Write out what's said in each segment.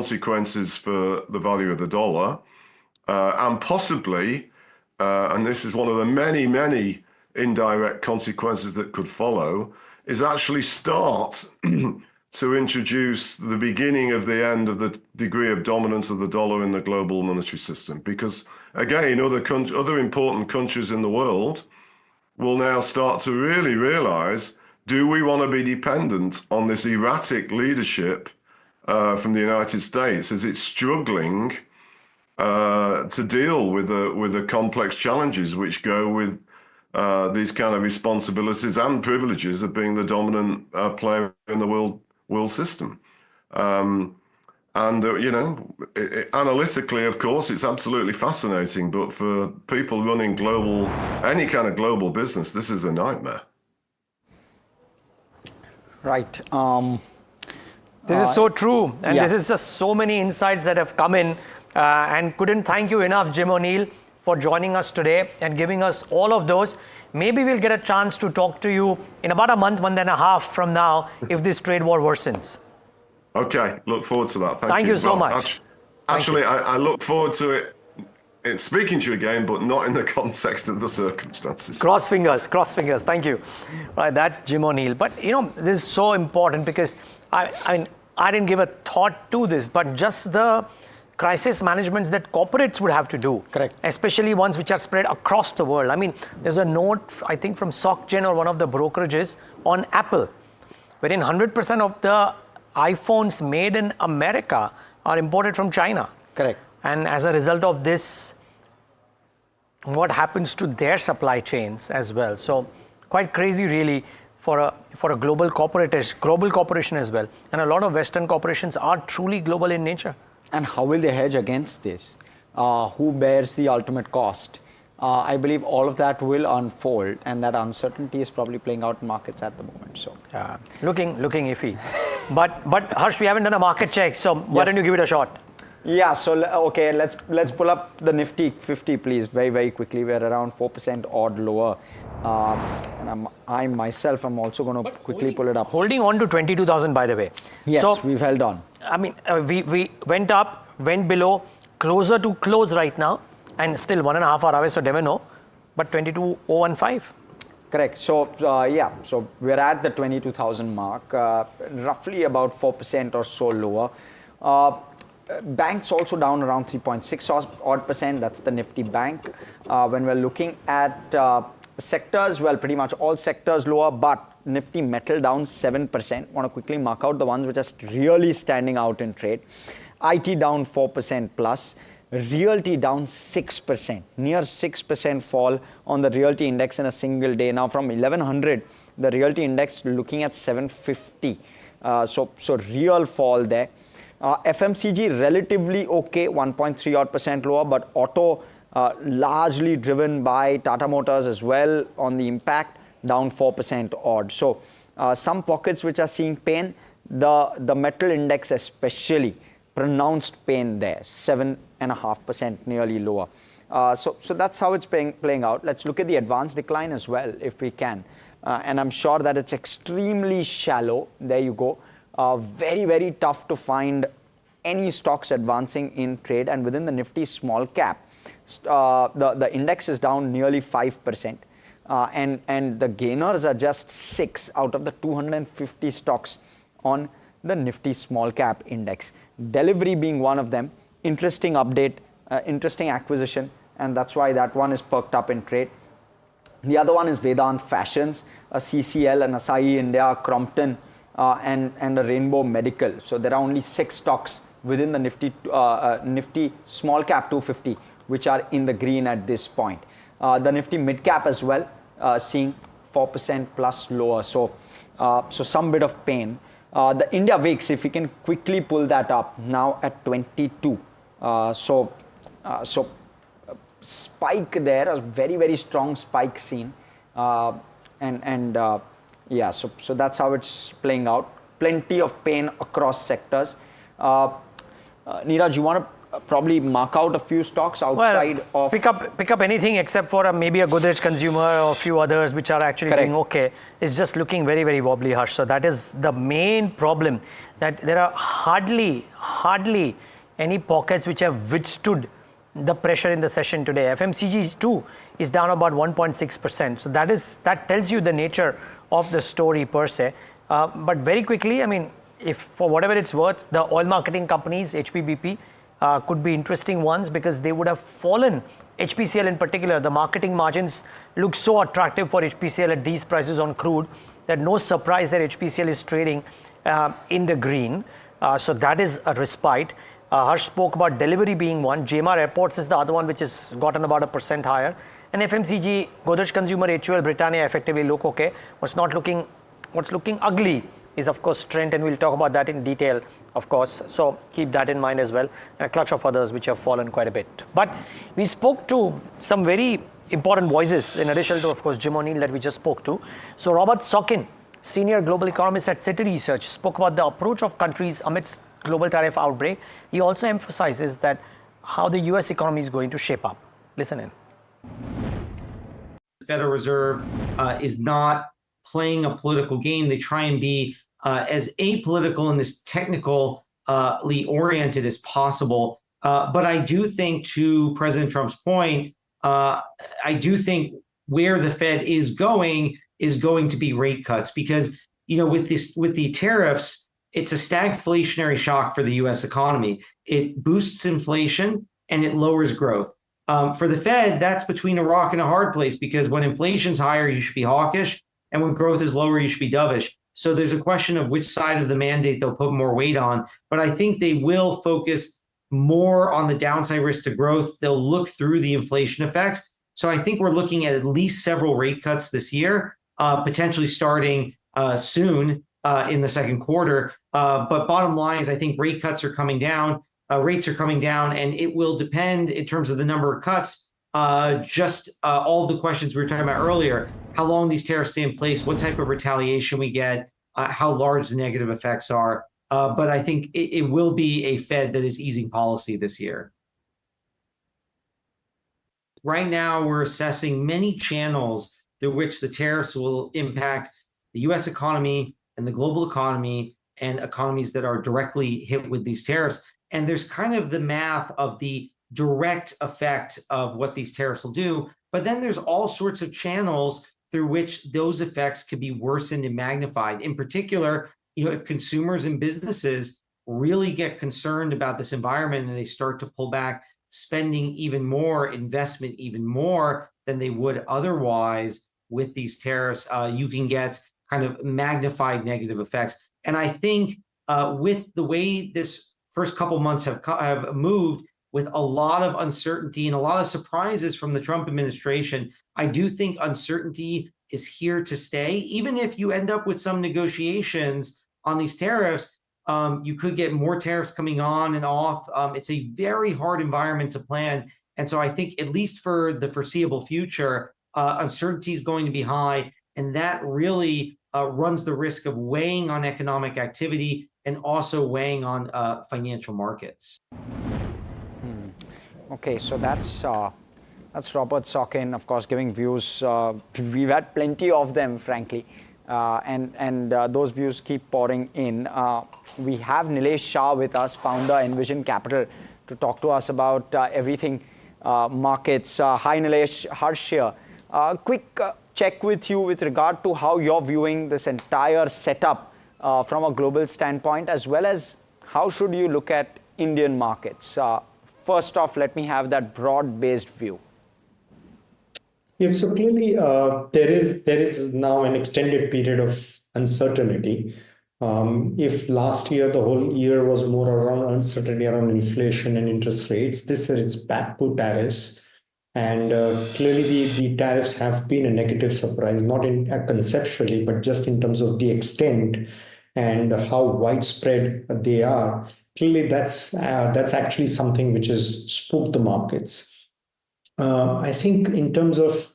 consequences for the value of the dollar, and possibly, and this is one of the many indirect consequences that could follow, is actually start to introduce the beginning of the end of the degree of dominance of the dollar in the global monetary system. Because again, other important countries in the world will now start to really realize, do we want to be dependent on this erratic leadership from the United States as it's struggling to deal with the complex challenges which go with these kind of responsibilities and privileges of being the dominant player in the world system. Analytically, of course, it's absolutely fascinating, but for people running any kind of global business, this is a nightmare. Right. This is so true, and this is just so many insights that have come in, and couldn't thank you enough, Jim O'Neill, for joining us today and giving us all of those. Maybe we'll get a chance to talk to you in about a month and a half from now if this trade war worsens. Okay, look forward to that. Thank you so much. Actually, I look forward to it speaking to you again, but not in the context of the circumstances. Cross fingers. Thank you. Right, that's Jim O'Neill. But this is so important because I didn't give a thought to this, but just the crisis management that corporates would have to do. Correct. Especially ones which are spread across the world. I mean, there's a note, I think, from SocGen or one of the brokerages on Apple, wherein 100% of the iPhones made in America are imported from China. Correct. And as a result of this, what happens to their supply chains as well? So quite crazy, really, for a global corporation as well. And a lot of Western corporations are truly global in nature. And how will they hedge against this? Who bears the ultimate cost? I believe all of that will unfold, and that uncertainty is probably playing out in markets at the moment. So, looking iffy. but Harsh, we haven't done a market check, so why don't you give it a shot? Yeah. So okay, let's pull up the Nifty 50, please, very quickly. We're around 4% odd lower, and I myself am also going to quickly pull it up. Holding on to 22,000, by the way. Yes, so, we've held on. I mean, we went up, went below, closer to close right now, and still 1.5 hour away, so never know, but 22,015. Correct. So, so we're at the 22,000 mark, roughly about 4% or so lower. Banks also down around 3.6 odd percent. That's the Nifty Bank. When we're looking at sectors, well, pretty much all sectors lower, but Nifty Metal down 7%. Want to quickly mark out the ones which are really standing out in trade. IT down 4% plus. Realty down 6%, near 6% fall on the realty index in a single day. Now from 1100, the realty index looking at 750. So real fall there. FMCG relatively okay, 1.3 odd percent lower, but auto largely driven by Tata Motors as well on the impact, down 4% odd. So some pockets which are seeing pain, the metal index especially, pronounced pain there, 7.5% nearly lower. So that's how it's playing out. Let's look at the advanced decline as well, if we can. And I'm sure that it's extremely shallow. There you go. Very tough to find any stocks advancing in trade. And within the Nifty small cap, the index is down nearly 5%. And the gainers are just 6 out of the 250 stocks on the Nifty small cap index. Delivery being one of them. Interesting update, interesting acquisition, and that's why that one is perked up in trade. The other one is Vedant Fashions, a CCL, an Asahi India, Crompton, and a Rainbow Medical. So there are only 6 stocks within the Nifty small cap 250 which are in the green at this point. The Nifty mid cap as well, seeing 4% plus lower. So some bit of pain. The India VIX, if we can quickly pull that up, now at 22. So spike there, a very strong spike seen, so that's how it's playing out. Plenty of pain across sectors. Neeraj, you want to probably mark out a few stocks outside of... Pick up anything except for maybe a Godrej Consumer or a few others which are actually doing okay. It's just looking very, very wobbly, Harsh. So that is the main problem, that there are hardly any pockets which have withstood the pressure in the session today. FMCG too is down about 1.6%. So that tells you the nature of the story per se. But very quickly, I mean, if for whatever it's worth, the oil marketing companies, HPBP, could be interesting ones because they would have fallen. HPCL in particular, the marketing margins look so attractive for HPCL at these prices on crude that no surprise that HPCL is trading in the green. So that is a respite. Harsh spoke about delivery being one. GMR Airports is the other one which has gotten about 1% higher. And FMCG, Godrej Consumer, HUL, Britannia effectively look okay. What's looking ugly is of course Trent, and we'll talk about that in detail, of course. So keep that in mind as well. And a clutch of others which have fallen quite a bit. But we spoke to some very important voices in addition to, of course, Jim O'Neill that we just spoke to. So Robert Sockin, senior global economist at Citi Research, spoke about the approach of countries amidst global tariff outbreak. He also emphasizes that how the US economy is going to shape up. Listen in. The Federal Reserve is not playing a political game. They try and be as apolitical and as technically oriented as possible. But I do think, to President Trump's point, I do think where the Fed is going to be rate cuts, because with the tariffs, it's a stagflationary shock for the U.S. economy. It boosts inflation and it lowers growth. For the Fed, that's between a rock and a hard place, because when inflation's higher, you should be hawkish, and when growth is lower, you should be dovish. So there's a question of which side of the mandate they'll put more weight on. But I think they will focus more on the downside risk to growth. They'll look through the inflation effects. So I think we're looking at least several rate cuts this year, potentially starting soon in the second quarter. But bottom line is, I think rate cuts are coming down. Rates are coming down, and it will depend in terms of the number of cuts. All of the questions we were talking about earlier, how long these tariffs stay in place, what type of retaliation we get, how large the negative effects are. But I think it will be a Fed that is easing policy this year. Right now, we're assessing many channels through which the tariffs will impact the U.S. economy and the global economy and economies that are directly hit with these tariffs. And there's kind of the math of the direct effect of what these tariffs will do. But then there's all sorts of channels through which those effects could be worsened and magnified. In particular, if consumers and businesses really get concerned about this environment and they start to pull back spending even more, investment even more than they would otherwise with these tariffs, you can get kind of magnified negative effects. And I think with the way this first couple months have moved, with a lot of uncertainty and a lot of surprises from the Trump administration, I do think uncertainty is here to stay. Even if you end up with some negotiations on these tariffs, you could get more tariffs coming on and off. It's a very hard environment to plan. And so I think, at least for the foreseeable future, uncertainty is going to be high. And that really runs the risk of weighing on economic activity and also weighing on financial markets. Okay, so that's Robert Sockin, of course, giving views. We've had plenty of them, frankly, and those views keep pouring in. We have Nilesh Shah with us, founder Envision Capital, to talk to us about everything markets. Hi, Nilesh. Harsh here. Quick check with you with regard to how you're viewing this entire setup from a global standpoint, as well as how should you look at Indian markets. First off, let me have that broad-based view. Yeah, so clearly there is now an extended period of uncertainty. If last year, the whole year was more around uncertainty around inflation and interest rates, this year it's back to tariffs. And clearly the tariffs have been a negative surprise, not in conceptually, but just in terms of the extent and how widespread they are. Clearly, that's actually something which has spooked the markets. I think in terms of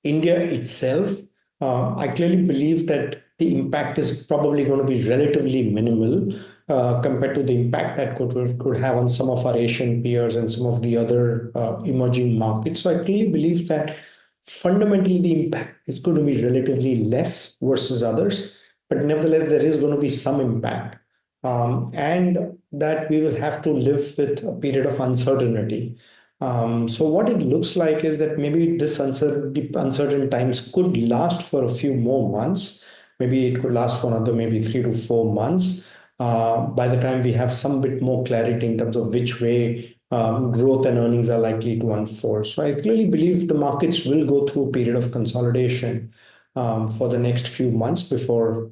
India itself, I clearly believe that the impact is probably going to be relatively minimal. compared to the impact that could have on some of our Asian peers and some of the other emerging markets. So I clearly believe that fundamentally the impact is going to be relatively less versus others, but nevertheless there is going to be some impact, and that we will have to live with a period of uncertainty. So what it looks like is that maybe this uncertain times could last for a few more months. Maybe it could last for another maybe 3 to 4 months. By the time we have some bit more clarity in terms of which way growth and earnings are likely to unfold. So I clearly believe the markets will go through a period of consolidation for the next few months before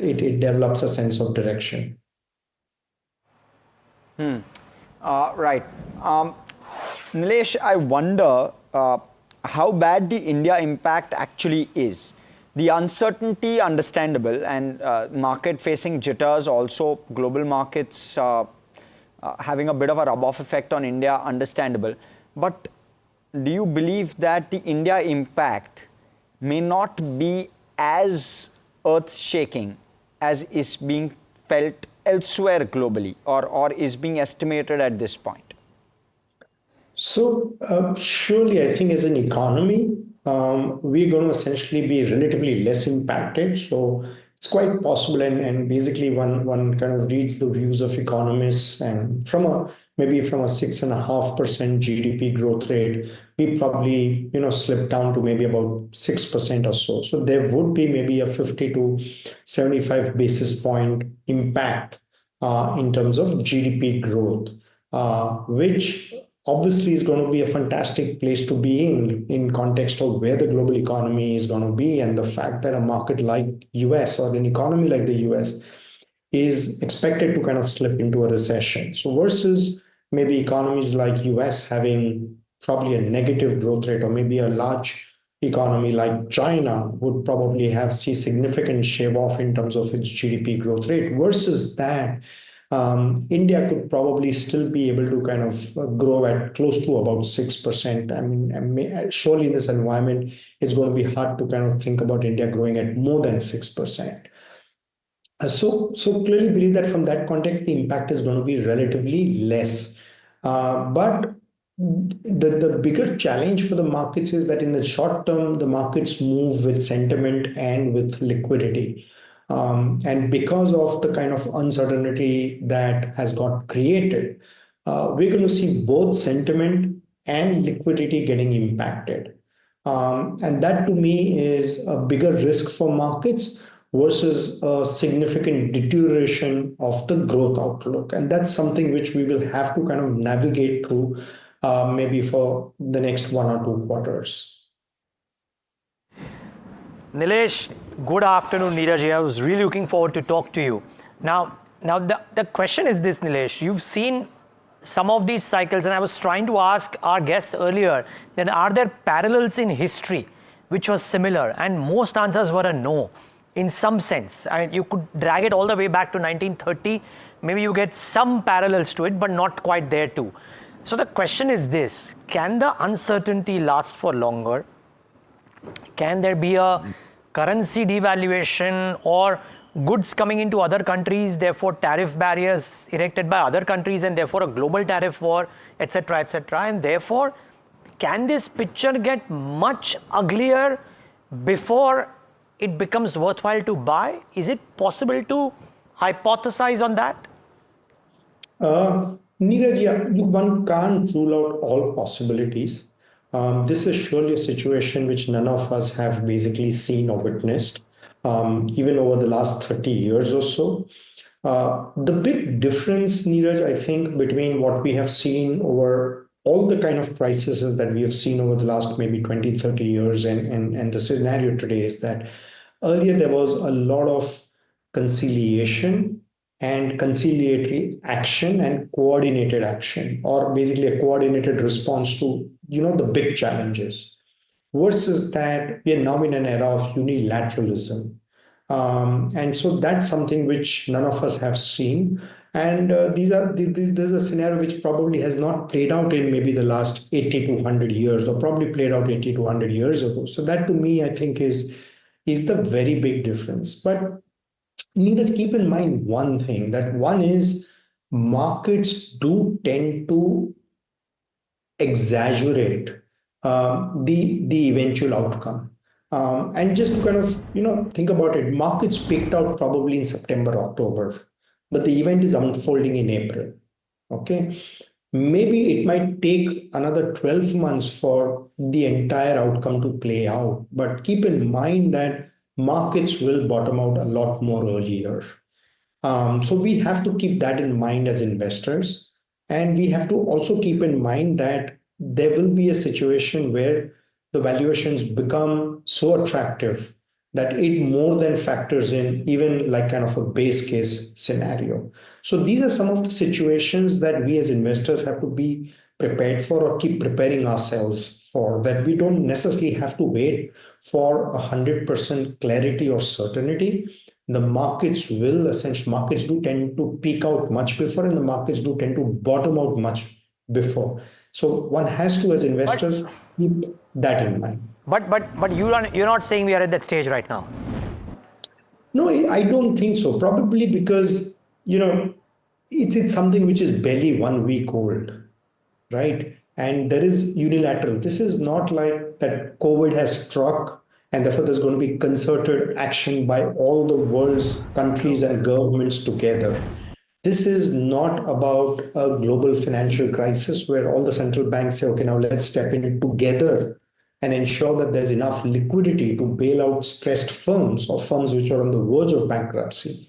it develops a sense of direction. Right. Nilesh, I wonder how bad the India impact actually is. The uncertainty, understandable, and market-facing jitters, also global markets having a bit of a rub-off effect on India, understandable. But do you believe that the India impact may not be as earth-shaking as is being felt elsewhere globally, or is being estimated at this point? So surely I think as an economy, we're going to essentially be relatively less impacted. So it's quite possible, and basically one kind of reads the views of economists, and maybe from a 6.5% GDP growth rate, we probably slip down to maybe about 6% or so. So there would be maybe a 50 to 75 basis point impact in terms of GDP growth, which obviously is going to be a fantastic place to be in context of where the global economy is going to be, and the fact that a market like US or an economy like the US is expected to kind of slip into a recession. So versus maybe economies like US having probably a negative growth rate, or maybe a large economy like China would probably see significant shave off in terms of its GDP growth rate. Versus that, India could probably still be able to kind of grow at close to about 6%. I mean, surely in this environment, it's going to be hard to kind of think about India growing at more than 6%. So clearly believe that from that context, the impact is going to be relatively less. But the bigger challenge for the markets is that in the short term, the markets move with sentiment and with liquidity. And because of the kind of uncertainty that has got created, we're going to see both sentiment and liquidity getting impacted. And that to me is a bigger risk for markets versus a significant deterioration of the growth outlook. And that's something which we will have to kind of navigate through maybe for the next 1 or 2 quarters. Nilesh, good afternoon, Neeraj. I was really looking forward to talk to you. Now the question is this, Nilesh. You've seen some of these cycles, and I was trying to ask our guests earlier that are there parallels in history which was similar, and most answers were a no in some sense. I mean, you could drag it all the way back to 1930. Maybe you get some parallels to it, but not quite there too. So the question is this: can the uncertainty last for longer? Can there be a currency devaluation or goods coming into other countries, therefore tariff barriers erected by other countries, and therefore a global tariff war, etc., etc.? And therefore, can this picture get much uglier before it becomes worthwhile to buy? Is it possible to hypothesize on that? Neeraj, one can't rule out all possibilities. This is surely a situation which none of us have basically seen or witnessed, even over the last 30 years or so. The big difference, Neeraj, I think, between what we have seen over all the kind of crises that we have seen over the last maybe 20, 30 years and the scenario today is that earlier there was a lot of conciliation and conciliatory action and coordinated action, or basically a coordinated response to the big challenges. Versus that, we are now in an era of unilateralism, and so that's something which none of us have seen. And this is a scenario which probably has not played out in maybe the last 80 to 100 years, or probably played out 80 to 100 years ago. So that to me, I think is the very big difference. But Neeraj, keep in mind one thing, that one is markets do tend to exaggerate the eventual outcome. And just to kind of think about it, markets peaked out probably in September, October, but the event is unfolding in April. Okay, maybe it might take another 12 months for the entire outcome to play out, but keep in mind that markets will bottom out a lot more earlier. So we have to keep that in mind as investors. And we have to also keep in mind that there will be a situation where the valuations become so attractive that it more than factors in even like kind of a base case scenario. So these are some of the situations that we as investors have to be prepared for, or keep preparing ourselves for, that we don't necessarily have to wait for 100% clarity or certainty. The markets do tend to peak out much before, and the markets do tend to bottom out much before. So one has to, as investors, keep that in mind. But you're not saying we are at that stage right now. No, I don't think so. Probably because it's something which is barely 1 week old, right? And there is unilateral. This is not like that COVID has struck and therefore there's going to be concerted action by all the world's countries and governments together. This is not about a global financial crisis where all the central banks say, okay, now let's step in together and ensure that there's enough liquidity to bail out stressed firms or firms which are on the verge of bankruptcy.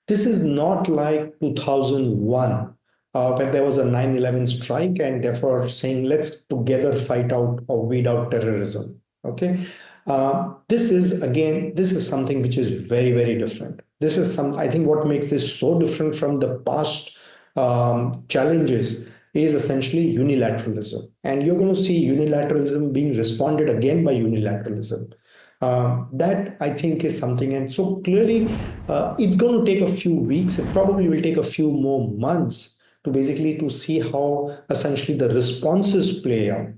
This is not like 2001, when there was a 9/11 strike and therefore saying, let's together fight out or weed out terrorism. Okay. This is something which is very, very different. I think what makes this so different from the past challenges is essentially unilateralism. And you're going to see unilateralism being responded again by unilateralism. That I think is something, and so clearly it's going to take a few weeks. It probably will take a few more months to see how essentially the responses play out.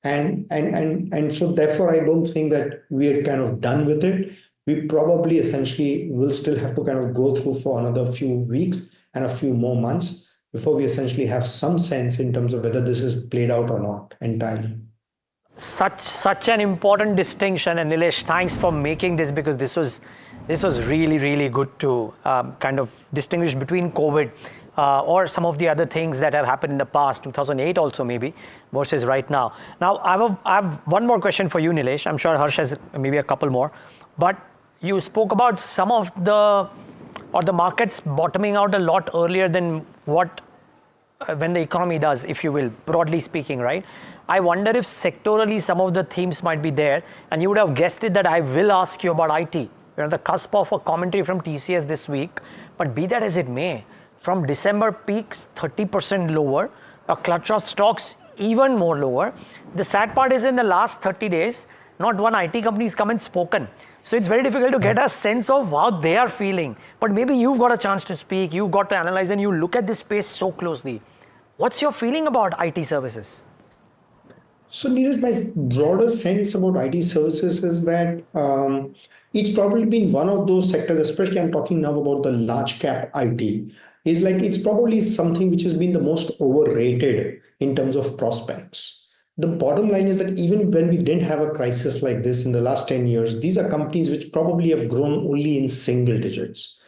And so therefore I don't think that we're kind of done with it. We probably essentially will still have to kind of go through for another few weeks and a few more months before we essentially have some sense in terms of whether this is played out or not entirely. Such an important distinction, and Nilesh, thanks for making this, because this was really, really good to kind of distinguish between COVID or some of the other things that have happened in the past, 2008 also maybe, versus right now. Now, I have one more question for you, Nilesh. I'm sure Harsh has maybe a couple more, but you spoke about some of the markets bottoming out a lot earlier than when the economy does, if you will, broadly speaking, right? I wonder if sectorally some of the themes might be there, and you would have guessed it that I will ask you about IT. We're on the cusp of a commentary from TCS this week, but be that as it may, from December peaks 30% lower, a clutch of stocks even more lower. The sad part is in the last 30 days, not one IT company has come and spoken. So it's very difficult to get a sense of how they are feeling. But maybe you've got a chance to speak, you've got to analyze, and you look at this space so closely. What's your feeling about IT services? So, Neeraj, my broader sense about IT services is that it's probably been one of those sectors, especially I'm talking now about the large cap IT, is like it's probably something which has been the most overrated in terms of prospects. The bottom line is that even when we didn't have a crisis like this in the last 10 years, these are companies which probably have grown only in single digits.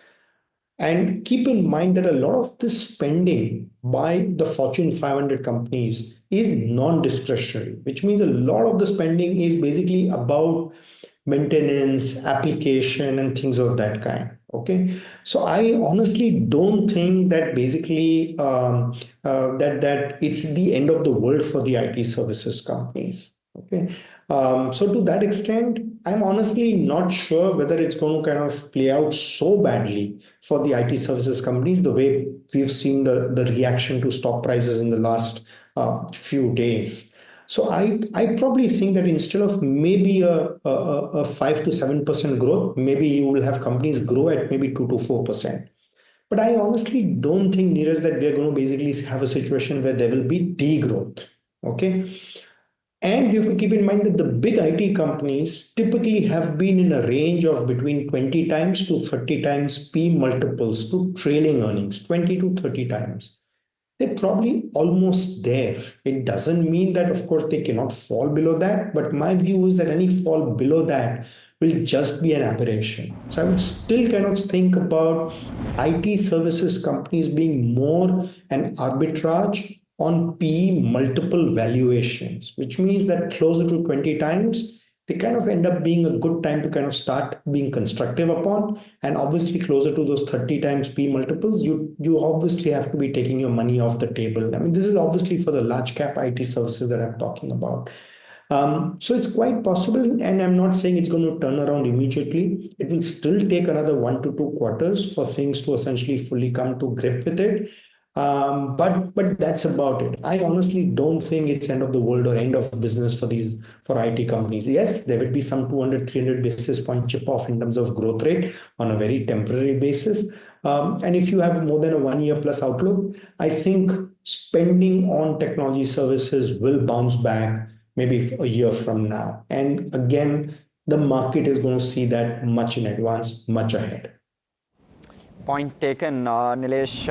And keep in mind that a lot of this spending by the Fortune 500 companies is non-discretionary, which means a lot of the spending is basically about maintenance, application, and things of that kind. Okay, so I honestly don't think that basically that it's the end of the world for the IT services companies. Okay, so to that extent, I'm honestly not sure whether it's going to kind of play out so badly for the IT services companies the way we've seen the reaction to stock prices in the last few days. So I probably think that instead of maybe a 5 to 7% growth, maybe you will have companies grow at maybe 2 to 4%. But I honestly don't think, Neeraj, that we are going to basically have a situation where there will be degrowth. Okay. And we have to keep in mind that the big IT companies typically have been in a range of between 20 times to 30 times P multiples to trailing earnings, 20 to 30 times. They're probably almost there. It doesn't mean that, of course, they cannot fall below that, but my view is that any fall below that will just be an aberration. So I would still kind of think about IT services companies being more an arbitrage on PE multiple valuations, which means that closer to 20 times, they kind of end up being a good time to kind of start being constructive upon. And obviously closer to those 30 times P multiples, you obviously have to be taking your money off the table. I mean, this is obviously for the large cap IT services that I'm talking about. So it's quite possible, and I'm not saying it's going to turn around immediately. It will still take another 1 to 2 quarters for things to essentially fully come to grip with it. But that's about it. I honestly don't think it's end of the world or end of business for IT companies. Yes, there will be some 200, 300 basis point chip off in terms of growth rate on a very temporary basis. And if you have more than a 1 year plus outlook, I think spending on technology services will bounce back maybe a year from now. And again, the market is going to see that much in advance, much ahead. Point taken, Nilesh.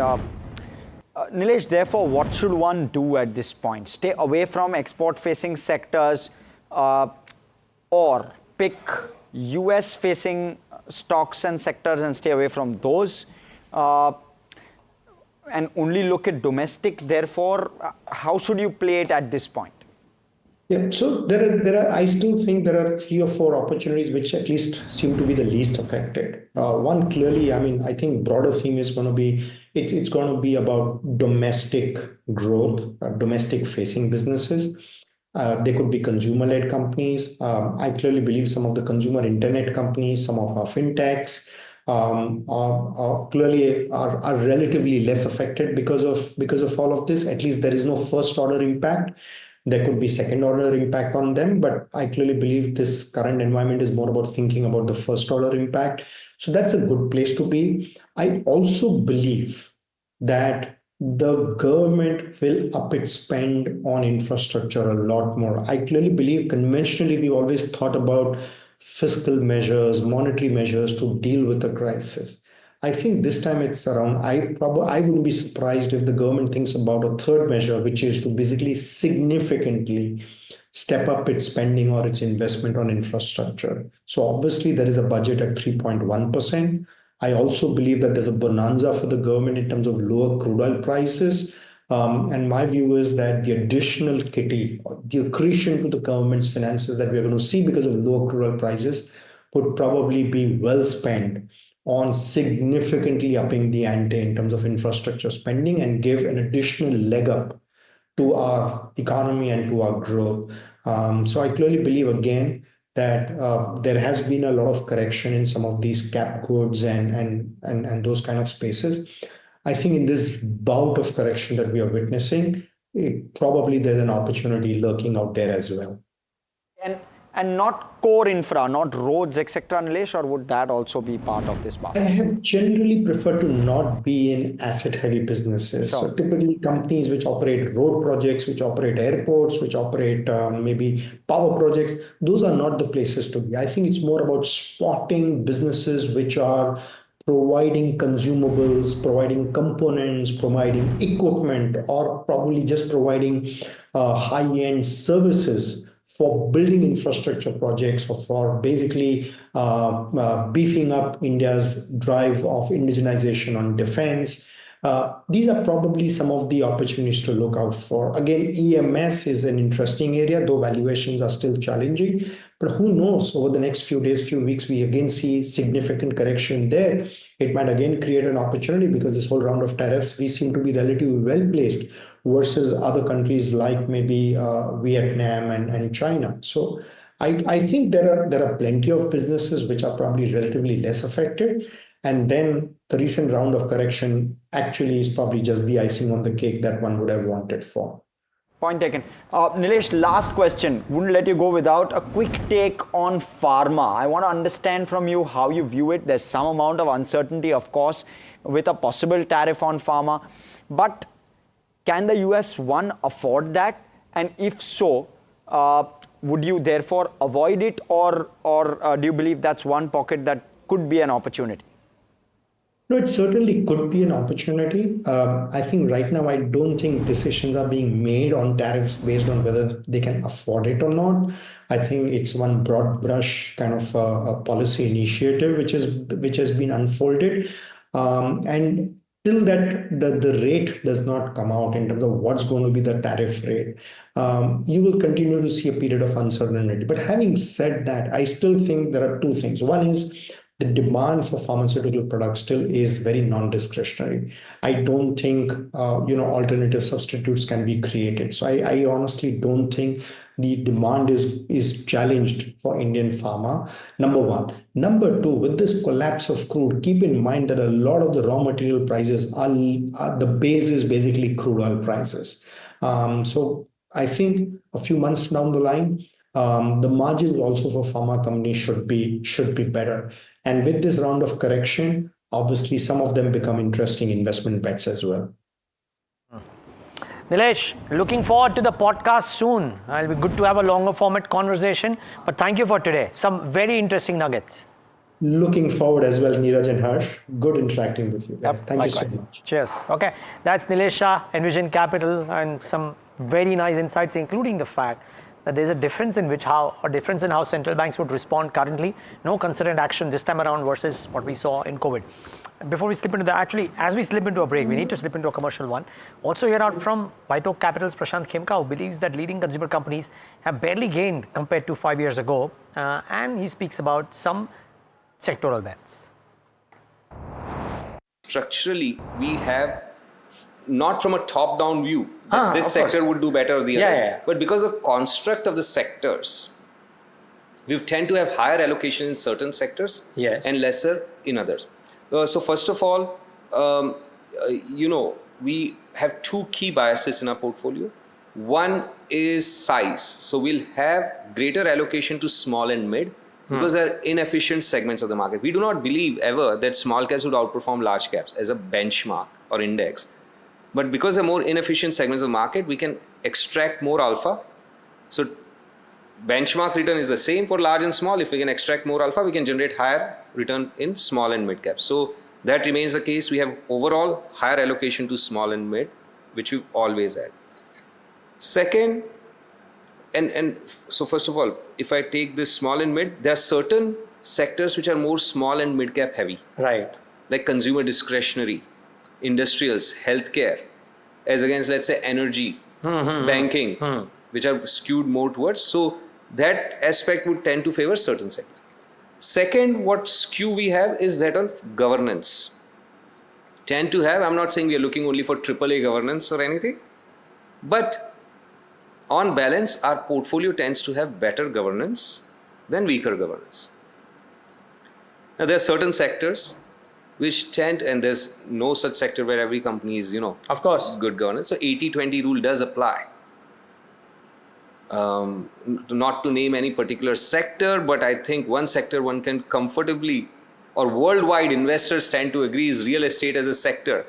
Nilesh, therefore, what should one do at this point? Stay away from export-facing sectors or pick US-facing stocks and sectors and stay away from those and only look at domestic. Therefore, how should you play it at this point? Yeah, so I still think there are 3 or 4 opportunities which at least seem to be the least affected. One, clearly, I mean, I think broader theme is going to be, it's going to be about domestic growth, domestic facing businesses. They could be consumer-led companies. I clearly believe some of the consumer internet companies, some of our fintechs, clearly are relatively less affected because of all of this. At least there is no first order impact. There could be second order impact on them, but I clearly believe this current environment is more about thinking about the first order impact. So that's a good place to be. I also believe that the government will up its spend on infrastructure a lot more. I clearly believe conventionally we've always thought about fiscal measures, monetary measures to deal with the crisis. I think this time it's around, I wouldn't be surprised if the government thinks about a third measure, which is to basically significantly step up its spending or its investment on infrastructure. So obviously there is a budget at 3.1%. I also believe that there's a bonanza for the government in terms of lower crude oil prices. And my view is that the additional kitty, the accretion to the government's finances that we're going to see because of lower crude oil prices would probably be well spent on significantly upping the ante in terms of infrastructure spending and give an additional leg up to our economy and to our growth. So I clearly believe again that there has been a lot of correction in some of these cap goods and those kind of spaces. I think in this bout of correction that we are witnessing, probably there's an opportunity lurking out there as well. And not core infra, not roads, etc., Nilesh, or would that also be part of this basket? I have generally preferred to not be in asset-heavy businesses. Sure. So typically companies which operate road projects, which operate airports, which operate maybe power projects, those are not the places to be. I think it's more about spotting businesses which are providing consumables, providing components, providing equipment, or probably just providing high-end services for building infrastructure projects or for basically beefing up India's drive of indigenization on defense. These are probably some of the opportunities to look out for. Again, EMS is an interesting area, though valuations are still challenging. But who knows, over the next few days, few weeks, we again see significant correction there. It might again create an opportunity because this whole round of tariffs, we seem to be relatively well placed versus other countries like maybe Vietnam and China. So I think there are plenty of businesses which are probably relatively less affected. And then the recent round of correction actually is probably just the icing on the cake that one would have wanted for. Point taken. Nilesh, last question. Wouldn't let you go without a quick take on pharma. I want to understand from you how you view it. There's some amount of uncertainty, of course, with a possible tariff on pharma. But can the US, one, afford that? And if so, would you therefore avoid it, or do you believe that's one pocket that could be an opportunity? No, it certainly could be an opportunity. I think right now, I don't think decisions are being made on tariffs based on whether they can afford it or not. I think it's one broad brush kind of a policy initiative which has been unfolded, and till that the rate does not come out in terms of what's going to be the tariff rate, you will continue to see a period of uncertainty. But having said that, I still think there are two things. One is the demand for pharmaceutical products still is very non-discretionary. I don't think alternative substitutes can be created. So I honestly don't think the demand is challenged for Indian pharma. Number one. Number two, with this collapse of crude, keep in mind that a lot of the raw material prices are the base is basically crude oil prices. So I think a few months down the line, the margins also for pharma companies should be better. And with this round of correction, obviously some of them become interesting investment bets as well. Nilesh, looking forward to the podcast soon. It'll be good to have a longer format conversation. But thank you for today. Some very interesting nuggets. Looking forward as well, Neeraj and Harsh. Good interacting with you guys. Thank you so much. Cheers. Okay, that's Nilesh Shah, Envision Capital, and some very nice insights, including the fact that there's a difference in how central banks would respond currently. No concerted action this time around versus what we saw in COVID. Before we slip into as we slip into a break, we need to slip into a commercial one. Also hear out from White Oak Capital's Prashant Khemka, who believes that leading consumer companies have barely gained compared to 5 years ago. And he speaks about some sectoral bets. Structurally, we have not from a top-down view that this sector would do better or the other, but because of the construct of the sectors, we tend to have higher allocation in certain sectors and lesser in others. So first of all, we have two key biases in our portfolio. One is size. So we'll have greater allocation to small and mid because they're inefficient segments of the market. We do not believe ever that small caps would outperform large caps as a benchmark or index. But because they're more inefficient segments of the market, we can extract more alpha. So benchmark return is the same for large and small. If we can extract more alpha, we can generate higher return in small and mid caps. So that remains the case. We have overall higher allocation to small and mid, which we've always had. Second, and so first of all, if I take this small and mid, there are certain sectors which are more small and mid cap heavy. Right. Like consumer discretionary, industrials, healthcare, as against, let's say, energy, banking, which are skewed more towards. So that aspect would tend to favor certain sectors. Second, what skew we have is that of governance. Tend to have, I'm not saying we are looking only for AAA governance or anything, but on balance, our portfolio tends to have better governance than weaker governance. Now, there are certain sectors which tend, and there's no such sector where every company is, of course, good governance. So 80-20 rule does apply. Not to name any particular sector, but I think one sector one can comfortably, or worldwide investors tend to agree, is real estate as a sector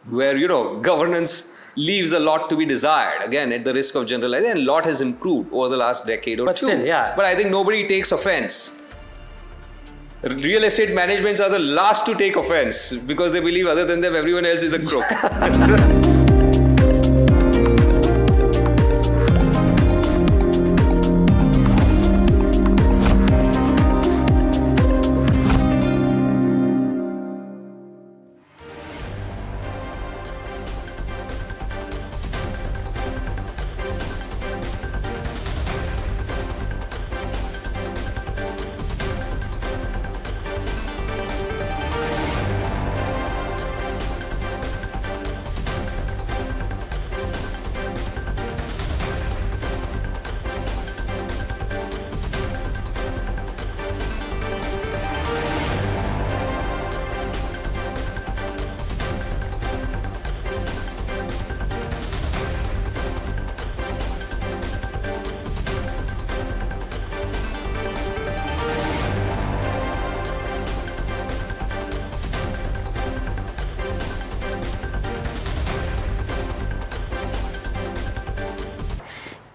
where, governance leaves a lot to be desired. Again, at the risk of generalizing, and a lot has improved over the last decade or two. Still, But I think nobody takes offense. Real estate managements are the last to take offense because they believe other than them, everyone else is a crook.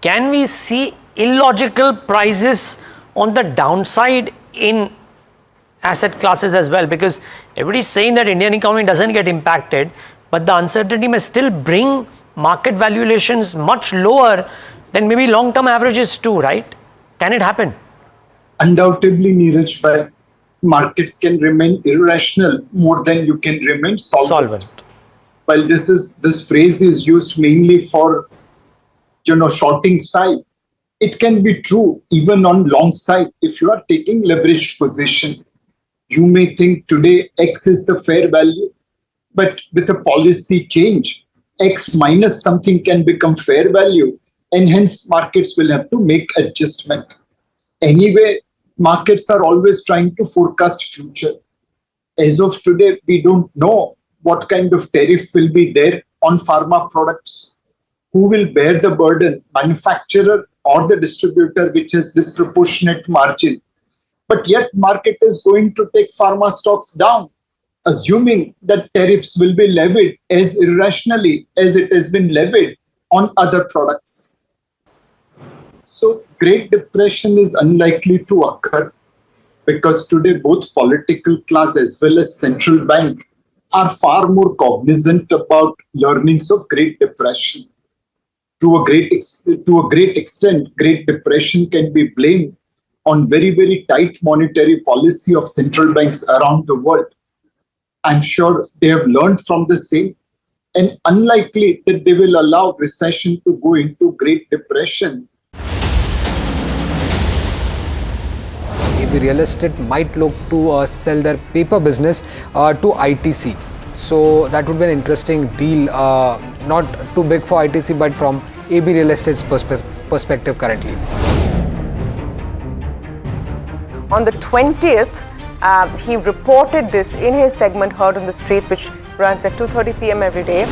Can we see illogical prices on the downside in asset classes as well? Because everybody's saying that Indian economy doesn't get impacted, but the uncertainty may still bring market valuations much lower than maybe long-term averages too, right? Can it happen? Undoubtedly, Neeraj, but markets can remain irrational more than you can remain solvent. While this phrase is used mainly for shorting side, it can be true even on long side. If you are taking leveraged position, you may think today X is the fair value, but with a policy change, X minus something can become fair value, and hence markets will have to make adjustment. Anyway, markets are always trying to forecast future. As of today, we don't know what kind of tariff will be there on pharma products. Who will bear the burden, manufacturer or the distributor, which has disproportionate margin? But yet market is going to take pharma stocks down, assuming that tariffs will be levied as irrationally as it has been levied on other products. So Great Depression is unlikely to occur because today both political class as well as central bank are far more cognizant about learnings of Great Depression. To a great extent, Great Depression can be blamed on very, very tight monetary policy of central banks around the world. I'm sure they have learned from the same, and unlikely that they will allow recession to go into Great Depression. AB Real Estate might look to sell their paper business to ITC. So that would be an interesting deal, not too big for ITC, but from AB Real Estate's perspective currently. On the 20th, he reported this in his segment Heard on the Street, which runs at 2:30 p.m. every day.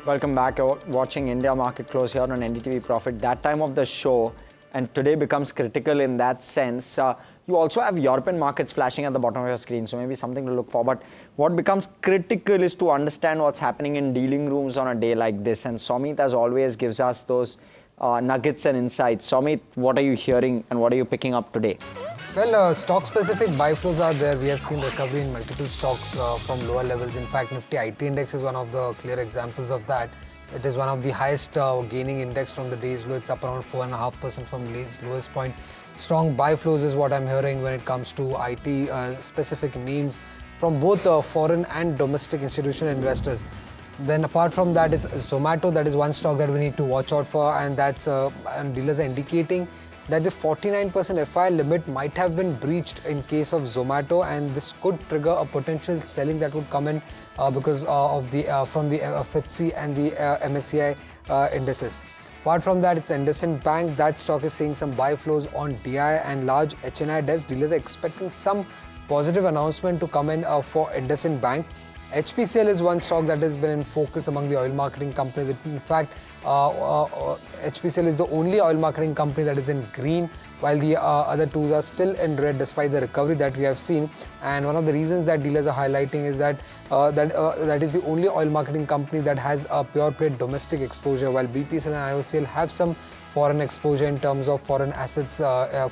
Welcome back. You're watching India Market Close here on NDTV Profit. That time of the show, and today becomes critical in that sense. You also have European markets flashing at the bottom of your screen, so maybe something to look for. But what becomes critical is to understand what's happening in dealing rooms on a day like this. And Somit, as always, gives us those nuggets and insights. Somit, what are you hearing and what are you picking up today? Well, stock-specific buy flows are there. We have seen recovery in multiple stocks from lower levels. In fact, Nifty IT index is one of the clear examples of that. It is one of the highest gaining index from the day's low. It's up around 4.5% from day's lowest point. Strong buy flows is what I'm hearing when it comes to IT specific names from both foreign and domestic institutional investors. Then apart from that, it's Zomato. That is one stock that we need to watch out for, and that's and dealers are indicating that the 49% FI limit might have been breached in case of Zomato, and this could trigger a potential selling that would come in because of the from the FTSE and the MSCI indices. Apart from that, it's IndusInd Bank. That stock is seeing some buy flows on DI and large HNI desks. Dealers are expecting some positive announcement to come in for IndusInd Bank. HPCL is one stock that has been in focus among the oil marketing companies. In fact, HPCL is the only oil marketing company that is in green, while the other two are still in red despite the recovery that we have seen. And one of the reasons that dealers are highlighting is that that is the only oil marketing company that has a pure play domestic exposure, while BPCL and IOCL have some foreign exposure in terms of foreign assets,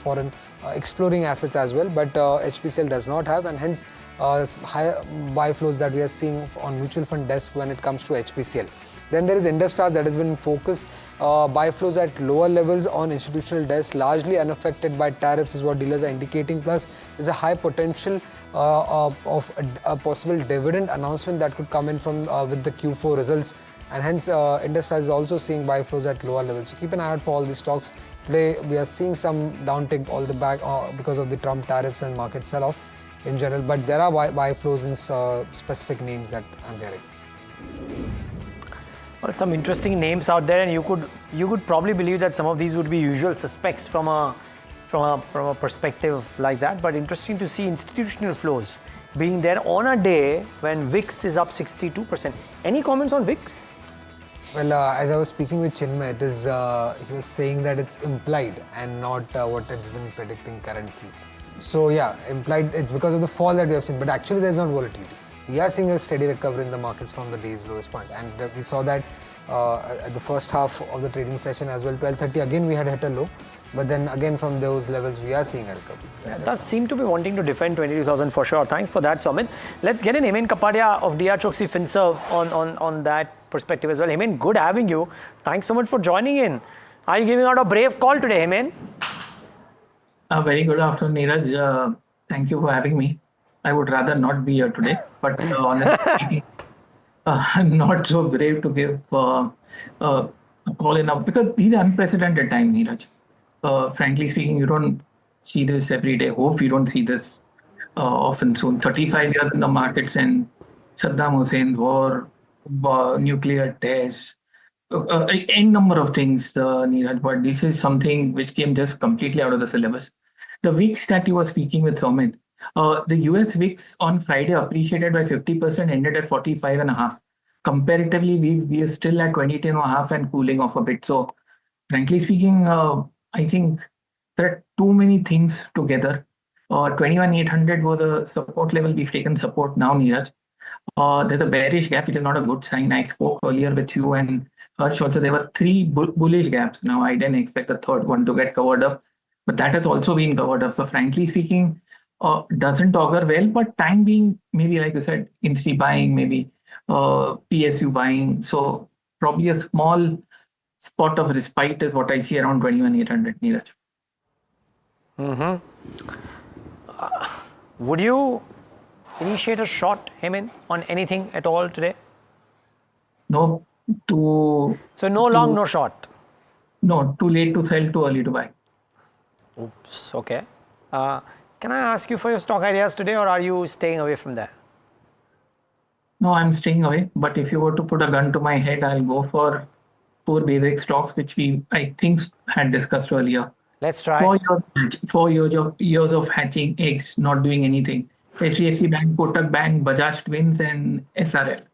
foreign exploring assets as well, but HPCL does not have, and hence higher buy flows that we are seeing on mutual fund desk when it comes to HPCL. Then there is Industars that has been in focus. Buy flows at lower levels on institutional desks, largely unaffected by tariffs, is what dealers are indicating. Plus, there's a high potential of a possible dividend announcement that could come in from with the Q4 results, and hence Industars is also seeing buy flows at lower levels. So keep an eye out for all these stocks. Today we are seeing some downtick all the back because of the Trump tariffs and market sell-off in general, but there are buy flows in specific names that I'm hearing. Well, some interesting names out there, and you could probably believe that some of these would be usual suspects from a perspective like that. But interesting to see institutional flows being there on a day when VIX is up 62%. Any comments on VIX? Well, as I was speaking with Chinmay, it is he was saying that it's implied and not what it's been predicting currently. So yeah, implied it's because of the fall that we have seen, but actually there's not volatility. We are seeing a steady recovery in the markets from the day's lowest point, and we saw that at the first half of the trading session as well. 12:30 again we had hit a low, but then again from those levels we are seeing a recovery. Yeah, does seem to be wanting to defend 22,000 for sure. Thanks for that, Somin. Let's get in Hemen Kapadia of DR Choksi FinServ on that perspective as well. Hemen, good having you. Thanks so much for joining in. Are you giving out a brave call today, Hemen? Very good afternoon, Neeraj. Thank you for having me. I would rather not be here today, but honestly, I'm not so brave to give a call enough because these are unprecedented times, Neeraj. Frankly speaking, you don't see this every day. Hope you don't see this often soon. 35 years in the markets and Saddam Hussein's war, nuclear tests, any number of things, Neeraj, but this is something which came just completely out of the syllabus. The VIX that you were speaking with, Somit, the US VIX on Friday appreciated by 50%, ended at 45.5. Comparatively, we are still at 22.5 and cooling off a bit. So, frankly speaking, I think there are too many things together. 21,800 was a support level. We've taken support now, Neeraj. There's a bearish gap, which is not a good sign. I spoke earlier with you and Harsh also. There were three bullish gaps. Now, I didn't expect the third one to get covered up, but that has also been covered up. So, frankly speaking, doesn't augur well, but time being, maybe like I said, in-street buying, maybe PSU buying. So probably a small spot of respite is what I see around 21,800, Neeraj. Would you initiate a short, Hemen, on anything at all today? No, So no long, no short? No, too late to sell, too early to buy. Oops, okay. Can I ask you for your stock ideas today, or are you staying away from that? No, I'm staying away. But if you were to put a gun to my head, I'll go for 4 basic stocks, which I think, had discussed earlier. Let's try. 4 years of hatching eggs, not doing anything. HDFC Bank, Kotak Bank, Bajaj Twins, and SRF.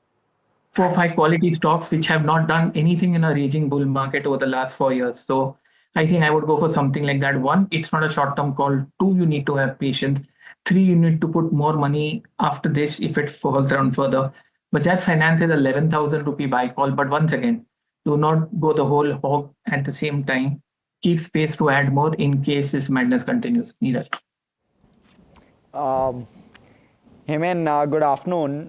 4 or 5 quality stocks which have not done anything in a raging bull market over the last 4 years. So I think I would go for something like that. 1, it's not a short-term call. 2, you need to have patience. 3, you need to put more money after this if it falls down further. Bajaj Finance is 11,000 rupee buy call. But once again, do not go the whole hog at the same time. Keep space to add more in case this madness continues. Neeraj. Hemen, good afternoon.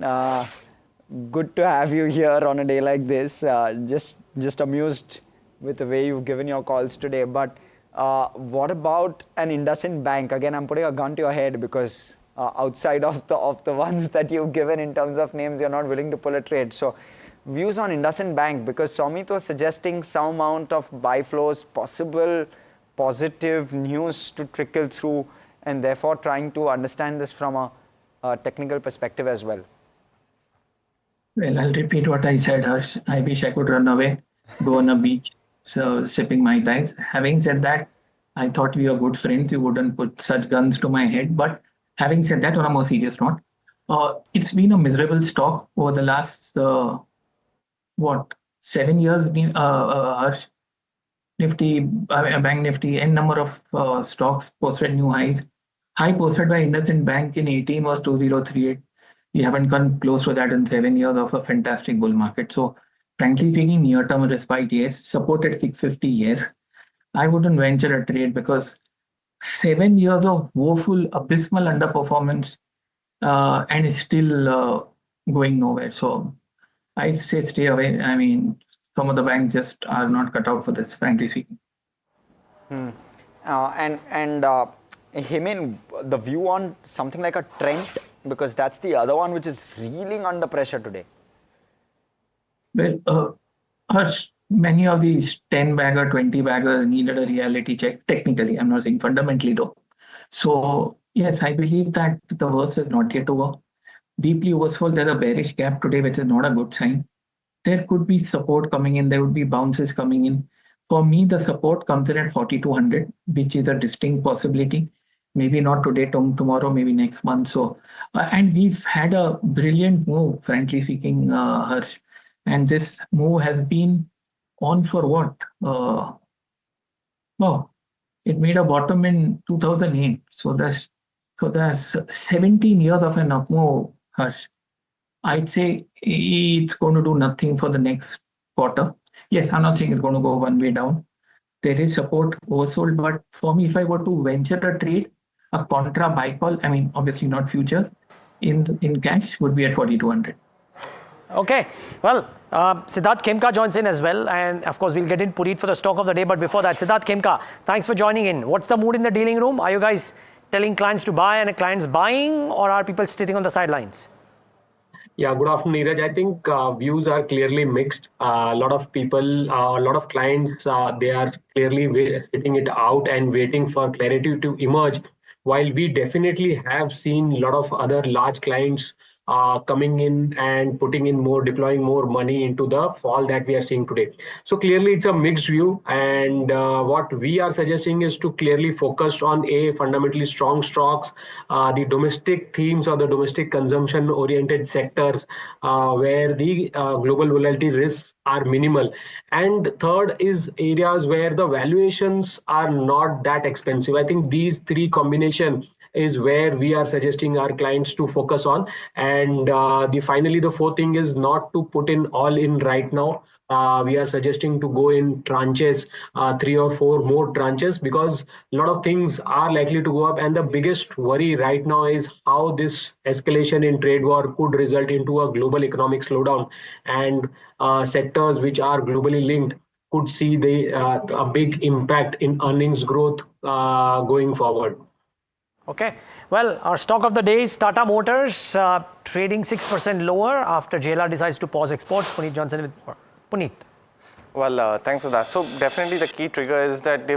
Good to have you here on a day like this. Just amused with the way you've given your calls today. But what about an IndusInd Bank? Again, I'm putting a gun to your head because outside of the ones that you've given in terms of names, you're not willing to pull a trade. So views on IndusInd Bank, because Somit was suggesting some amount of buy flows, possible positive news to trickle through, and therefore trying to understand this from a technical perspective as well. Well, I'll repeat what I said, Harsh. I wish I could run away, go on a beach, so sipping my ties. Having said that, I thought we were good friends. You wouldn't put such guns to my head. But having said that, on a more serious note, it's been a miserable stock over the last, 7 years? Harsh, Nifty, Bank Nifty, n number of stocks posted new highs. High posted by IndusInd Bank in 18 was 2038. We haven't come close to that in 7 years of a fantastic bull market. So, frankly speaking, near-term respite, yes. Support at 650, yes. I wouldn't venture a trade because 7 years of woeful, abysmal underperformance, and it's still going nowhere. So I'd say stay away. I mean, some of the banks just are not cut out for this, frankly speaking. Heyman, the view on something like a Trent, because that's the other one which is reeling under pressure today. Well, many of these 10-bagger, 20-bagger needed a reality check. Technically, I'm not saying fundamentally though. So yes, I believe that the worst is not yet over. Deeply oversold, there's a bearish gap today, which is not a good sign. There could be support coming in. There would be bounces coming in. For me, the support comes in at 4,200, which is a distinct possibility. Maybe not today, tomorrow, maybe next month. So, and we've had a brilliant move, frankly speaking, Harsh. And this move has been on for what? It made a bottom in 2008. So that's 17 years of an up move, Harsh. I'd say it's going to do nothing for the next quarter. Yes, I'm not saying it's going to go one way down. There is support oversold, but for me, if I were to venture a trade, a contra buy call, I mean, obviously not futures, in cash would be at 4,200. Okay, well, Siddharth Khemka joins in as well, and of course we'll get in Puneet for the stock of the day, but before that, Siddharth Khemka, thanks for joining in. What's the mood in the dealing room? Are you guys telling clients to buy and clients buying, or are people sitting on the sidelines? Yeah, good afternoon, Neeraj. I think views are clearly mixed. A lot of people, a lot of clients, they are clearly sitting it out and waiting for clarity to emerge. While we definitely have seen a lot of other large clients coming in and deploying more money into the fall that we are seeing today. So clearly it's a mixed view, and what we are suggesting is to clearly focus on fundamentally strong stocks, the domestic themes or the domestic consumption oriented sectors where the global volatility risks are minimal. And third is areas where the valuations are not that expensive. I think these three combination is where we are suggesting our clients to focus on. And finally, the fourth thing is not to put in all in right now. We are suggesting to go in tranches, 3 or 4 more tranches, because a lot of things are likely to go up. And the biggest worry right now is how this escalation in trade war could result into a global economic slowdown, and sectors which are globally linked could see a big impact in earnings growth going forward. Okay, well, our stock of the day is Tata Motors, trading 6% lower after JLR decides to pause exports. Puneet Johnson with more. Puneet. Well, thanks for that. So definitely the key trigger is that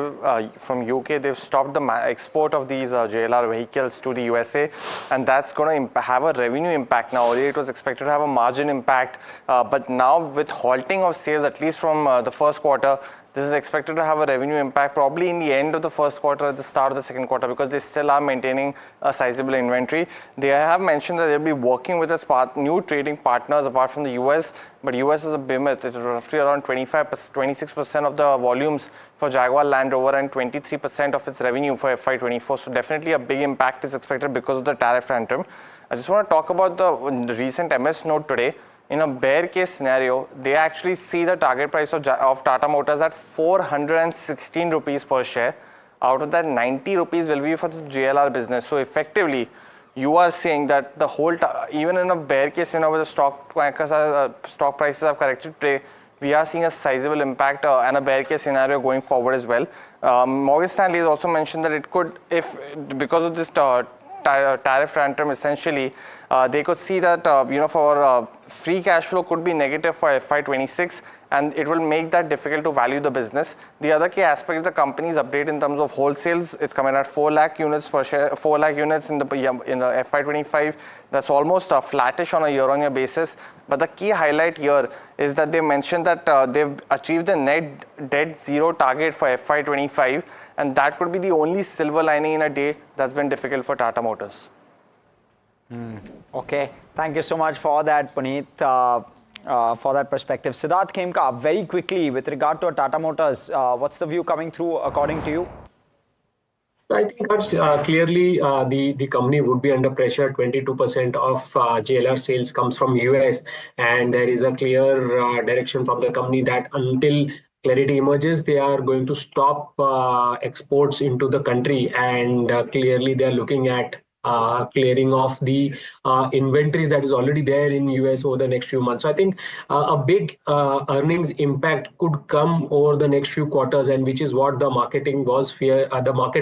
from UK, they've stopped the export of these JLR vehicles to the USA, and that's going to have a revenue impact. Now, earlier it was expected to have a margin impact, but now with halting of sales, at least from the first quarter, this is expected to have a revenue impact probably in the end of the first quarter, at the start of the second quarter, because they still are maintaining a sizable inventory. They have mentioned that they'll be working with its new trading partners apart from the US, but US is a behemoth. It's roughly around 26% of the volumes for Jaguar Land Rover and 23% of its revenue for FY24. So definitely a big impact is expected because of the tariff tantrum. I just want to talk about the recent MS note today. In a bear case scenario, they actually see the target price of Tata Motors at 416 rupees per share. Out of that, 90 rupees will be for the JLR business. So effectively, you are saying that the whole, even in a bear case, where the stock prices have corrected today, we are seeing a sizable impact and a bear case scenario going forward as well. Morgan Stanley has also mentioned that it could, because of this tariff tantrum, essentially, they could see that for free cash flow could be negative for FY26, and it will make that difficult to value the business. The other key aspect of the company's update in terms of wholesales, it's coming at 4 lakh units per share, 4 lakh units in the FY25. That's almost flattish on a year-on-year basis. But the key highlight here is that they mentioned that they've achieved the net debt zero target for FY25, and that could be the only silver lining in a day that's been difficult for Tata Motors. Okay, thank you so much for that, Puneet, for that perspective. Siddharth Khemka, very quickly, with regard to Tata Motors, what's the view coming through according to you? I think clearly the company would be under pressure. 22% of JLR sales comes from US, and there is a clear direction from the company that until clarity emerges, they are going to stop exports into the country, and clearly they are looking at clearing off the inventories that is already there in US over the next few months. So I think a big earnings impact could come over the next few quarters, and which is what the market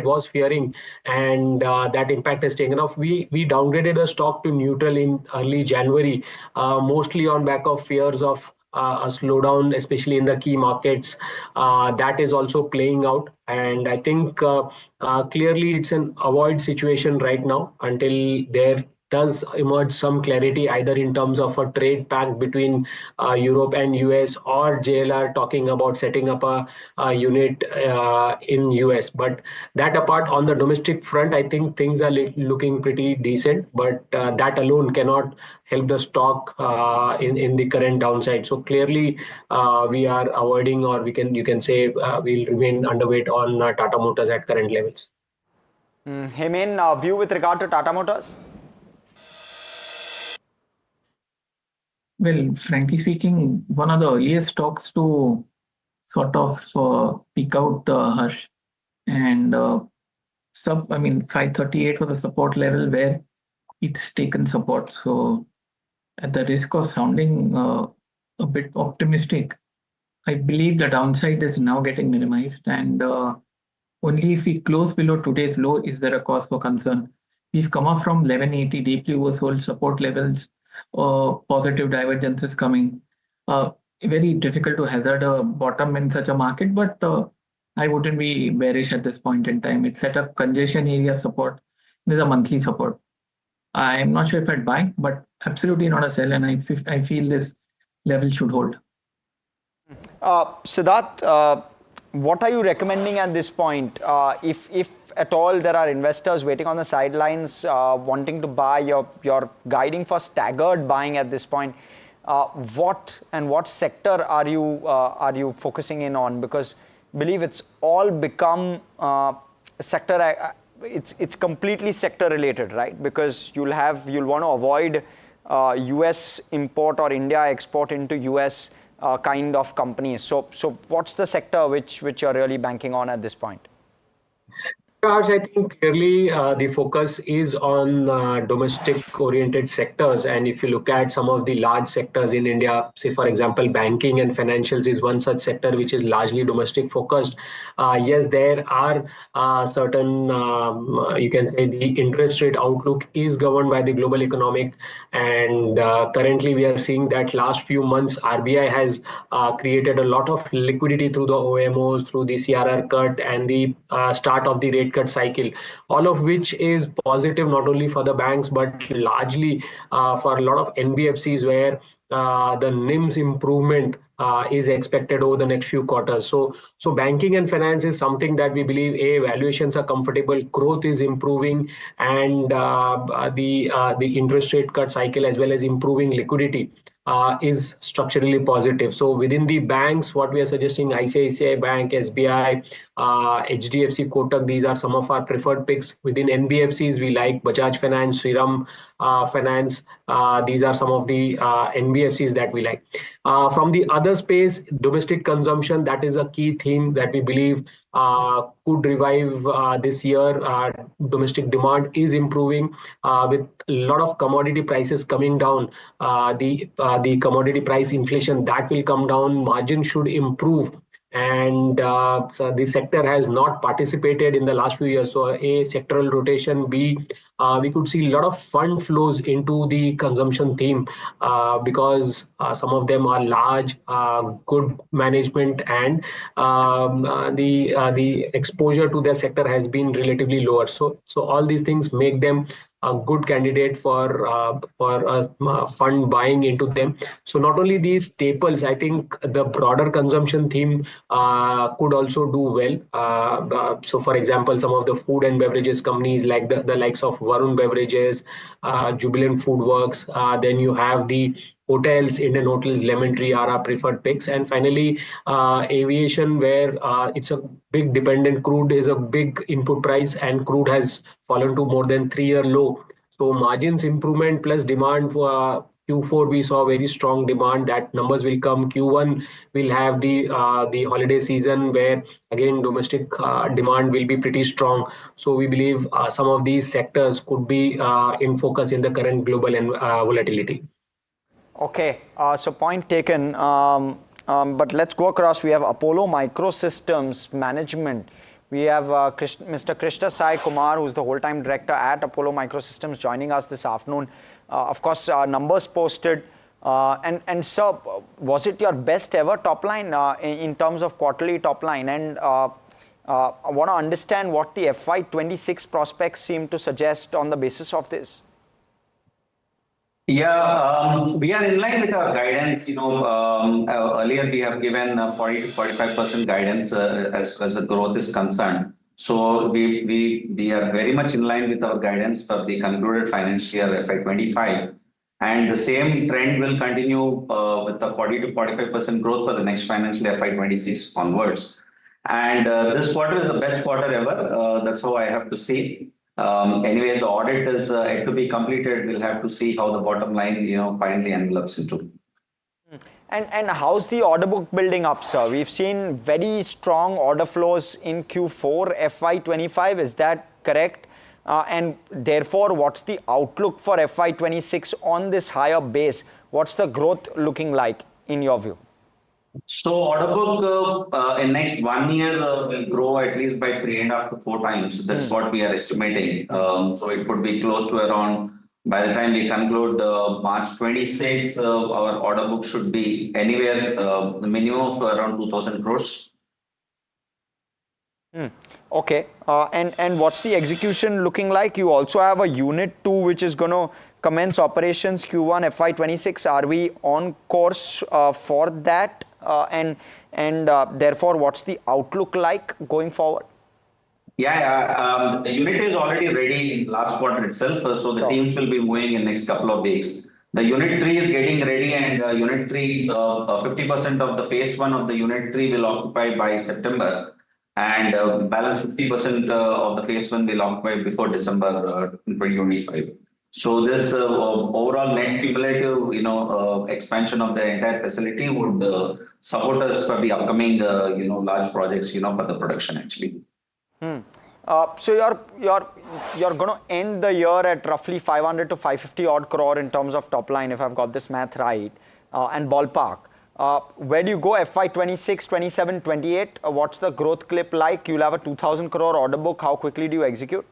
was fearing, and that impact has taken off. We downgraded the stock to neutral in early January, mostly on back of fears of a slowdown, especially in the key markets. That is also playing out. And I think clearly it's an avoid situation right now until there does emerge some clarity, either in terms of a trade pact between Europe and US, or JLR talking about setting up a unit in US. But that apart, on the domestic front, I think things are looking pretty decent, but that alone cannot help the stock in the current downside. So clearly we are avoiding, or you can say we'll remain underweight on Tata Motors at current levels. Hemant, view with regard to Tata Motors? Well, frankly speaking, one of the earliest stocks to sort of peak out, Harsh, and 538 was the support level where it's taken support. So at the risk of sounding a bit optimistic, I believe the downside is now getting minimized, and only if we close below today's low is there a cause for concern. We've come up from 1180 deeply oversold support levels, positive divergences coming. Very difficult to hazard a bottom in such a market, but I wouldn't be bearish at this point in time. It's at a congestion area support. There's a monthly support. I'm not sure if I'd buy, but absolutely not a sell, and I feel this level should hold. Siddharth, what are you recommending at this point? If at all there are investors waiting on the sidelines wanting to buy, you're guiding for staggered buying at this point. What sector are you focusing in on? Because I believe it's all become sector. It's completely sector related, right? Because you'll want to avoid US import or India export into US kind of companies. So what's the sector which you're really banking on at this point? I think clearly the focus is on domestic-oriented sectors. And if you look at some of the large sectors in India, say, for example, banking and financials is one such sector which is largely domestic-focused. Yes, there are certain, you can say the interest rate outlook is governed by the global economic. And currently we are seeing that last few months, RBI has created a lot of liquidity through the OMOs, through the CRR cut and the start of the rate cut cycle, all of which is positive not only for the banks but largely for a lot of NBFCs where the NIMs improvement is expected over the next few quarters. So banking and finance is something that we believe valuations are comfortable, growth is improving, and the interest rate cut cycle as well as improving liquidity is structurally positive. So within the banks, what we are suggesting, ICICI Bank, SBI, HDFC, Kotak, these are some of our preferred picks. Within NBFCs, we like Bajaj Finance, Shriram Finance. These are some of the NBFCs that we like. From the other space, domestic consumption, that is a key theme that we believe could revive this year. Domestic demand is improving with a lot of commodity prices coming down. The commodity price inflation, that will come down, margin should improve. And so the sector has not participated in the last few years. So A, sectoral rotation, B, we could see a lot of fund flows into the consumption theme because some of them are large, good management, and the exposure to their sector has been relatively lower. So all these things make them a good candidate for fund buying into them. So not only these staples, I think the broader consumption theme could also do well. So for example, some of the food and beverages companies like the likes of Varun Beverages, Jubilant Foodworks, then you have the hotels, Indian Hotels, Lemon Tree are our preferred picks. And finally, aviation, where it's a big dependent. Crude is a big input price, and crude has fallen to more than 3-year low. So margins improvement plus demand for Q4 we saw very strong demand. That numbers will come. Q1 will have the holiday season where again domestic demand will be pretty strong. So we believe some of these sectors could be in focus in the current global and volatility. Okay, so point taken. But let's go across. We have Apollo Microsystems Management. We have Mr. Krishna Sai Kumar, who's the whole-time director at Apollo Microsystems, joining us this afternoon. Of course, numbers posted. And sir, was it your best ever top line in terms of quarterly top line? And I want to understand what the FY26 prospects seem to suggest on the basis of this. Yeah, we are in line with our guidance. Earlier we have given 40 to 45% guidance as the growth is concerned. So we are very much in line with our guidance for the concluded financial year FY25. And the same trend will continue with the 40 to 45% growth for the next financial year FY26 onwards. And this quarter is the best quarter ever. That's how I have to say. Anyway, the audit is yet to be completed. We'll have to see how the bottom line, finally envelops into. And how's the order book building up, sir? We've seen very strong order flows in Q4 FY25. Is that correct? And therefore, what's the outlook for FY26 on this higher base? What's the growth looking like in your view? So order book in next 1 year will grow at least by 3.5 to 4 times. That's what we are estimating. So it could be close to around, by the time we conclude March 26, our order book should be anywhere the minimum of around 2,000 crores. Okay. And what's the execution looking like? You also have a unit 2 which is going to commence operations Q1 FY26. Are we on course for that? And therefore, what's the outlook like going forward? Yeah, the unit is already ready in last quarter itself. So the teams will be moving in next couple of weeks. The unit 3 is getting ready, and unit 3, 50% of the phase 1 of the unit 3 will occupy by September. And balance 50% of the phase 1 will occupy before December 2025. So this overall net cumulative, expansion of the entire facility would support us for the upcoming, large projects, for the production actually. So you're going to end the year at roughly 500 to 550 odd crore in terms of top line, if I've got this math right, and ballpark. Where do you go FY26, 27, 28? What's the growth clip like? You'll have a 2,000 crore order book. How quickly do you execute?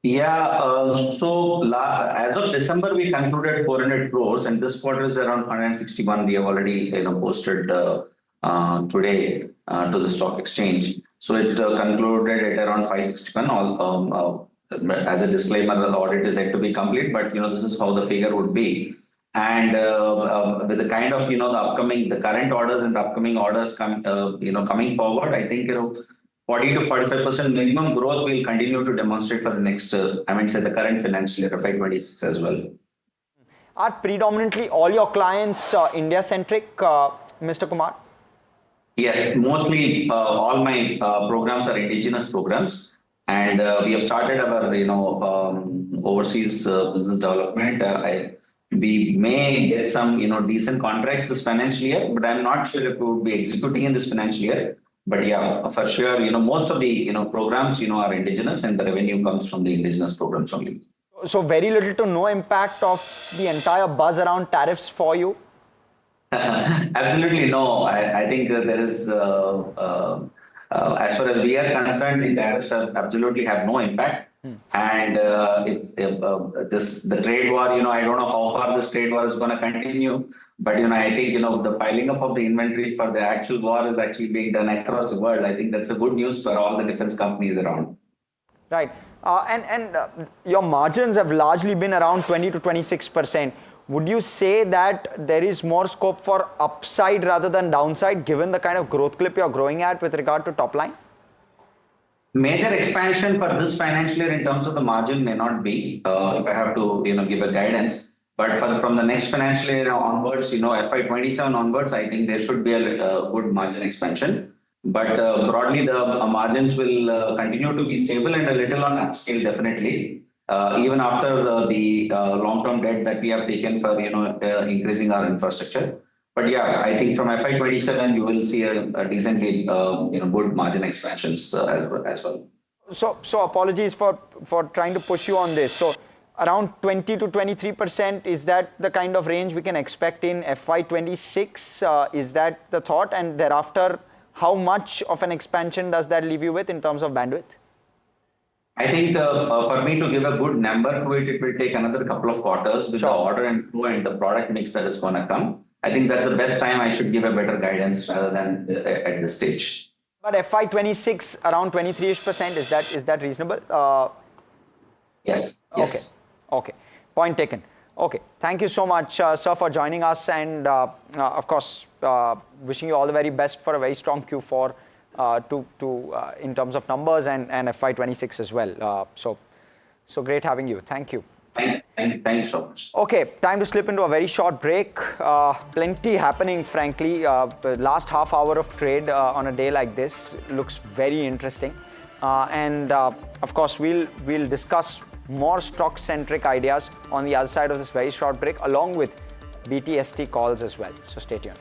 Yeah, so as of December, we concluded 400 crores, and this quarter is around 161. We have already posted today to the stock exchange. So it concluded at around 561. As a disclaimer, the audit is yet to be complete, but this is how the figure would be. And with the kind of the current orders and the upcoming orders coming forward, I think 40 to 45% minimum growth will continue to demonstrate for the next, the current financial year, FY26 as well. Are predominantly all your clients India-centric, Mr. Kumar? Yes, mostly all my programs are indigenous programs. And we have started our, overseas business development. We may get some, decent contracts this financial year, but I'm not sure if we would be executing in this financial year. But yeah, for sure, most of the, programs, are indigenous, and the revenue comes from the indigenous programs only. So very little to no impact of the entire buzz around tariffs for you? Absolutely no. I think there is, as far as we are concerned, the tariffs absolutely have no impact. And the trade war, I don't know how far this trade war is going to continue. But, I think, the piling up of the inventory for the actual war is actually being done across the world. I think that's a good news for all the defense companies around. Right. And your margins have largely been around 20 to 26%. Would you say that there is more scope for upside rather than downside, given the kind of growth clip you're growing at with regard to top line? Major expansion for this financial year in terms of the margin may not be, if I have to, give a guidance. But from the next financial year onwards, FY27 onwards, I think there should be a good margin expansion. But broadly, the margins will continue to be stable and a little on upscale, definitely. even after the long-term debt that we have taken for increasing our infrastructure. But yeah, I think from FY27 you will see a decently good margin expansions as well. So apologies for trying to push you on this. So around 20 to 23%, is that the kind of range we can expect in FY26? Is that the thought? And thereafter, how much of an expansion does that leave you with in terms of bandwidth? I think for me to give a good number to it, it will take another couple of quarters with the order and flow and the product mix that is going to come. I think that's the best time I should give a better guidance rather than at this stage. But FY26 around 23%, is that reasonable? Yes. Okay. Point taken. Okay. Thank you so much, sir, for joining us, and of course, wishing you all the very best for a very strong Q4 in terms of numbers and FY26 as well. So great having you. Thank you. Thank you so much. Okay, time to slip into a very short break. Plenty happening, frankly. The last half hour of trade on a day like this looks very interesting. And of course, we'll discuss more stock-centric ideas on the other side of this very short break, along with BTST calls as well. So stay tuned.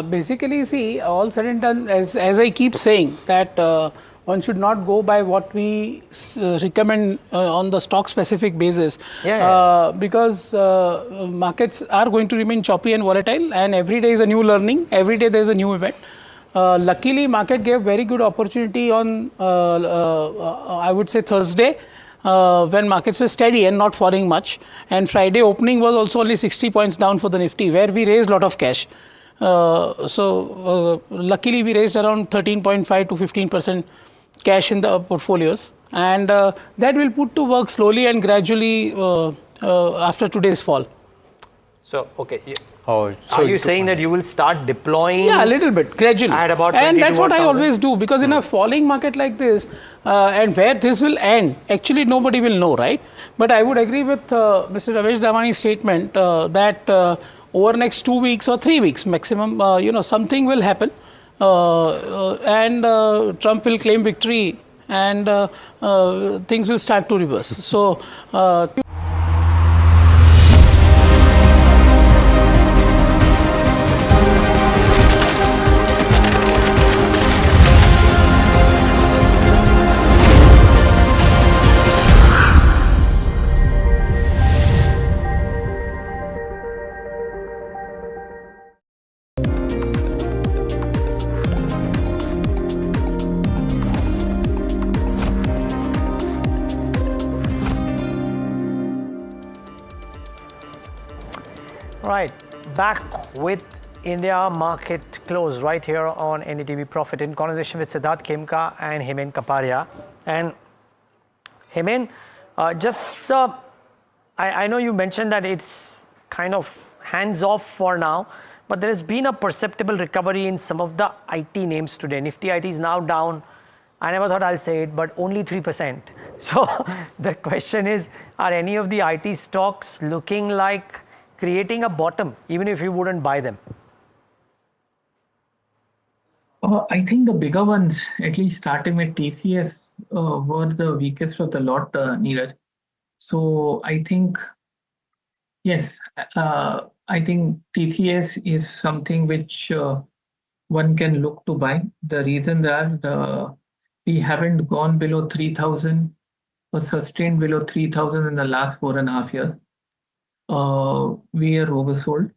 Basically, see, all said and done, as I keep saying, that one should not go by what we recommend on the stock specific basis, because markets are going to remain choppy and volatile, and every day is a new learning, every day there is a new event. Luckily, market gave very good opportunity on I would say Thursday, when markets were steady and not falling much, and Friday opening was also only 60 points down for the Nifty, where we raised a lot of cash. Luckily we raised around 13.5 to 15% cash in the portfolios, and that will put to work slowly and gradually after today's fall. So, okay. So are you saying that you will start deploying? Yeah, a little bit, gradually. At about and that's what I always do, because in a falling market like this, and where this will end, actually nobody will know, right? But I would agree with Mr. Ramesh Damani's statement that over next 2 weeks or 3 weeks maximum, something will happen, and Trump will claim victory, and things will start to reverse. So. Right, back with India market close right here on NDTV Profit, in conversation with Siddharth Khemka and Hemen Kaparia. And Hemen, I know you mentioned that it's kind of hands off for now, but there has been a perceptible recovery in some of the IT names today. Nifty IT is now down, I never thought I'll say it, but only 3%. So the question is, are any of the IT stocks looking like creating a bottom, even if you wouldn't buy them? I think the bigger ones, at least starting with TCS, were the weakest of the lot, Neeraj. So I think, yes, I think TCS is something which one can look to buy. The reason that we haven't gone below 3,000 or sustained below 3,000 in the last 4.5 years. We are oversold.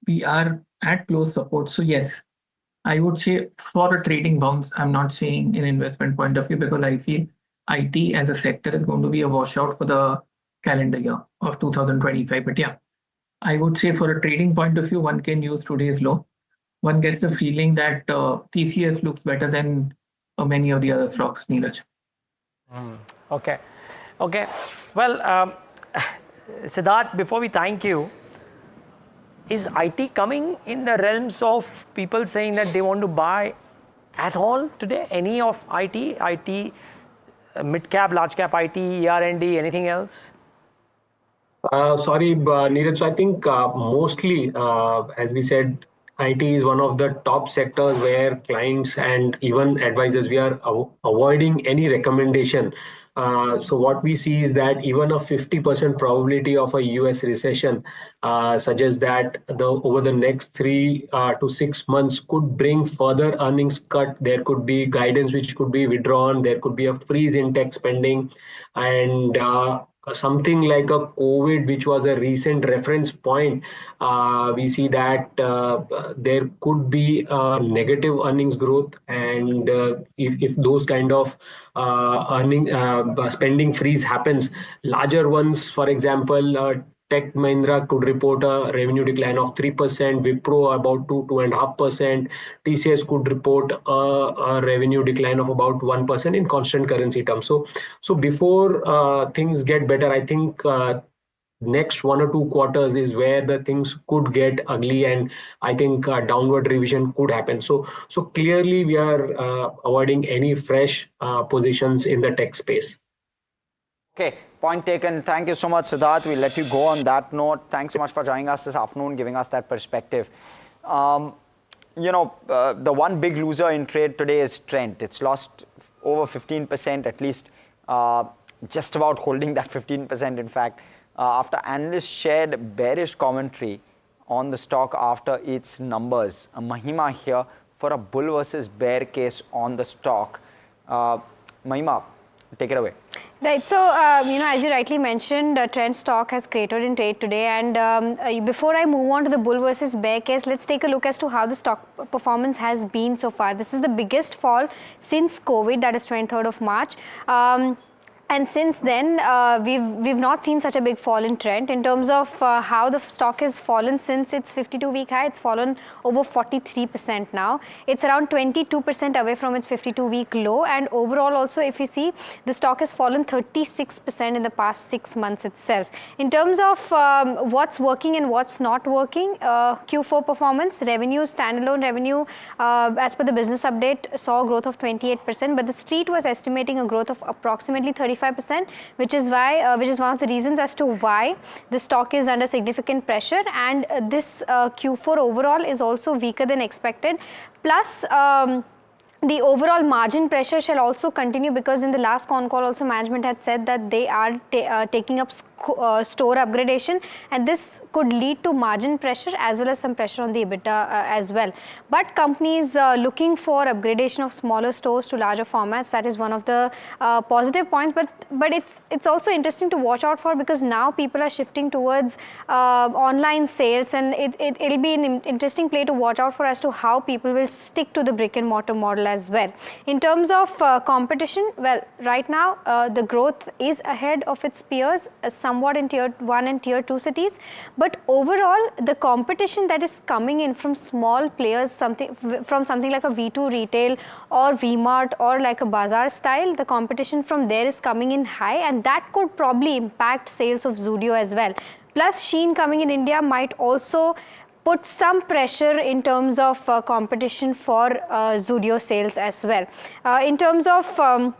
We are at close support. So yes, I would say for a trading bounce, I'm not saying an investment point of view, because I feel IT as a sector is going to be a washout for the calendar year of 2025. But yeah, I would say for a trading point of view, one can use today's low. One gets the feeling that TCS looks better than many of the other stocks, Neeraj. Okay. Well, Siddharth, before we thank you, is IT coming in the realms of people saying that they want to buy at all today? Any of IT, mid-cap, large-cap IT, ER&D, anything else? Sorry, Neeraj. So I think mostly, as we said, IT is one of the top sectors where clients and even advisors, we are avoiding any recommendation. So what we see is that even a 50% probability of a US recession suggests that over the next 3 to 6 months could bring further earnings cut. There could be guidance which could be withdrawn. There could be a freeze in tech spending, and something like a COVID, which was a recent reference point, we see that there could be negative earnings growth, and if those kind of spending freeze happens, larger ones, for example, Tech Mahindra could report a revenue decline of 3%, Wipro about 2.5%, TCS could report a revenue decline of about 1% in constant currency terms. So before things get better, I think next 1 or 2 quarters is where the things could get ugly, and I think downward revision could happen. So clearly we are avoiding any fresh positions in the tech space. Okay, point taken. Thank you so much, Siddharth. We'll let you go on that note. Thanks so much for joining us this afternoon, giving us that perspective. The one big loser in trade today is Trent. It's lost over 15%, at least just about holding that 15%, in fact, after analysts shared bearish commentary on the stock after its numbers. Mahima here for a bull versus bear case on the stock. Mahima, take it away. Right. So, as you rightly mentioned, Trent stock has cratered in trade today. And before I move on to the bull versus bear case, let's take a look as to how the stock performance has been so far. This is the biggest fall since COVID, that is 23rd of March. And since then, we've not seen such a big fall in Trent. In terms of how the stock has fallen since its 52-week high, it's fallen over 43% now. It's around 22% away from its 52-week low. And overall also, if you see, the stock has fallen 36% in the past 6 months itself. In terms of what's working and what's not working, Q4 performance, revenue, standalone revenue, as per the business update, saw a growth of 28%. But the street was estimating a growth of approximately 35%, which is one of the reasons as to why the stock is under significant pressure, and this Q4 overall is also weaker than expected. Plus, the overall margin pressure shall also continue, because in the last con call also management had said that they are taking up store upgradation, and this could lead to margin pressure as well as some pressure on the EBITDA as well. But companies looking for upgradation of smaller stores to larger formats, that is one of the positive points. But it's also interesting to watch out for, because now people are shifting towards online sales, and it'll be an interesting play to watch out for as to how people will stick to the brick and mortar model as well. In terms of competition, well, right now the growth is ahead of its peers, somewhat in tier 1 and tier 2 cities, but overall the competition that is coming in from small players, something like a V2 retail or V-Mart or like a bazaar style, the competition from there is coming in high, and that could probably impact sales of Zudio as well. Plus, Shein coming in India might also put some pressure in terms of competition for Zudio sales as well. In terms of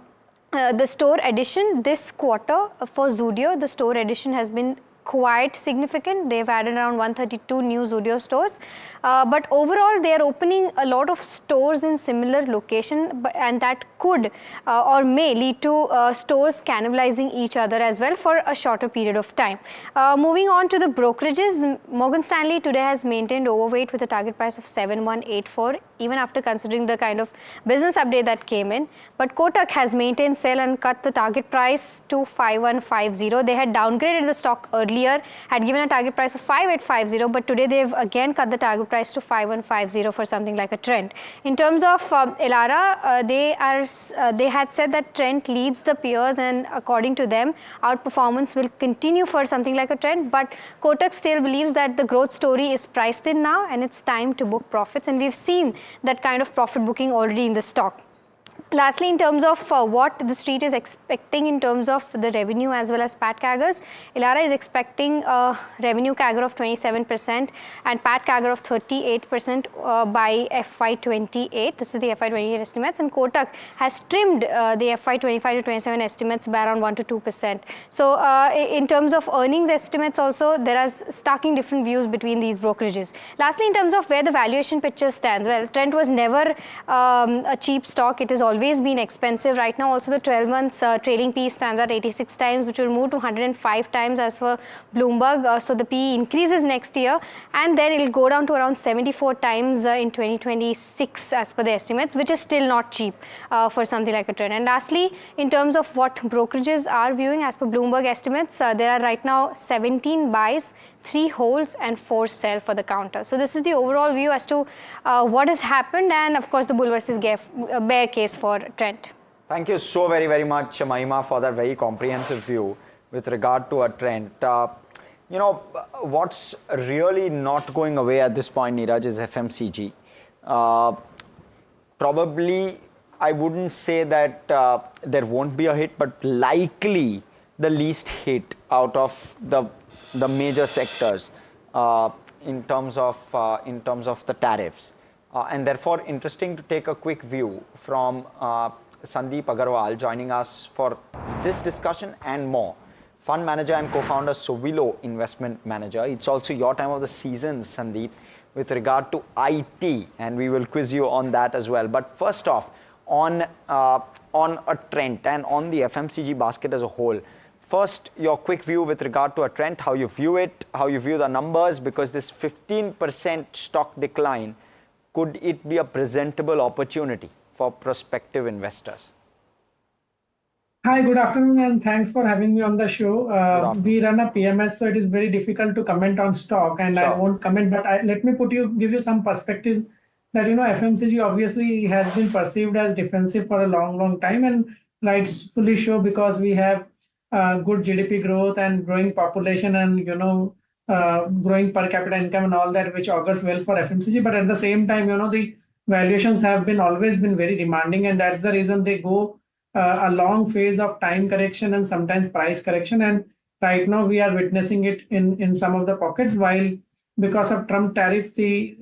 the store addition this quarter for Zudio, the store addition has been quite significant. They've added around 132 new Zudio stores. But overall, they are opening a lot of stores in similar location, and that could or may lead to stores cannibalizing each other as well for a shorter period of time. Moving on to the brokerages, Morgan Stanley today has maintained overweight with a target price of 7184, even after considering the kind of business update that came in. But Kotak has maintained sell and cut the target price to 5150. They had downgraded the stock earlier, had given a target price of 5850, but today they've again cut the target price to 5150 for something like a Trent. In terms of Elara, they had said that Trent leads the peers, and according to them, outperformance will continue for something like a Trent. But Kotak still believes that the growth story is priced in now, and it's time to book profits. And we've seen that kind of profit booking already in the stock. Lastly, in terms of what the street is expecting in terms of the revenue as well as PAT CAGRs, Elara is expecting a revenue CAGR of 27% and PAT CAGR of 38% by FY28. This is the FY28 estimates, and Kotak has trimmed the FY25 to 27 estimates by around 1 to 2%. So, in terms of earnings estimates also, there are starking different views between these brokerages. Lastly, in terms of where the valuation picture stands, well, Trent was never a cheap stock. It is always been expensive. Right now also the 12 months trailing PE stands at 86 times, which will move to 105 times as per Bloomberg. So the PE increases next year, and then it will go down to around 74 times in 2026 as per the estimates, which is still not cheap for something like a Trent. And lastly, in terms of what brokerages are viewing as per Bloomberg estimates, there are right now 17 buys, 3 holds and 4 sell for the counter. So this is the overall view as to what has happened, and of course the bull versus bear case for Trent. Thank you so very much, Mahima, for that very comprehensive view with regard to a Trent. You know, what's really not going away at this point, Neeraj, is FMCG. Probably, I wouldn't say that there won't be a hit, but likely the least hit out of the major sectors in terms of the tariffs. And therefore, interesting to take a quick view from Sandeep Agarwal joining us for this discussion and more. Fund manager and co-founder Sovilo Investment Manager. It's also your time of the season, Sandeep, with regard to IT, and we will quiz you on that as well. But first off, on a Trent and on the FMCG basket as a whole, first, your quick view with regard to a Trent, how you view it, how you view the numbers, because this 15% stock decline, could it be a presentable opportunity for prospective investors? Hi, good afternoon, and thanks for having me on the show. We run a PMS, so it is very difficult to comment on stock, and I won't comment, but let me give you some perspective that, you know, FMCG obviously has been perceived as defensive for a long time, and rightfully so, because we have good GDP growth and growing population and, you know, growing per capita income and all that, which augurs well for FMCG. But at the same time, you know, the valuations have always been very demanding, and that's the reason they go a long phase of time correction and sometimes price correction. And right now we are witnessing it in some of the pockets, while because of Trump tariff, they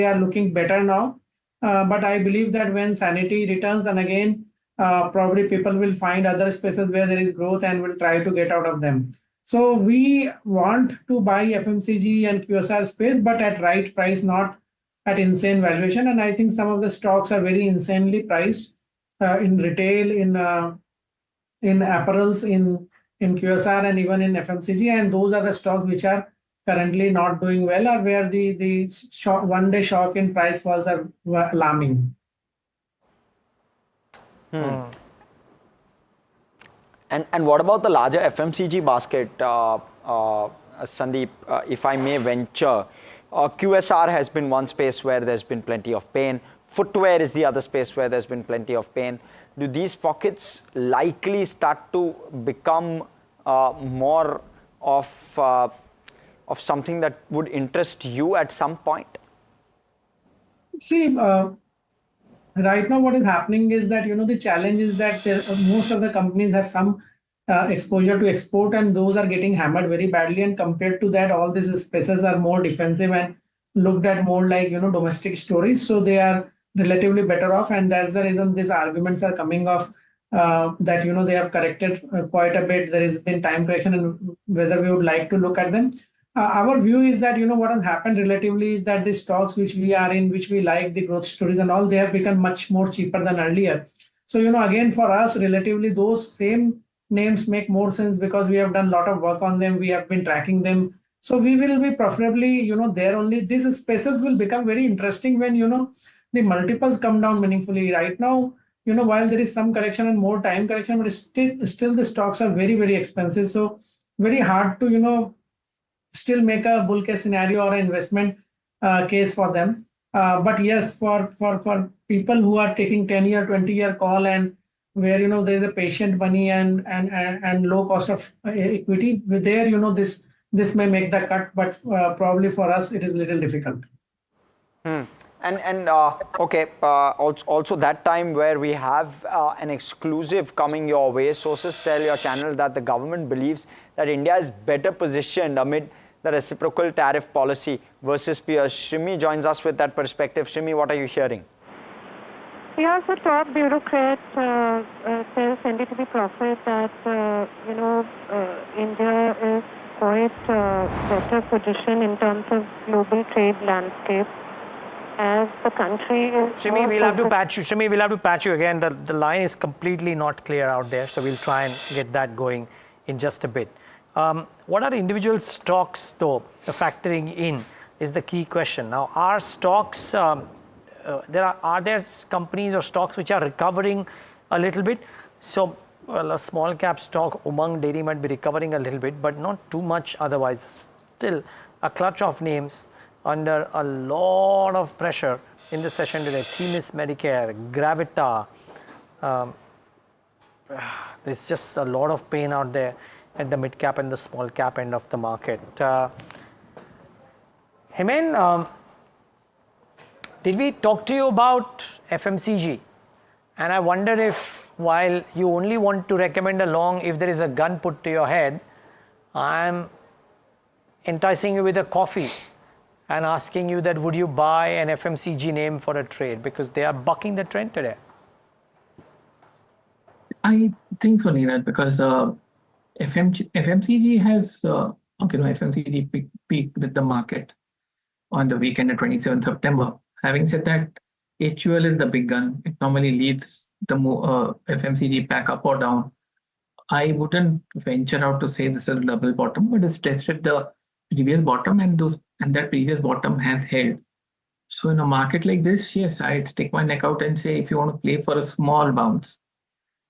are looking better now. But I believe that when sanity returns, and again, probably people will find other spaces where there is growth and will try to get out of them. So we want to buy FMCG and QSR space, but at right price, not at insane valuation. And I think some of the stocks are very insanely priced in retail, in apparels, in QSR, and even in FMCG. And those are the stocks which are currently not doing well, or where the one-day shock in price falls are alarming. And what about the larger FMCG basket, Sandeep, if I may venture? QSR has been one space where there's been plenty of pain. Footwear is the other space where there's been plenty of pain. Do these pockets likely start to become more of something that would interest you at some point? See, right now what is happening is that, you know, the challenge is that most of the companies have some exposure to export, and those are getting hammered very badly. And compared to that, all these spaces are more defensive and looked at more like, you know, domestic stories. So they are relatively better off, and that's the reason these arguments are coming of that they have corrected quite a bit. There has been time correction, and whether we would like to look at them. Our view is that what has happened relatively is that the stocks which we are in, which we like, the growth stories and all, they have become much more cheaper than earlier. So again, for us, relatively those same names make more sense because we have done a lot of work on them. We have been tracking them. So we will be preferably there only. These spaces will become very interesting when the multiples come down meaningfully. Right now, while there is some correction and more time correction, but still the stocks are very, very expensive. So very hard to still make a bull case scenario or an investment case for them. But yes, for people who are taking 10-year, 20-year call, and where there is a patient money and low cost of equity, there this may make the cut, but probably for us it is a little difficult. Okay, also that time where we have an exclusive coming your way. Sources tell your channel that the government believes that India is better positioned amid the reciprocal tariff policy versus peers. Shrimi joins us with that perspective. Shrimi, what are you hearing? Yeah, so top bureaucrat tells NDTV Profit that India is quite better positioned in terms of global trade landscape, as the country is. Shrimi, we'll have to patch you. Shrimi, we'll have to patch you again. The line is completely not clear out there, so we'll try and get that going in just a bit. What are individual stocks, though, factoring in is the key question. Now, are stocks, are there companies or stocks which are recovering a little bit? So, well, a small cap stock, Umang Dairy, might be recovering a little bit, but not too much otherwise. Still, a clutch of names under a lot of pressure in the session today. Themis Medicare, Gravita. There's just a lot of pain out there at the mid cap and the small cap end of the market. Himen, did we talk to you about FMCG? And I wonder if, while you only want to recommend a long if there is a gun put to your head, I'm enticing you with a coffee and asking you that would you buy an FMCG name for a trade, because they are bucking the trend today. I think so, Neeraj, because FMCG has, FMCG peaked with the market on the weekend of 27th September. Having said that, HUL is the big gun. It normally leads the FMCG pack up or down. I wouldn't venture out to say this is a double bottom, but it's tested the previous bottom, and that previous bottom has held. So in a market like this, yes, I'd stick my neck out and say if you want to play for a small bounce,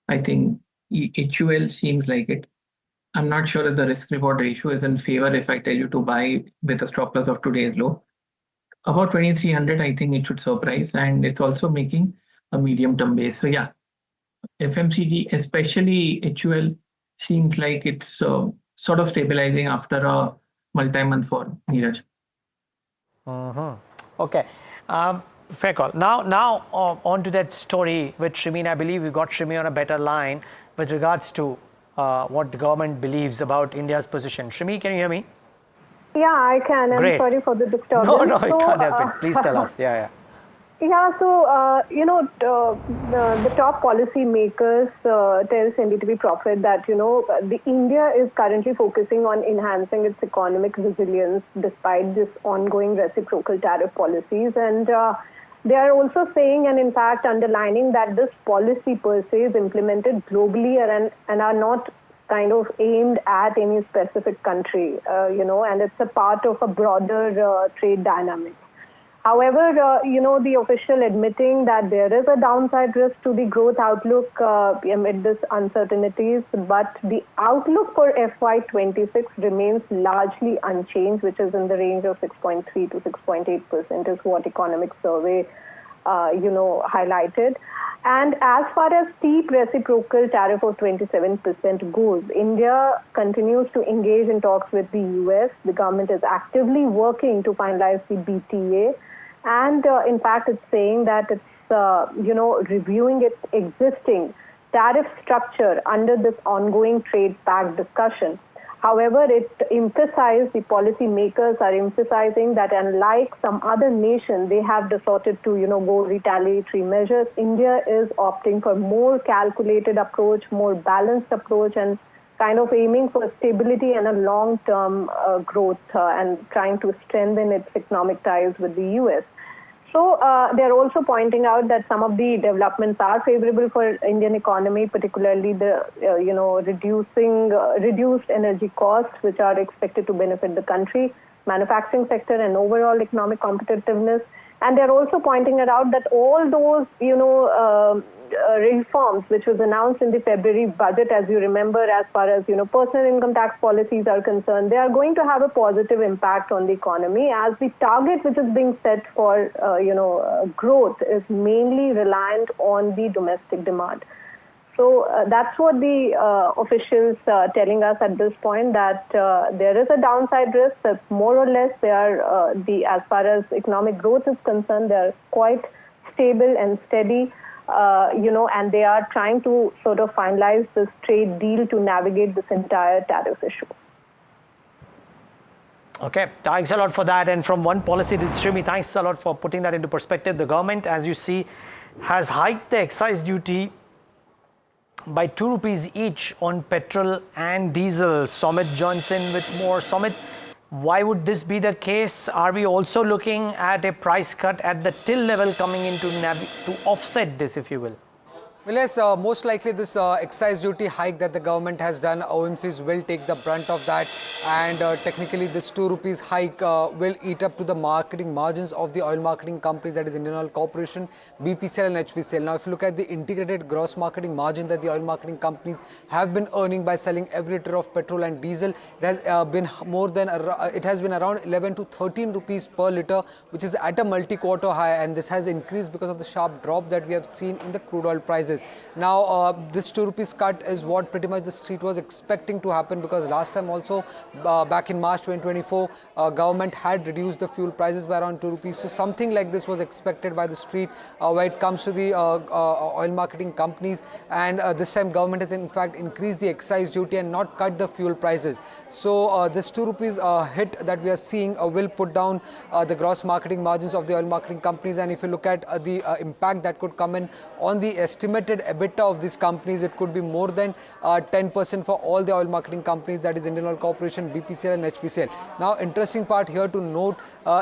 I think HUL seems like it. I'm not sure if the risk-reward ratio is in favor if I tell you to buy with a stop loss of today's low. About 2,300, I think it should surprise, and it's also making a medium-term base. So yeah, FMCG, especially HUL, seems like it's sort of stabilizing after a multi-month fall, Neeraj. Okay, fair call. Now on to that story with Shrimi. I believe we got Shrimi on a better line with regards to what the government believes about India's position. Shrimi, can you hear me? Yeah, I can. Great. I'm sorry for the disturbance. No, you can't help it. Please tell us. Yeah. Yeah, so, the top policy makers tells NDTV Profit that, the India is currently focusing on enhancing its economic resilience despite this ongoing reciprocal tariff policies. And they are also saying, and in fact underlining, that this policy per se is implemented globally and are not kind of aimed at any specific country, and it's a part of a broader trade dynamic. However, the official admitting that there is a downside risk to the growth outlook amid this uncertainties, but the outlook for FY26 remains largely unchanged, which is in the range of 6.3 to 6.8% is what Economic Survey, highlighted. And as far as steep reciprocal tariff of 27% goes, India continues to engage in talks with the US. The government is actively working to finalize the BTA. And in fact, it's saying that it's, reviewing its existing tariff structure under this ongoing trade pact discussion. However, the policy makers are emphasizing that unlike some other nations, they have resorted to, go retaliatory measures. India is opting for more calculated approach, more balanced approach, and kind of aiming for stability and a long-term growth and trying to strengthen its economic ties with the US. So they're also pointing out that some of the developments are favorable for Indian economy, particularly the reduced energy costs, which are expected to benefit the country, manufacturing sector, and overall economic competitiveness. And they're also pointing it out that all those reforms which was announced in the February budget, as you remember, as far as personal income tax policies are concerned, they are going to have a positive impact on the economy, as the target which is being set for growth is mainly reliant on the domestic demand. So that's what the officials are telling us at this point, that there is a downside risk, that more or less they are as far as economic growth is concerned, they are quite stable and steady. And they are trying to sort of finalize this trade deal to navigate this entire tariff issue. Okay, thanks a lot for that. And from one policy, Srimi, thanks a lot for putting that into perspective. The government, as you see, has hiked the excise duty by 2 rupees each on petrol and diesel. Somit joins in with more. Somit, why would this be the case? Are we also looking at a price cut at the till level coming in to offset this, if you will? Well, yes, most likely this excise duty hike that the government has done, OMCs will take the brunt of that, and technically this 2 rupees hike will eat up to the marketing margins of the oil marketing companies, that is Indian Oil Corporation, BPCL and HPCL. Now, if you look at the integrated gross marketing margin that the oil marketing companies have been earning by selling every liter of petrol and diesel, it has been around 11 to 13 rupees per liter, which is at a multi-quarter high, and this has increased because of the sharp drop that we have seen in the crude oil prices. Now, this 2 rupees cut is what pretty much the street was expecting to happen, because last time also, back in March 2024, government had reduced the fuel prices by around 2 rupees. So something like this was expected by the street when it comes to the oil marketing companies. And this time government has in fact increased the excise duty and not cut the fuel prices. So this 2 rupees hit that we are seeing will put down the gross marketing margins of the oil marketing companies. And if you look at the impact that could come in on the estimated EBITDA of these companies, it could be more than 10% for all the oil marketing companies, that is Indian Oil Corporation, BPCL and HPCL. Now, interesting part here to note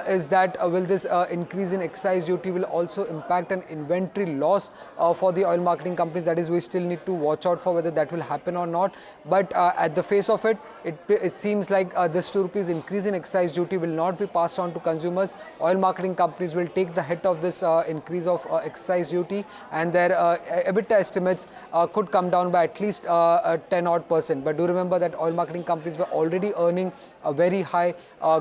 is that will this increase in excise duty will also impact an inventory loss for the oil marketing companies. That is, we still need to watch out for whether that will happen or not. But at the face of it, it seems like this 2 rupees increase in excise duty will not be passed on to consumers. Oil marketing companies will take the hit of this increase of excise duty, and their EBITDA estimates could come down by at least 10% But do remember that oil marketing companies were already earning a very high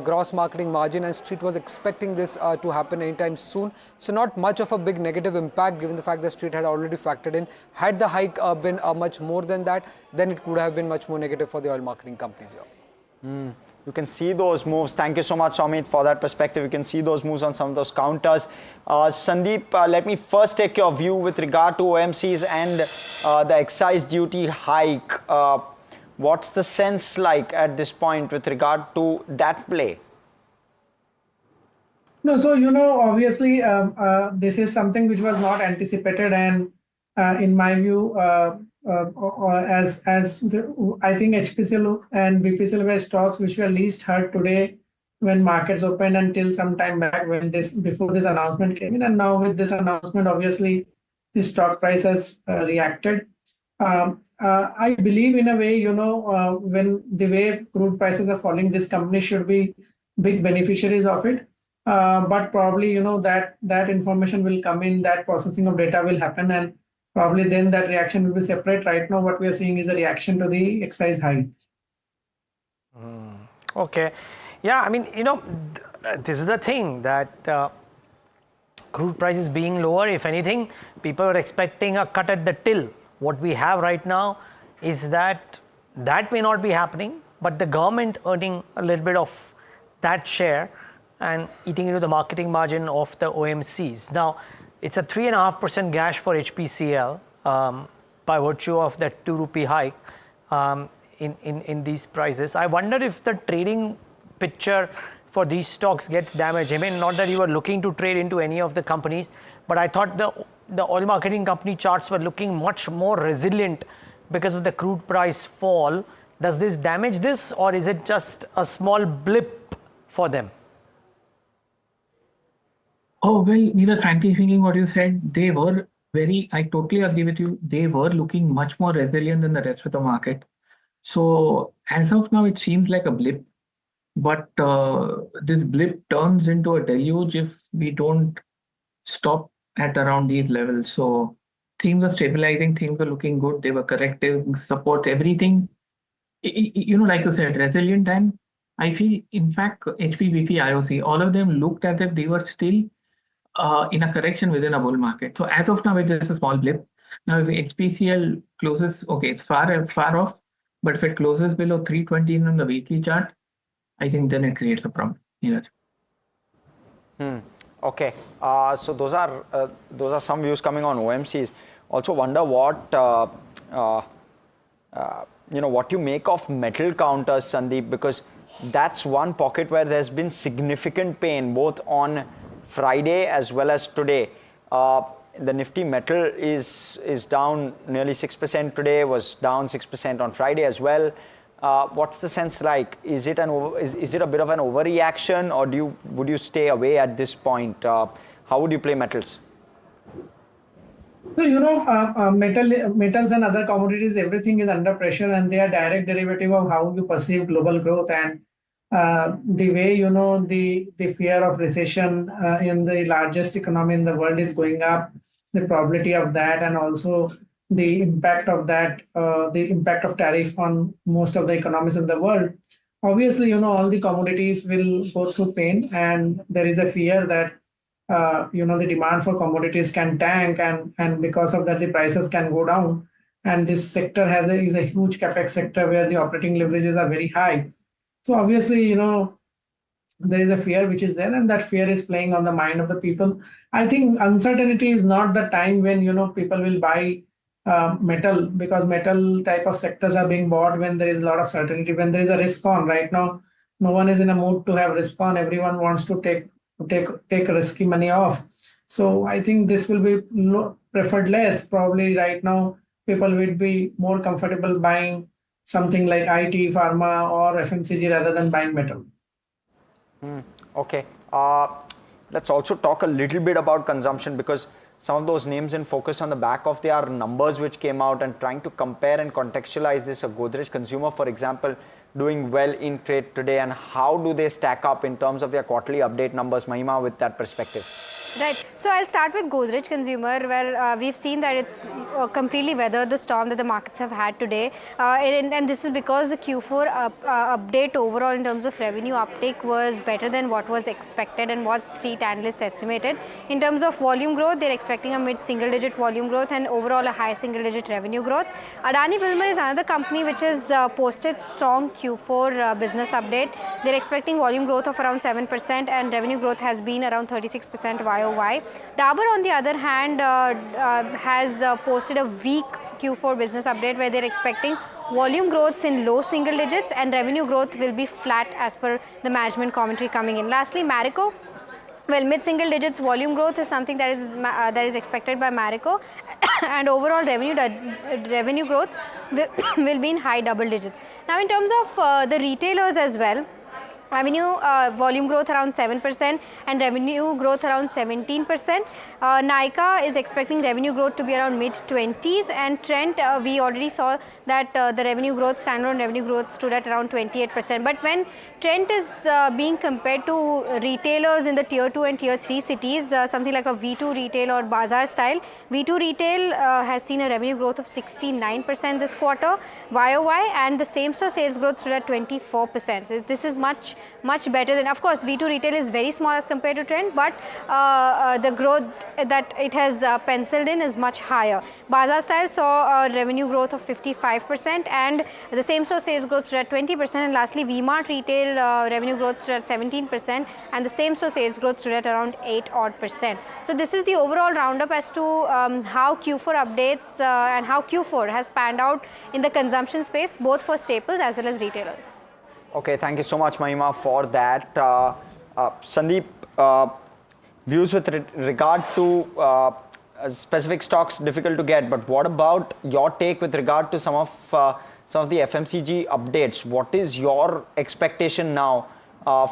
gross marketing margin, and street was expecting this to happen anytime soon. So not much of a big negative impact, given the fact that street had already factored in. Had the hike been much more than that, then it could have been much more negative for the oil marketing companies here. You can see those moves. Thank you so much, Somit, for that perspective. You can see those moves on some of those counters. Sandeep, let me first take your view with regard to OMCs and the excise duty hike. What's the sense like at this point with regard to that play? No, so, obviously, this is something which was not anticipated, and in my view, as I think HPCL and BPCL were stocks which were least hurt today when markets opened, until some time back before this announcement came in. And now with this announcement, obviously, the stock price has reacted. I believe in a way, when the way crude prices are falling, this company should be big beneficiaries of it. But probably, that information will come in, that processing of data will happen, and probably then that reaction will be separate. Right now, what we are seeing is a reaction to the excise hike. Okay. Yeah, I mean, this is the thing, that crude prices being lower, if anything, people are expecting a cut at the till. What we have right now is that may not be happening, but the government earning a little bit of that share and eating into the marketing margin of the OMCs. Now, it's a 3.5% gash for HPCL by virtue of that 2 rupee hike. in these prices. I wonder if the trading picture for these stocks gets damaged. I mean, not that you were looking to trade into any of the companies, but I thought the oil marketing company charts were looking much more resilient because of the crude price fall. Does this damage this, or is it just a small blip for them? Oh, well, Neeraj, frankly speaking, what you said, they were I totally agree with you. They were looking much more resilient than the rest of the market. So as of now, it seems like a blip, but this blip turns into a deluge if we don't stop at around these levels. So things were stabilizing, things were looking good, they were correcting, support, everything. Like you said, resilient, and I feel, in fact, HP, BP, IOC, all of them looked as if they were still in a correction within a bull market. So as of now, it is a small blip. Now, if HPCL closes, okay, it's far off, but if it closes below 320 on the weekly chart, I think then it creates a problem. Okay, so those are some views coming on OMCs. Also wonder what what you make of metal counters, Sandeep, because that's one pocket where there's been significant pain both on Friday as well as today. The Nifty metal is down nearly 6% today, was down 6% on Friday as well. What's the sense like? Is it a bit of an overreaction, or would you stay away at this point? How would you play metals? So, metals and other commodities, everything is under pressure, and they are direct derivative of how you perceive global growth, and the way, the fear of recession in the largest economy in the world is going up, the probability of that, and also the impact of that, the impact of tariff on most of the economies in the world. Obviously, all the commodities will go through pain, and there is a fear that the demand for commodities can tank, and because of that, the prices can go down. And this sector is a huge capex sector where the operating leverages are very high. So obviously, there is a fear which is there, and that fear is playing on the mind of the people. I think uncertainty is not the time when people will buy metal, because metal type of sectors are being bought when there is a lot of certainty, when there is a risk on. Right now, no one is in a mood to have risk on. Everyone wants to take risky money off. So I think this will be preferred less. Probably right now, people will be more comfortable buying something like IT, Pharma, or FMCG rather than buying metal. Okay. Let's also talk a little bit about consumption, because some of those names in focus on the back of their numbers which came out, and trying to compare and contextualize this. A Godrej Consumer, for example, doing well in trade today, and how do they stack up in terms of their quarterly update numbers, Mahima, with that perspective? Right. So I'll start with Godrej Consumer, where we've seen that it's completely weathered the storm that the markets have had today. And this is because the Q4 update overall in terms of revenue uptake was better than what was expected and what street analysts estimated. In terms of volume growth, they're expecting a mid-single digit volume growth and overall a high single digit revenue growth. Adani Wilmar is another company which has posted strong Q4 business update. They're expecting volume growth of around 7% and revenue growth has been around 36% YOY. Dabur, on the other hand, has posted a weak Q4 business update where they're expecting volume growths in low single digits and revenue growth will be flat as per the management commentary coming in. Lastly, Marico. Well, mid-single digits volume growth is something that is expected by Marico, and overall revenue growth will be in high double digits. Now, in terms of the retailers as well, revenue volume growth around 7% and revenue growth around 17%. Nykaa is expecting revenue growth to be around mid-20s, and Trent, we already saw that the revenue growth, standalone revenue growth stood at around 28%. But when Trent is being compared to retailers in the tier 2 and tier 3 cities, something like a V2 retail or bazaar style, V2 retail has seen a revenue growth of 69% this quarter YOY, and the same store sales growth stood at 24%. This is much much better than, of course, V2 retail is very small as compared to Trent, but the growth that it has penciled in is much higher. Bazaar Style saw a revenue growth of 55% and the same store sales growth stood at 20%, and lastly V-Mart retail revenue growth stood at 17% and the same store sales growth stood at around 8%. So this is the overall roundup as to how Q4 updates and how Q4 has panned out in the consumption space, both for staples as well as retailers. Okay, thank you so much, Mahima, for that. Sandeep, views with regard to specific stocks difficult to get, but what about your take with regard to some of the FMCG updates? What is your expectation now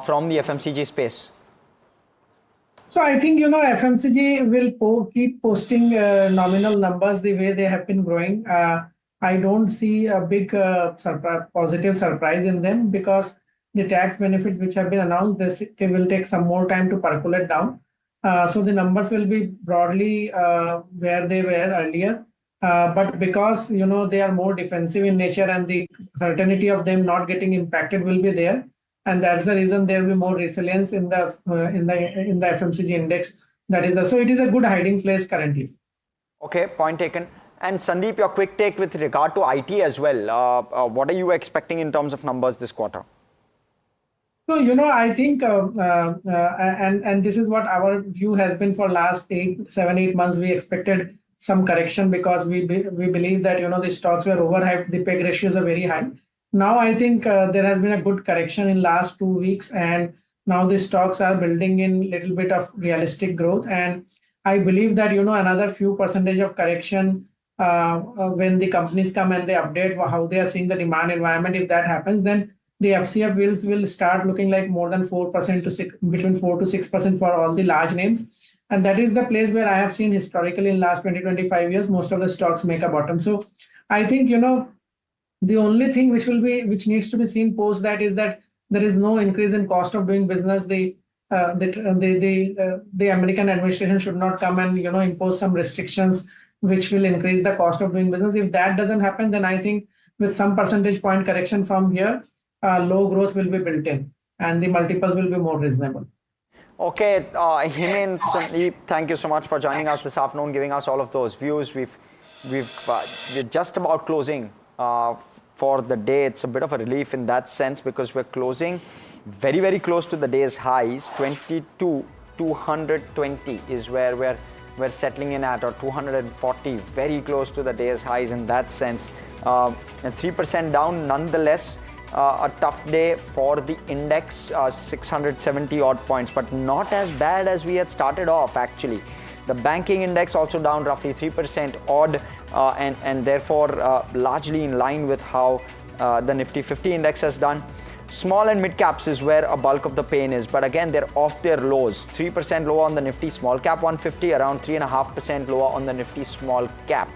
from the FMCG space? So I think, FMCG will keep posting nominal numbers the way they have been growing. I don't see a big positive surprise in them because the tax benefits which have been announced, they will take some more time to percolate down. So the numbers will be broadly where they were earlier. But because, they are more defensive in nature and the certainty of them not getting impacted will be there. And that's the reason there will be more resilience in the FMCG index. So it is a good hiding place currently. Okay, point taken. And Sandeep, your quick take with regard to IT as well. What are you expecting in terms of numbers this quarter? So, I think, and this is what our view has been for last 7-8 months. We expected some correction because we believe that, the stocks were overhyped, the PEG ratios are very high. Now, I think there has been a good correction in last 2 weeks, and now the stocks are building in little bit of realistic growth. And I believe that, another few percentage of correction when the companies come and they update how they are seeing the demand environment, if that happens, then the FCF yields will start looking like more than 4% to between 4 to 6% for all the large names. And that is the place where I have seen historically in last 20-25 years, most of the stocks make a bottom. So I think, the only thing which needs to be seen post that is that there is no increase in cost of doing business. The American administration should not come and impose some restrictions which will increase the cost of doing business. If that doesn't happen, then I think with some percentage point correction from here, low growth will be built in and the multiples will be more reasonable. Okay, Himen, Sandeep, thank you so much for joining us this afternoon, giving us all of those views. We're just about closing for the day. It's a bit of a relief in that sense because we're closing very, very close to the day's highs. 22,220 is where we're settling in at, or 240, very close to the day's highs in that sense. And 3% down nonetheless. A tough day for the index, 670 odd points, but not as bad as we had started off actually. The banking index also down roughly 3% odd, and therefore largely in line with how the Nifty 50 index has done. Small and mid caps is where a bulk of the pain is, but again they're off their lows. 3% lower on the Nifty small cap 150, around 3.5% lower on the Nifty small cap.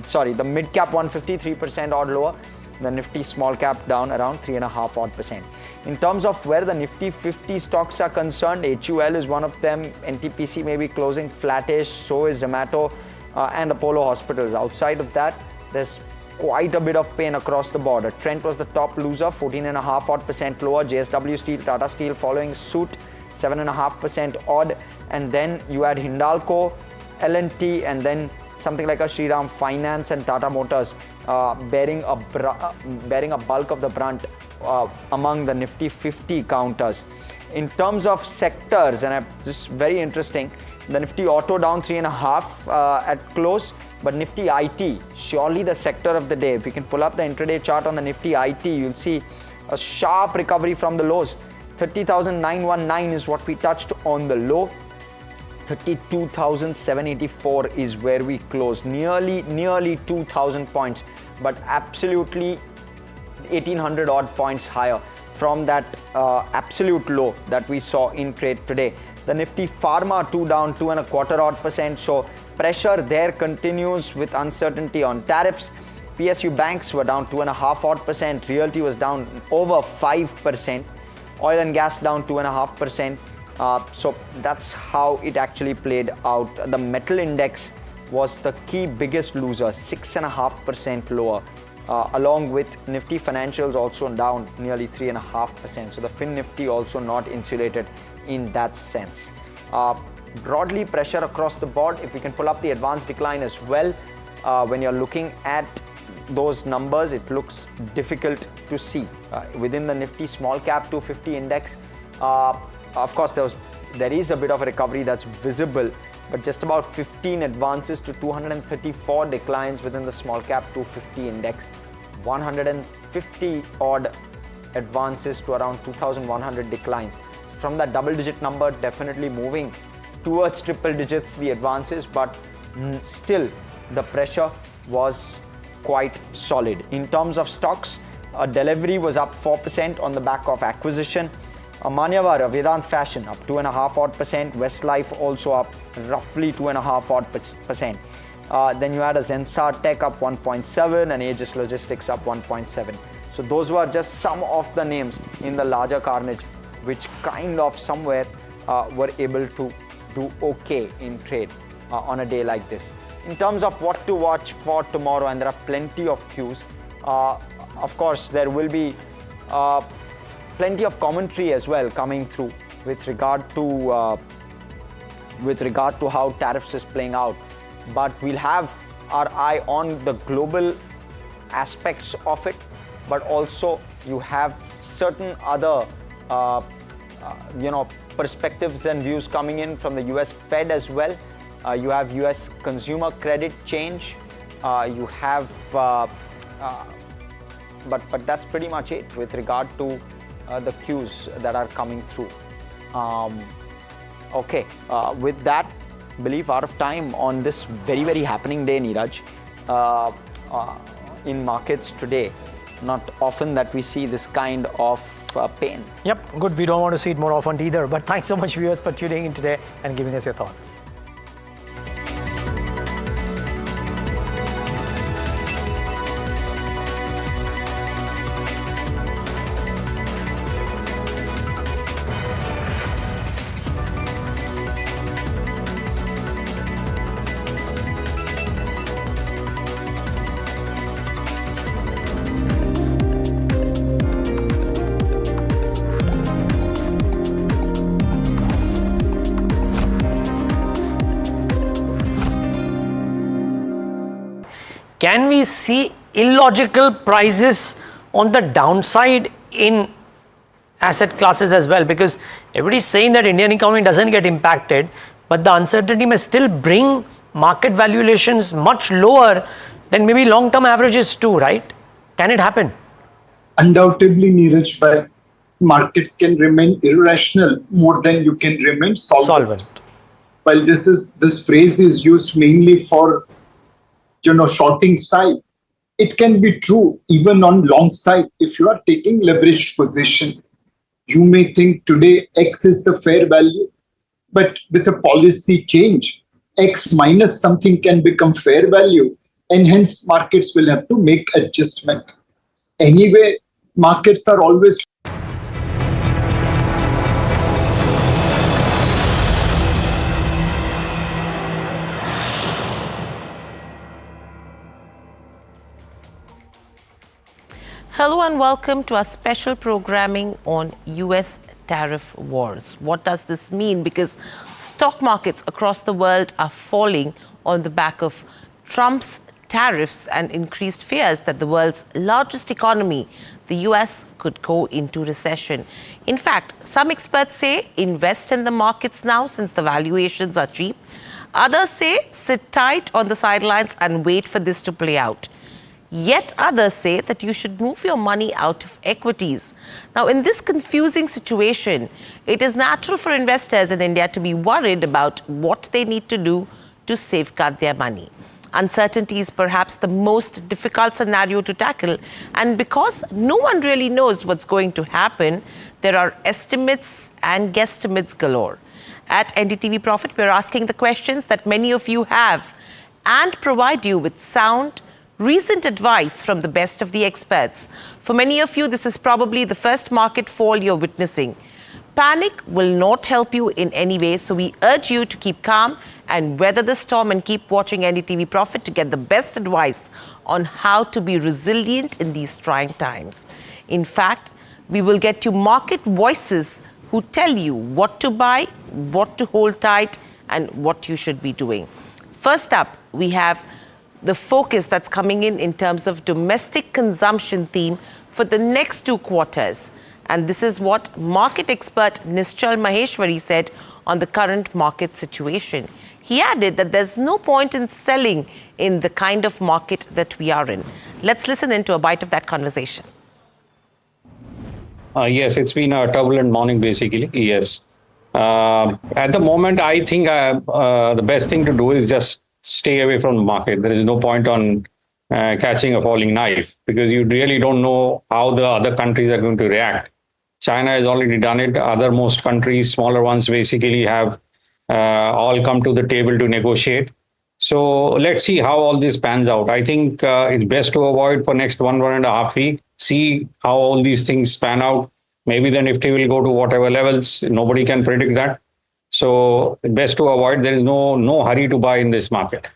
Sorry, the mid cap 150, 3% odd lower. The Nifty small cap down around 3.5 odd percent. In terms of where the Nifty 50 stocks are concerned, HUL is one of them. NTPC may be closing flattish, so is Zomato and Apollo Hospitals. Outside of that, there's quite a bit of pain across the board. Trent was the top loser, 14.5 odd percent lower. JSW Steel, Tata Steel following suit, 7.5% odd. And then you had Hindalco, L&T, and then something like a Shriram Finance and Tata Motors bearing a bulk of the brunt among the Nifty 50 counters. In terms of sectors, and this is very interesting, the Nifty Auto down 3.5 at close, but Nifty IT, surely the sector of the day. If you can pull up the intraday chart on the Nifty IT, you'll see a sharp recovery from the lows. 30,919 is what we touched on the low. 32,784 is where we closed, nearly 2,000 points, but absolutely 1,800 odd points higher from that absolute low that we saw in trade today. The Nifty Pharma 2 down 2.25 odd percent, so pressure there continues with uncertainty on tariffs. PSU banks were down 2.5 odd percent, realty was down over 5%, oil and gas down 2.5%. So that's how it actually played out. The metal index was the key biggest loser, 6.5% lower. along with Nifty financials also down nearly 3.5%. So the Fin Nifty also not insulated in that sense. Broadly pressure across the board. If we can pull up the advanced decline as well, when you're looking at those numbers, it looks difficult to see. Within the Nifty small cap 250 index, of course there is a bit of a recovery that's visible, but just about 15 advances to 234 declines within the small cap 250 index, 150 odd advances to around 2,100 declines. From that double digit number, definitely moving towards triple digits, the advances, but still the pressure was quite solid. In terms of stocks, Delivery was up 4% on the back of acquisition. Manyavara, Vedant Fashion up 2.5 odd %. Westlife also up roughly 2.5 odd %. Then you had a Zensar Tech up 1.7 and Aegis Logistics up 1.7. So those were just some of the names in the larger carnage which kind of somewhere were able to do okay in trade on a day like this. In terms of what to watch for tomorrow, and there are plenty of cues, of course there will be plenty of commentary as well coming through with regard to how tariffs is playing out. But we'll have our eye on the global aspects of it, but also you have certain other perspectives and views coming in from the US Fed as well. You have US consumer credit change. You have, but that's pretty much it with regard to the cues that are coming through. Okay, with that, believe out of time on this very, very happening day, Neeraj, in markets today. Not often that we see this kind of pain. Yep, good. We don't want to see it more often either. But thanks so much, viewers, for tuning in today and giving us your thoughts. Can we see illogical prices on the downside in asset classes as well? Because everybody's saying that Indian economy doesn't get impacted, but the uncertainty may still bring market valuations much lower than maybe long-term averages too, right? Can it happen? Undoubtedly, Neeraj, but markets can remain irrational more than you can remain solvent. While this phrase is used mainly for shorting side, it can be true even on long side. If you are taking leveraged position, you may think today X is the fair value, but with a policy change, X minus something can become fair value, and hence markets will have to make adjustment. Anyway, markets are always Hello and welcome to our special programming on US tariff wars. What does this mean? Because stock markets across the world are falling on the back of Trump's tariffs and increased fears that the world's largest economy, the US, could go into recession. In fact, some experts say invest in the markets now since the valuations are cheap. Others say sit tight on the sidelines and wait for this to play out. Yet others say that you should move your money out of equities. Now, in this confusing situation, it is natural for investors in India to be worried about what they need to do to safeguard their money. Uncertainty is perhaps the most difficult scenario to tackle. And because no one really knows what's going to happen, there are estimates and guesstimates galore. At NDTV Profit, we're asking the questions that many of you have and provide you with sound, recent advice from the best of the experts. For many of you, this is probably the first market fall you're witnessing. Panic will not help you in any way, so we urge you to keep calm and weather the storm and keep watching NDTV Profit to get the best advice on how to be resilient in these trying times. In fact, we will get you market voices who tell you what to buy, what to hold tight, and what you should be doing. First up, we have the focus that's coming in terms of domestic consumption theme for the next 2 quarters. And this is what market expert Nischal Maheshwari said on the current market situation. He added that there's no point in selling in the kind of market that we are in. Let's listen into a bite of that conversation. Yes, it's been a turbulent morning, basically. Yes. At the moment, I think the best thing to do is just stay away from the market. There is no point on catching a falling knife because you really don't know how the other countries are going to react. China has already done it. Most countries, smaller ones, basically have all come to the table to negotiate. So let's see how all this pans out. I think it's best to avoid for next 1.5 weeks. See how all these things pan out. Maybe the Nifty will go to whatever levels. Nobody can predict that. So best to avoid. There is no hurry to buy in this market.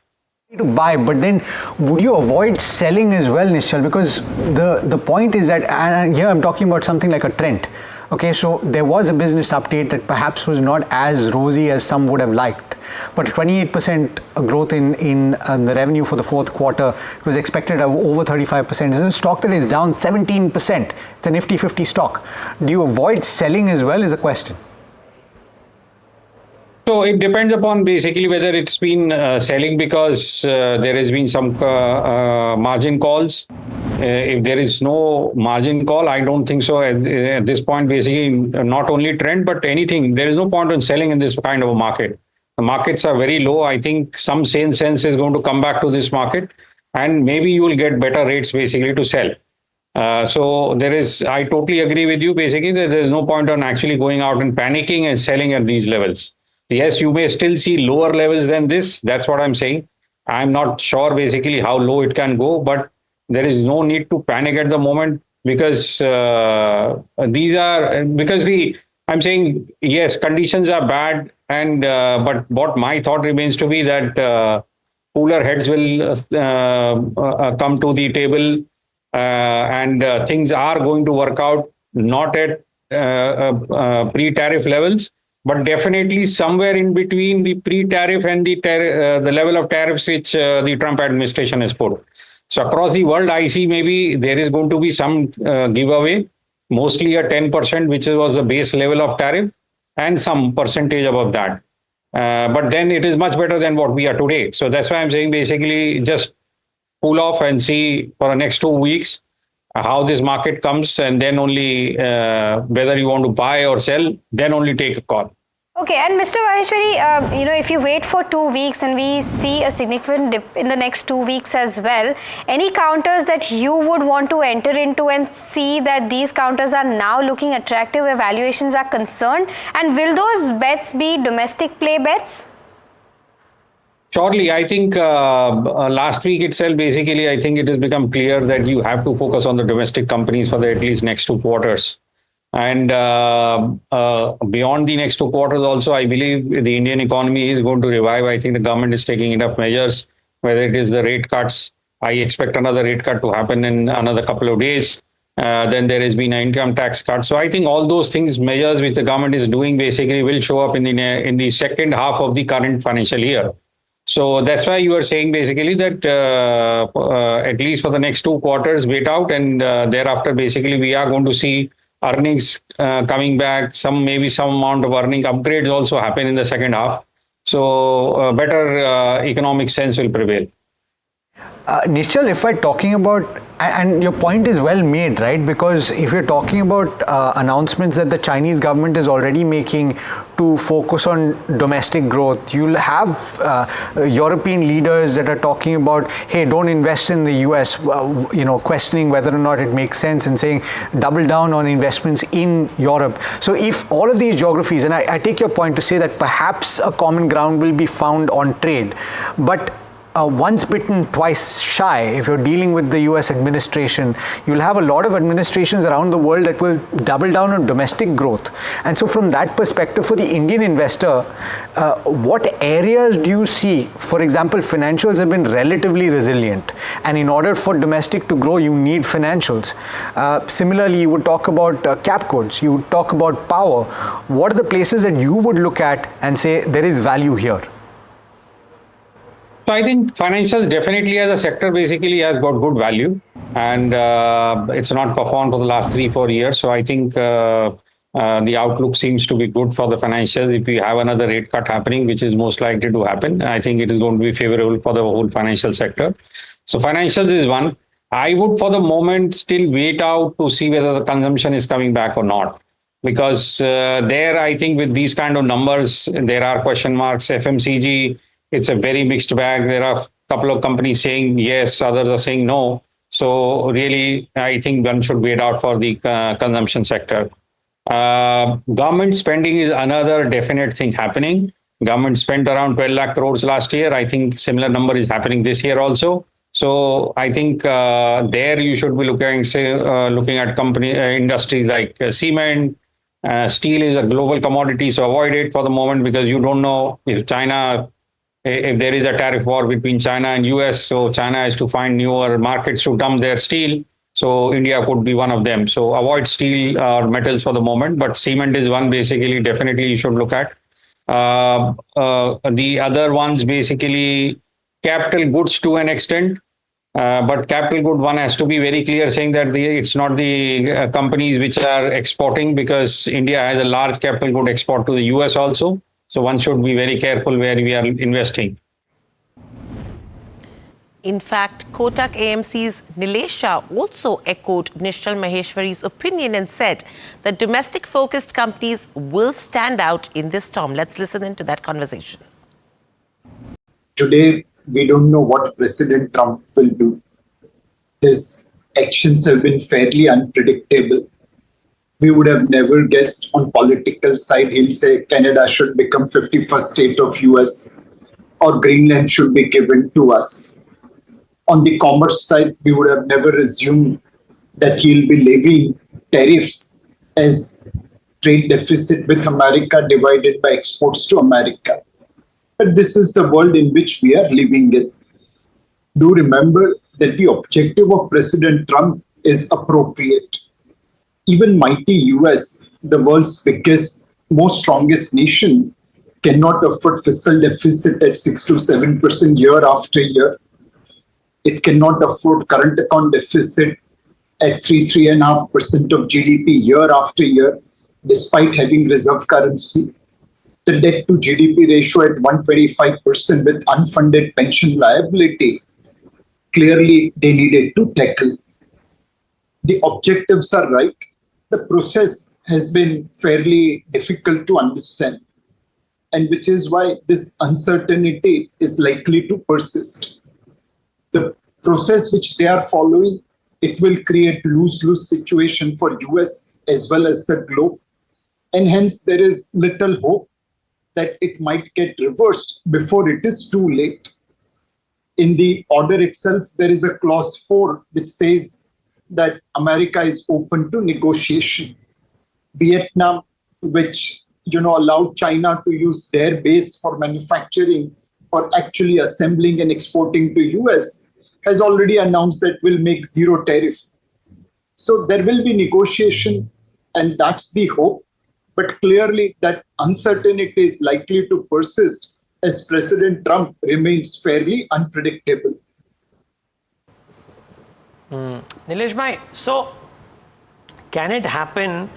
To buy, but then would you avoid selling as well, Nischal? Because the point is that, and here I'm talking about something like a Trent. Okay, so there was a business update that perhaps was not as rosy as some would have liked, but 28% growth in the revenue for the fourth quarter. It was expected of over 35%. It's a stock that is down 17%. It's a Nifty 50 stock. Do you avoid selling as well is a question. So it depends upon basically whether it's been selling because there has been some margin calls. If there is no margin call, I don't think so at this point. Basically, not only Trent but anything, there is no point in selling in this kind of a market. The markets are very low. I think some sane sense is going to come back to this market, and maybe you will get better rates basically to sell. So I totally agree with you. Basically, there is no point on actually going out and panicking and selling at these levels. Yes, you may still see lower levels than this. That's what I'm saying. I'm not sure basically how low it can go, but there is no need to panic at the moment because I'm saying, yes, conditions are bad. And but what my thought remains to be that cooler heads will come to the table and things are going to work out, not at pre-tariff levels, but definitely somewhere in between the pre-tariff and the level of tariffs which the Trump administration has put. So across the world, I see maybe there is going to be some giveaway, mostly a 10%, which was the base level of tariff, and some percentage above that. But then it is much better than what we are today. So that's why I'm saying basically just cool off and see for the next 2 weeks how this market comes, and then only whether you want to buy or sell, then only take a call. Okay, and Mr. Maheshwari, if you wait for 2 weeks and we see a significant dip in the next 2 weeks as well, any counters that you would want to enter into and see that these counters are now looking attractive where valuations are concerned? And will those bets be domestic play bets? Surely, I think last week itself, basically, I think it has become clear that you have to focus on the domestic companies for the at least next 2 quarters. And beyond the next 2 quarters also, I believe the Indian economy is going to revive. I think the government is taking enough measures, whether it is the rate cuts. I expect another rate cut to happen in another couple of days. Then there has been an income tax cut. So I think all those things, measures which the government is doing basically will show up in the second half of the current financial year. So that's why you are saying basically that at least for the next 2 quarters, wait out, and thereafter basically we are going to see earnings coming back, maybe some amount of earning upgrades also happen in the second half. So better economic sense will prevail. Nischal, if we're talking about, and your point is well made, right? Because if you're talking about announcements that the Chinese government is already making to focus on domestic growth, you'll have European leaders that are talking about, hey, don't invest in the US, questioning whether or not it makes sense and saying double down on investments in Europe. So if all of these geographies, and I take your point to say that perhaps a common ground will be found on trade, but once bitten, twice shy. If you're dealing with the US administration, you'll have a lot of administrations around the world that will double down on domestic growth. And so from that perspective, for the Indian investor, what areas do you see? For example, financials have been relatively resilient. And in order for domestic to grow, you need financials. Similarly, you would talk about cap goods, you would talk about power. What are the places that you would look at and say there is value here? So I think financials definitely as a sector basically has got good value, and it's not performed for the last 3-4 years. So I think the outlook seems to be good for the financials. If we have another rate cut happening, which is most likely to happen, I think it is going to be favorable for the whole financial sector. So financials is one. I would for the moment still wait out to see whether the consumption is coming back or not. Because there, I think with these kind of numbers, there are question marks. FMCG, it's a very mixed bag. There are a couple of companies saying yes, others are saying no. So really, I think one should wait out for the consumption sector. Government spending is another definite thing happening. Government spent around 12 lakh crores last year. I think similar number is happening this year also. So I think there you should be looking at company industries like cement. Steel is a global commodity, so avoid it for the moment because you don't know if there is a tariff war between China and US, so China has to find newer markets to dump their steel. So India could be one of them. So avoid steel or metals for the moment, but cement is one basically definitely you should look at. The other ones basically capital goods to an extent. But capital good one has to be very clear saying that it's not the companies which are exporting because India has a large capital good export to the US also. So one should be very careful where we are investing. In fact, Kotak AMC's Nilesh Shah also echoed Nishchal Maheshwari's opinion and said that domestic-focused companies will stand out in this storm. Let's listen into that conversation. Today, we don't know what President Trump will do. His actions have been fairly unpredictable. We would have never guessed on political side he'll say Canada should become 51st state of US or Greenland should be given to us. On the commerce side, we would have never assumed that he'll be levying tariff as trade deficit with America divided by exports to America. But this is the world in which we are living in. Do remember that the objective of President Trump is appropriate. Even mighty US, the world's biggest, most strongest nation, cannot afford fiscal deficit at 6 to 7% year after year. It cannot afford current account deficit at 3.5% of GDP year after year, despite having reserve currency. The debt to GDP ratio at 125% with unfunded pension liability, clearly they needed to tackle. The objectives are right. The process has been fairly difficult to understand, and which is why this uncertainty is likely to persist. The process which they are following, it will create lose-lose situation for US as well as the globe, and hence there is little hope that it might get reversed before it is too late. In the order itself, there is a clause 4 which says that America is open to negotiation. Vietnam, which allowed China to use their base for manufacturing or actually assembling and exporting to US, has already announced that will make zero tariff. So there will be negotiation, and that's the hope. But clearly that uncertainty is likely to persist as President Trump remains fairly unpredictable. Nilesh bhai, so can it happen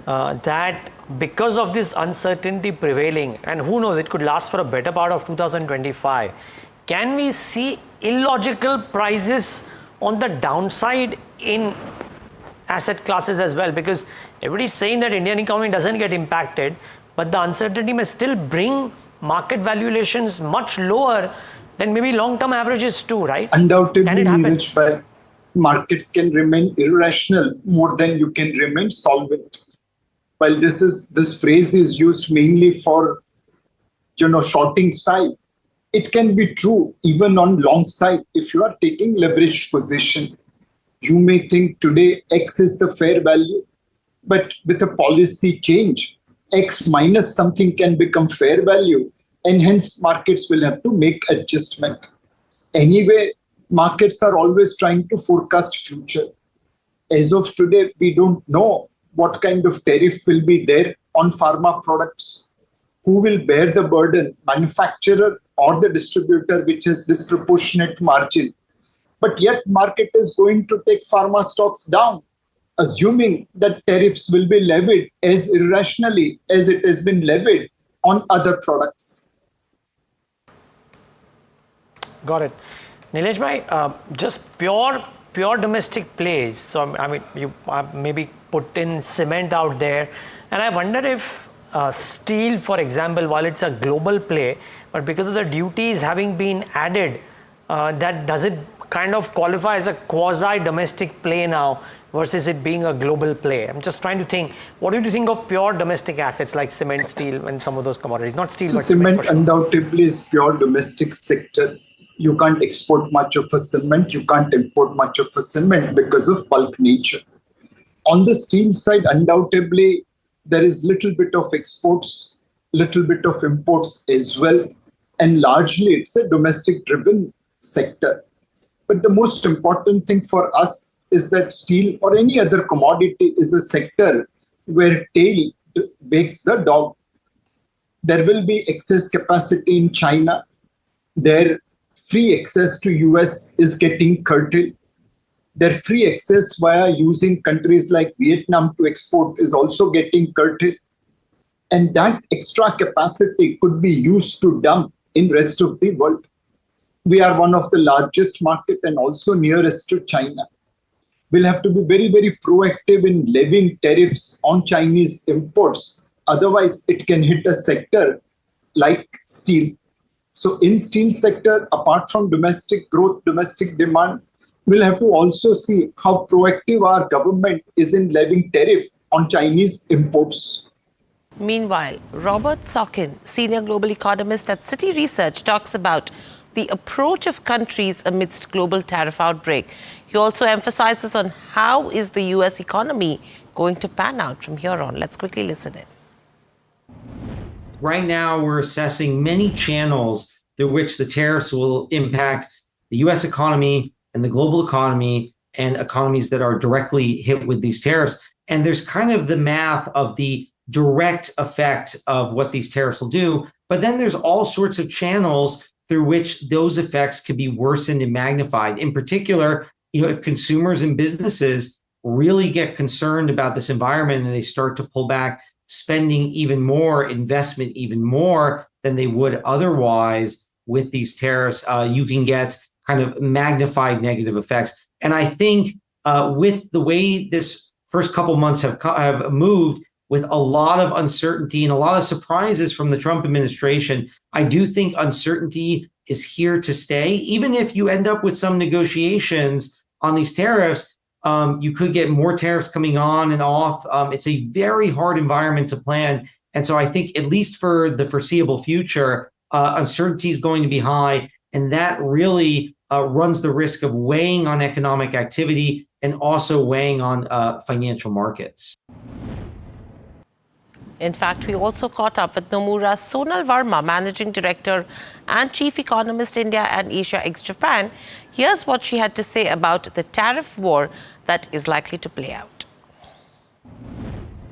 that because of this uncertainty prevailing, and who knows, it could last for a better part of 2025, can we see illogical prices on the downside in asset classes as well? Because everybody's saying that Indian economy doesn't get impacted, but the uncertainty may still bring market valuations much lower than maybe long-term averages too, right? Undoubtedly, markets can remain irrational more than you can remain solvent. While this phrase is used mainly for shorting side, it can be true even on long side. If you are taking leveraged position, you may think today X is the fair value, but with a policy change, X minus something can become fair value, and hence markets will have to make adjustment. Anyway, markets are always trying to forecast future. As of today, we don't know what kind of tariff will be there on pharma products. Who will bear the burden, manufacturer or the distributor, which has disproportionate margin? But yet market is going to take pharma stocks down, assuming that tariffs will be levied as irrationally as it has been levied on other products. Got it. Nilesh bhai, just pure domestic plays. So I mean, you maybe put in cement out there, and I wonder if steel, for example, while it's a global play, but because of the duties having been added, that does it kind of qualify as a quasi-domestic play now versus it being a global play? I'm just trying to think, what do you think of pure domestic assets like cement, steel, and some of those commodities? Not steel, so but cement for sure. Undoubtedly is pure domestic sector. You can't export much of a cement, you can't import much of a cement because of bulk nature. On the steel side, undoubtedly, there is little bit of exports, little bit of imports as well. And largely, it's a domestic-driven sector. But the most important thing for us is that steel or any other commodity is a sector where tail wakes the dog. There will be excess capacity in China. Their free access to US is getting curtailed. Their free access via using countries like Vietnam to export is also getting curtailed. And that extra capacity could be used to dump in rest of the world. We are one of the largest market and also nearest to China. We'll have to be very, very proactive in levying tariffs on Chinese imports. Otherwise, it can hit a sector like steel. So in steel sector, apart from domestic growth, domestic demand, we'll have to also see how proactive our government is in levying tariff on Chinese imports. Meanwhile, Robert Sorkin, senior global economist at Citi Research, talks about the approach of countries amidst global tariff outbreak. He also emphasizes on how is the US economy going to pan out from here on. Let's quickly listen in. Right now, we're assessing many channels through which the tariffs will impact the US economy and the global economy and economies that are directly hit with these tariffs. And there's kind of the math of the direct effect of what these tariffs will do. But then there's all sorts of channels through which those effects could be worsened and magnified. In particular, if consumers and businesses really get concerned about this environment and they start to pull back spending even more, investment even more than they would otherwise with these tariffs, you can get kind of magnified negative effects. And I think with the way this first couple months have moved, with a lot of uncertainty and a lot of surprises from the Trump administration, I do think uncertainty is here to stay. Even if you end up with some negotiations on these tariffs, you could get more tariffs coming on and off. It's a very hard environment to plan. And so I think at least for the foreseeable future, uncertainty is going to be high. And that really runs the risk of weighing on economic activity and also weighing on financial markets. In fact, we also caught up with Nomura's Sonal Verma, Managing Director and Chief Economist, India and Asia ex-Japan. Here's what she had to say about the tariff war that is likely to play out.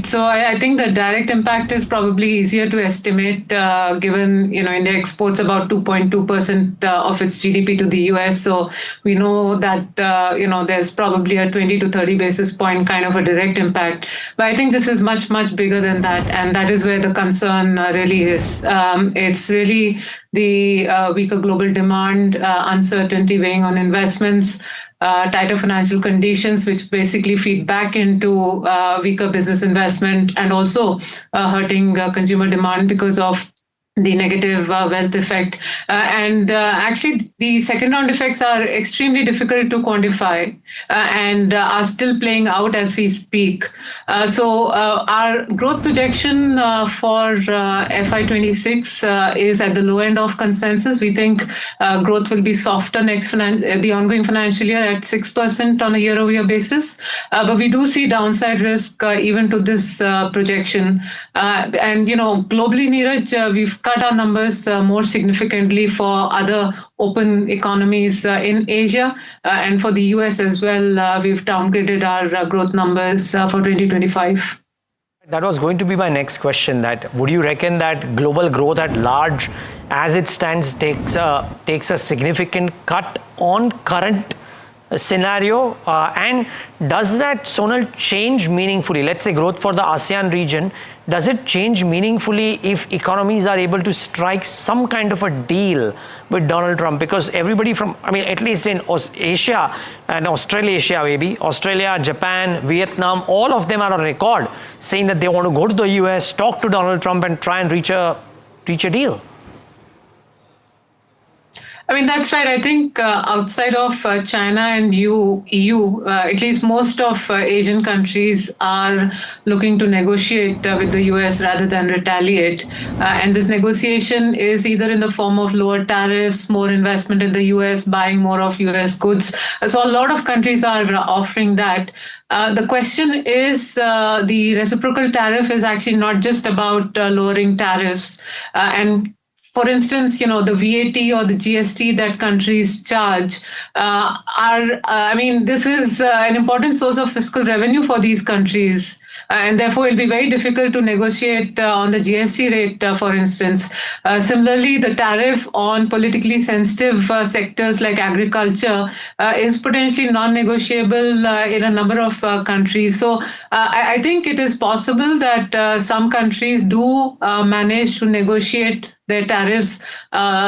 So I think the direct impact is probably easier to estimate, given India exports about 2.2% of its GDP to the US. So we know that there's probably a 20 to 30 basis point kind of a direct impact. But I think this is much, much bigger than that, and that is where the concern really is. It's really the weaker global demand, uncertainty weighing on investments, tighter financial conditions, which basically feed back into weaker business investment and also hurting consumer demand because of the negative wealth effect. And actually, the second round effects are extremely difficult to quantify and are still playing out as we speak. So our growth projection for FY26 is at the low end of consensus. We think growth will be softer the ongoing financial year at 6% on a year-over-year basis. But we do see downside risk even to this projection. And, globally, Neeraj, we've cut our numbers more significantly for other open economies in Asia, and for the US as well. We've downgraded our growth numbers for 2025. That was going to be my next question, that would you reckon that global growth at large as it stands takes a significant cut on current scenario, and does that, Sonal, change meaningfully? Let's say growth for the ASEAN region, does it change meaningfully if economies are able to strike some kind of a deal with Donald Trump? Because everybody at least in Asia and Australasia, maybe Australia, Japan, Vietnam, all of them are on record saying that they want to go to the US, talk to Donald Trump and try and reach a deal. That's right. I think outside of China and EU, at least most of Asian countries are looking to negotiate with the US rather than retaliate. And this negotiation is either in the form of lower tariffs, more investment in the US, buying more of US goods. So a lot of countries are offering that. The question is, the reciprocal tariff is actually not just about lowering tariffs. And for instance, the VAT or the GST that countries charge this is an important source of fiscal revenue for these countries. And therefore, it'll be very difficult to negotiate on the GST rate, for instance. Similarly, the tariff on politically sensitive sectors like agriculture is potentially non-negotiable in a number of countries. So I think it is possible that some countries do manage to negotiate their tariffs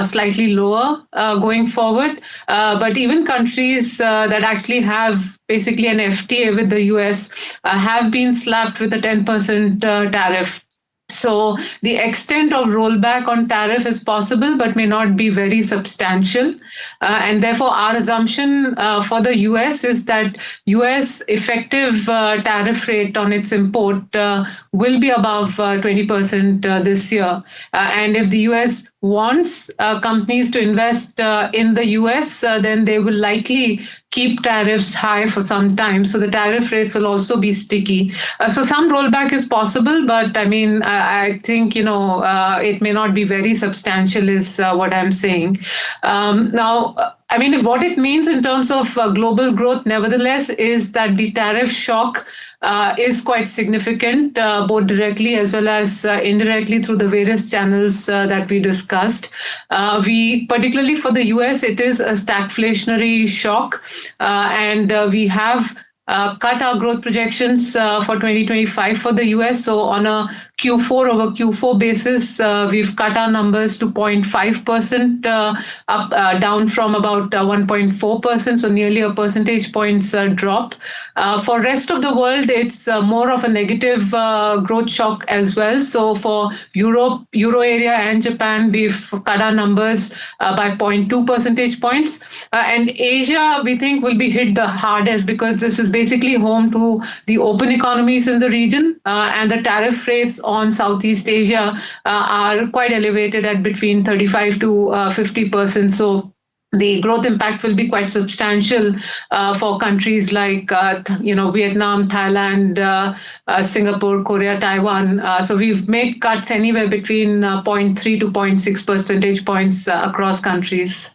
slightly lower going forward. But even countries that actually have basically an FTA with the US have been slapped with a 10% tariff. So the extent of rollback on tariff is possible, but may not be very substantial. And therefore, our assumption for the US is that US effective tariff rate on its import will be above 20% this year. And if the US wants companies to invest in the US, then they will likely keep tariffs high for some time. So the tariff rates will also be sticky. So some rollback is possible, but I think, it may not be very substantial is what I'm saying. Now, what it means in terms of global growth, nevertheless, is that the tariff shock is quite significant, both directly as well as indirectly through the various channels that we discussed. Particularly for the US, it is a stagflationary shock, and we have cut our growth projections for 2025 for the US. So on a Q4 over Q4 basis, we've cut our numbers to 0.5% down from about 1.4%, so nearly a percentage points drop. For rest of the world, it's more of a negative growth shock as well. So for Europe, Euro area and Japan, we've cut our numbers by 0.2 percentage points. And Asia, we think, will be hit the hardest because this is basically home to the open economies in the region, and the tariff rates on Southeast Asia are quite elevated at between 35 to 50%. So the growth impact will be quite substantial for countries like Vietnam, Thailand, Singapore, Korea, Taiwan. So we've made cuts anywhere between 0.3 to 0.6 percentage points across countries.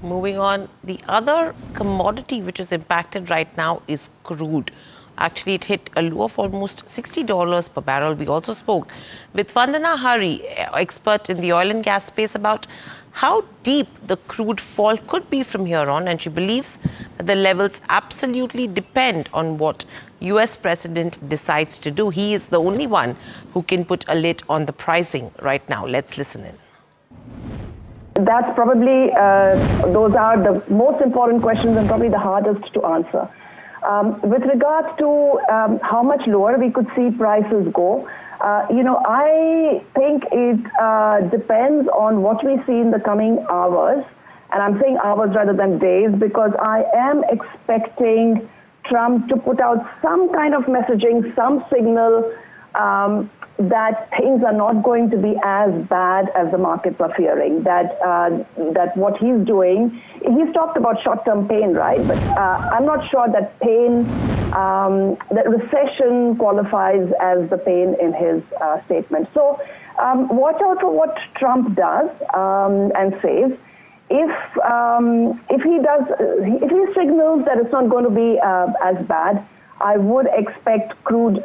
Moving on, the other commodity which is impacted right now is crude. Actually, it hit a low of almost $60 per barrel. We also spoke with Vandana Hari, expert in the oil and gas space, about how deep the crude fall could be from here on. And she believes that the levels absolutely depend on what US President decides to do. He is the only one who can put a lid on the pricing right now. Let's listen in. That's probably, those are the most important questions and probably the hardest to answer. With regards to how much lower we could see prices go, I think it depends on what we see in the coming hours. And I'm saying hours rather than days, because I am expecting Trump to put out some kind of messaging, some signal that things are not going to be as bad as the markets are fearing. That what he's doing, he's talked about short-term pain, right? But I'm not sure that pain, that recession qualifies as the pain in his statement. So watch out for what Trump does and says. If he signals that it's not going to be as bad, I would expect crude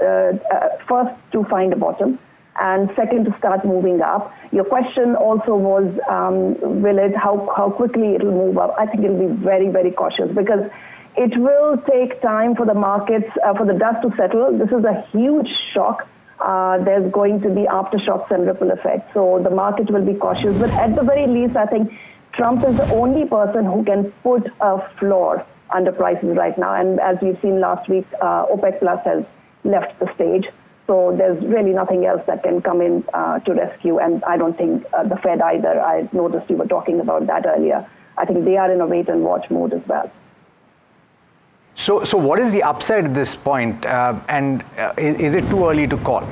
first to find a bottom, and second to start moving up. Your question also was, how quickly it will move up? I think it will be very, very cautious, because it will take time for the markets, for the dust to settle. This is a huge shock. There's going to be aftershocks and ripple effects. So the market will be cautious. But at the very least, I think Trump is the only person who can put a floor under prices right now. And as we've seen last week, OPEC Plus has left the stage. So there's really nothing else that can come in to rescue. And I don't think the Fed either. I noticed you were talking about that earlier. I think they are in a wait and watch mode as well. So what is the upside at this point? And is it too early to call?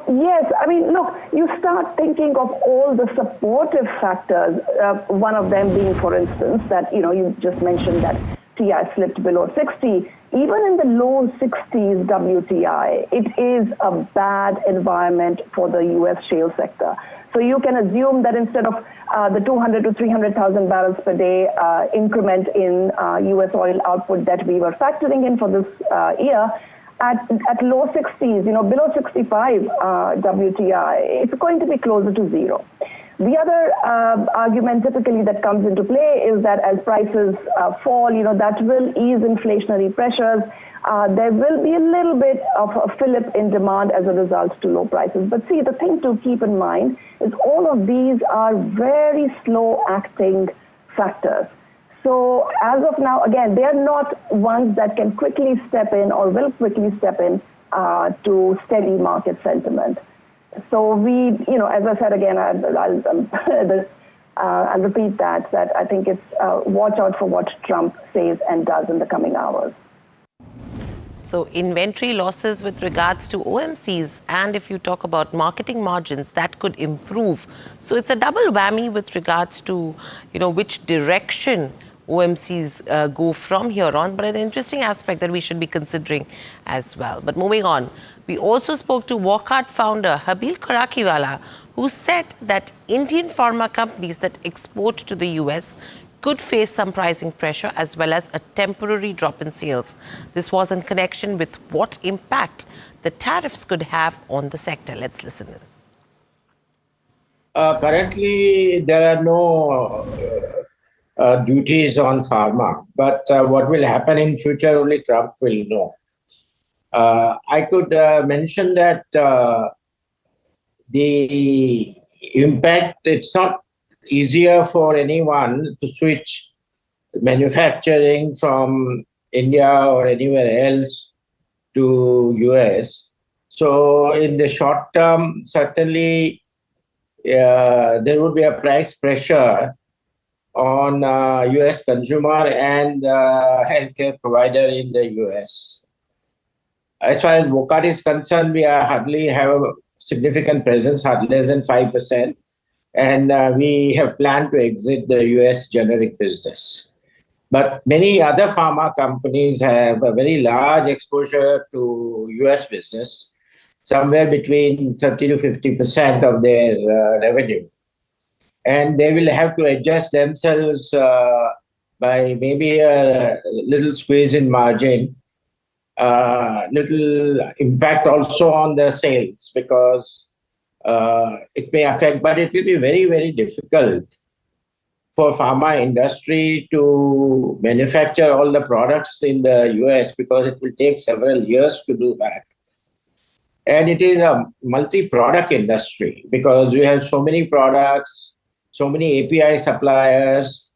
Yes, I mean, look, you start thinking of all the supportive factors, one of them being, for instance, that, you just mentioned that TI slipped below 60. Even in the low 60s WTI, it is a bad environment for the U.S. shale sector. So you can assume that instead of the 200 to 300,000 barrels per day increment in U.S. oil output that we were factoring in for this year, at low 60s, below 65 WTI, it's going to be closer to zero. The other argument typically that comes into play is that as prices fall, that will ease inflationary pressures. There will be a little bit of a fillip in demand as a result to low prices. But see, the thing to keep in mind is all of these are very slow acting factors. So as of now, again, they are not ones that can quickly step in or will quickly step in to steady market sentiment. So we, as I said again, I'll repeat that I think it's watch out for what Trump says and does in the coming hours. So inventory losses with regards to OMCs, and if you talk about marketing margins, that could improve. So it's a double whammy with regards to, which direction OMCs go from here on, but an interesting aspect that we should be considering as well. But moving on, we also spoke to Walkart founder Habil Karakiwala, who said that Indian pharma companies that export to the US could face some pricing pressure as well as a temporary drop in sales. This was in connection with what impact the tariffs could have on the sector. Let's listen in. Currently, there are no duties on pharma, but what will happen in future only Trump will know. I could mention that the impact, it's not easier for anyone to switch manufacturing from India or anywhere else to US. So in the short term, certainly there would be a price pressure on US consumer and healthcare provider in the US. As far as Walkart is concerned, we hardly have a significant presence, less than 5%. And we have planned to exit the US generic business. But many other pharma companies have a very large exposure to US business, somewhere between 30 to 50% of their revenue. And they will have to adjust themselves by maybe a little squeeze in margin, little impact also on the sales, because it may affect, but it will be very, very difficult for pharma industry to manufacture all the products in the US, because it will take several years to do that. And it is a multi-product industry, because we have so many products, so many API suppliers,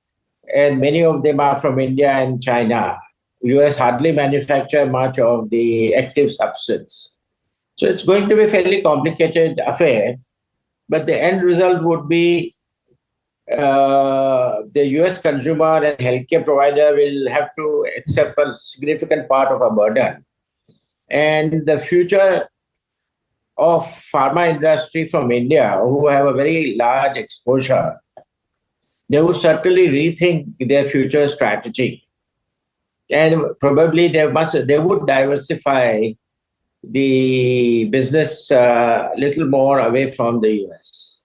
and many of them are from India and China. US hardly manufacture much of the active substance. So it's going to be a fairly complicated affair, but the end result would be the US consumer and healthcare provider will have to accept a significant part of a burden. And the future of pharma industry from India, who have a very large exposure, they would certainly rethink their future strategy. And probably they would diversify the business a little more away from the US.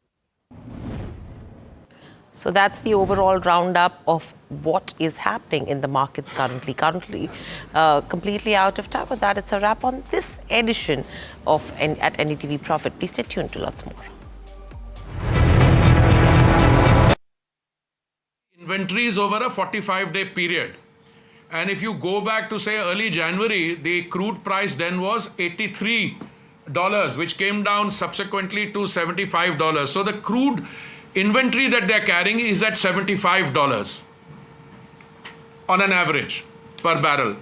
So that's the overall roundup of what is happening in the markets currently. Completely out of time. With that, it's a wrap on this edition of at NDTV Profit. Please stay tuned to lots more. Inventories over a 45-day period. And if you go back to, say, early January, the crude price then was $83, which came down subsequently to $75. So the crude inventory that they're carrying is at $75 on an average per barrel.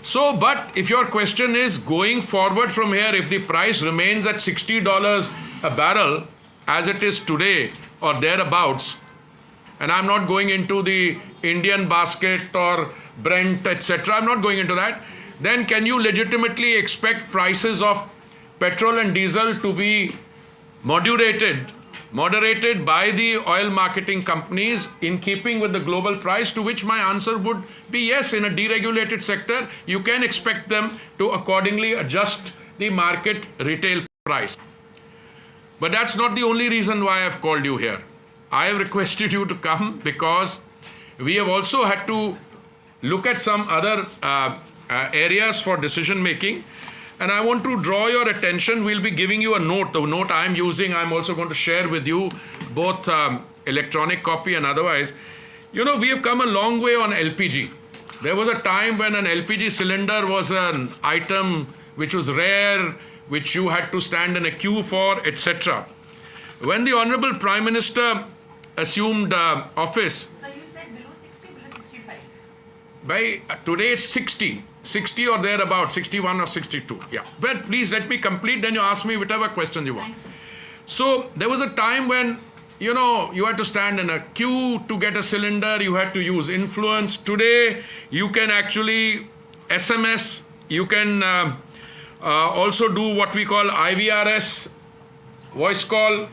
So, but if your question is going forward from here, if the price remains at $60 a barrel as it is today or thereabouts, and I'm not going into the Indian basket or Brent, etc., I'm not going into that, then can you legitimately expect prices of petrol and diesel to be moderated by the oil marketing companies in keeping with the global price? To which my answer would be yes. In a deregulated sector, you can expect them to accordingly adjust the market retail price. But that's not the only reason why I've called you here. I have requested you to come because we have also had to look at some other areas for decision making. And I want to draw your attention. We'll be giving you a note. The note I'm using, I'm also going to share with you, both electronic copy and otherwise. You know, we have come a long way on LPG. There was a time when an LPG cylinder was an item which was rare, which you had to stand in a queue for, etc. When the Honorable Prime Minister assumed office, So you said below 60, below 65. by today it's 60 or thereabout, 61 or 62. Yeah. But please let me complete, then you ask me whatever question you want. So there was a time when, you know, you had to stand in a queue to get a cylinder, you had to use influence. Today, you can actually SMS, you can also do what we call IVRS, voice call.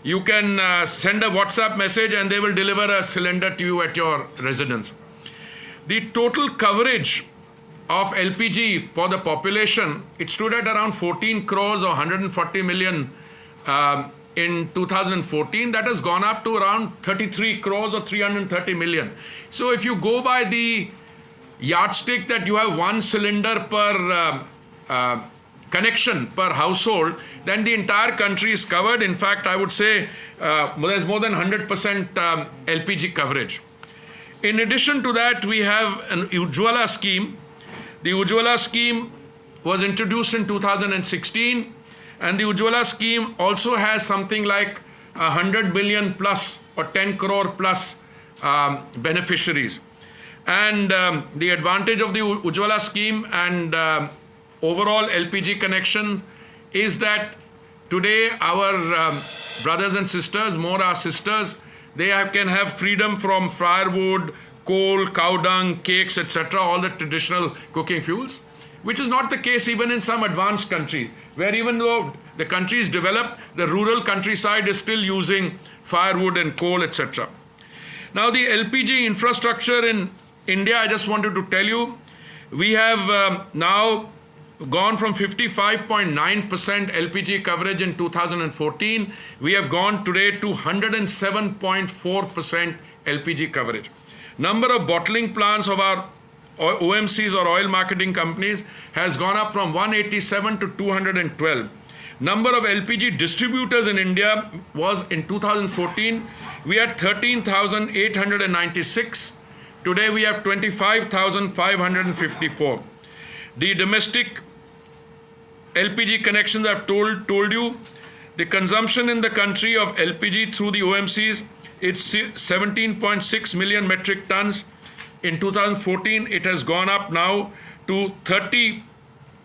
You can send a WhatsApp message and they will deliver a cylinder to you at your residence. The total coverage of LPG for the population, it stood at around 14 crores or 140 million in 2014. That has gone up to around 33 crores or 330 million. So if you go by the yardstick that you have one cylinder per connection per household, then the entire country is covered. In fact, I would say there's more than 100% LPG coverage. In addition to that, we have an Ujjwala scheme. The Ujjwala scheme was introduced in 2016, and the Ujjwala scheme also has something like 100 million plus or 10 crore plus beneficiaries. And the advantage of the Ujjwala scheme and overall LPG connections is that today our brothers and sisters, more our sisters, they can have freedom from firewood, coal, cow dung, cakes, etc., all the traditional cooking fuels, which is not the case even in some advanced countries, where even though the country is developed, the rural countryside is still using firewood and coal, etc. Now, the LPG infrastructure in India, I just wanted to tell you, we have now gone from 55.9% LPG coverage in 2014. We have gone today to 107.4% LPG coverage. Number of bottling plants of our OMCs or oil marketing companies has gone up from 187 to 212. Number of LPG distributors in India was in 2014, we had 13,896. Today we have 25,554. The domestic LPG connections I've told you, the consumption in the country of LPG through the OMCs, it's 17.6 million metric tons. In 2014, it has gone up now to 30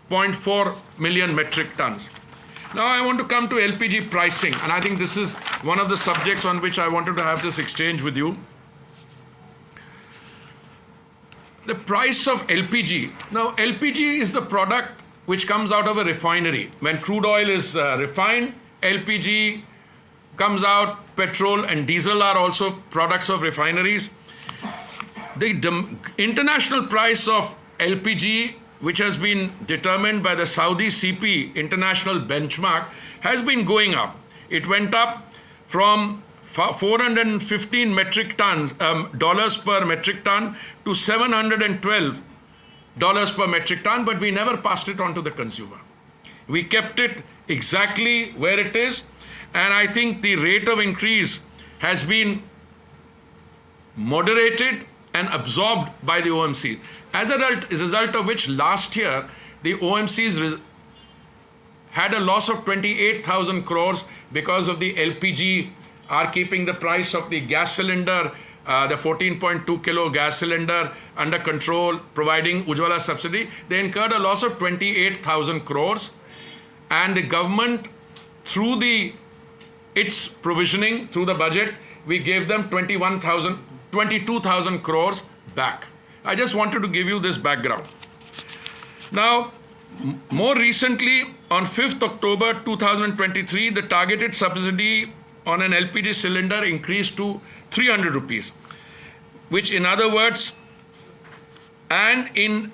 0.4 million metric tons. Now I want to come to LPG pricing, and I think this is one of the subjects on which I wanted to have this exchange with you. The price of LPG. Now LPG is the product which comes out of a refinery. When crude oil is refined, LPG comes out, petrol and diesel are also products of refineries. The international price of LPG, which has been determined by the Saudi CP international benchmark, has been going up. It went up from 415 metric tons, dollars per metric ton to $712 per metric ton, but we never passed it on to the consumer. We kept it exactly where it is, and I think the rate of increase has been moderated and absorbed by the OMC. As a result of which, last year, the OMCs had a loss of 28,000 crores because of the LPG are keeping the price of the gas cylinder, the 14.2 kilo gas cylinder under control, providing Ujjwala subsidy. They incurred a loss of 28,000 crores. And the government, through its provisioning, through the budget, we gave them 22,000 crores back. I just wanted to give you this background. Now, more recently, on 5th October 2023, the targeted subsidy on an LPG cylinder increased to 300 rupees, which in other words, and in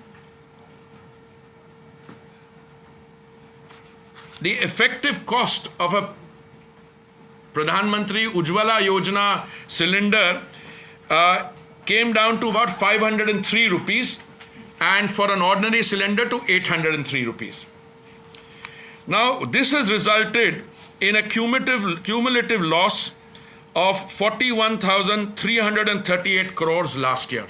the effective cost of a Pradhan Mantri Ujjwala Yojana cylinder came down to about 503 rupees, and for an ordinary cylinder to 803 rupees. Now, this has resulted in a cumulative loss of 41,338 crores last year.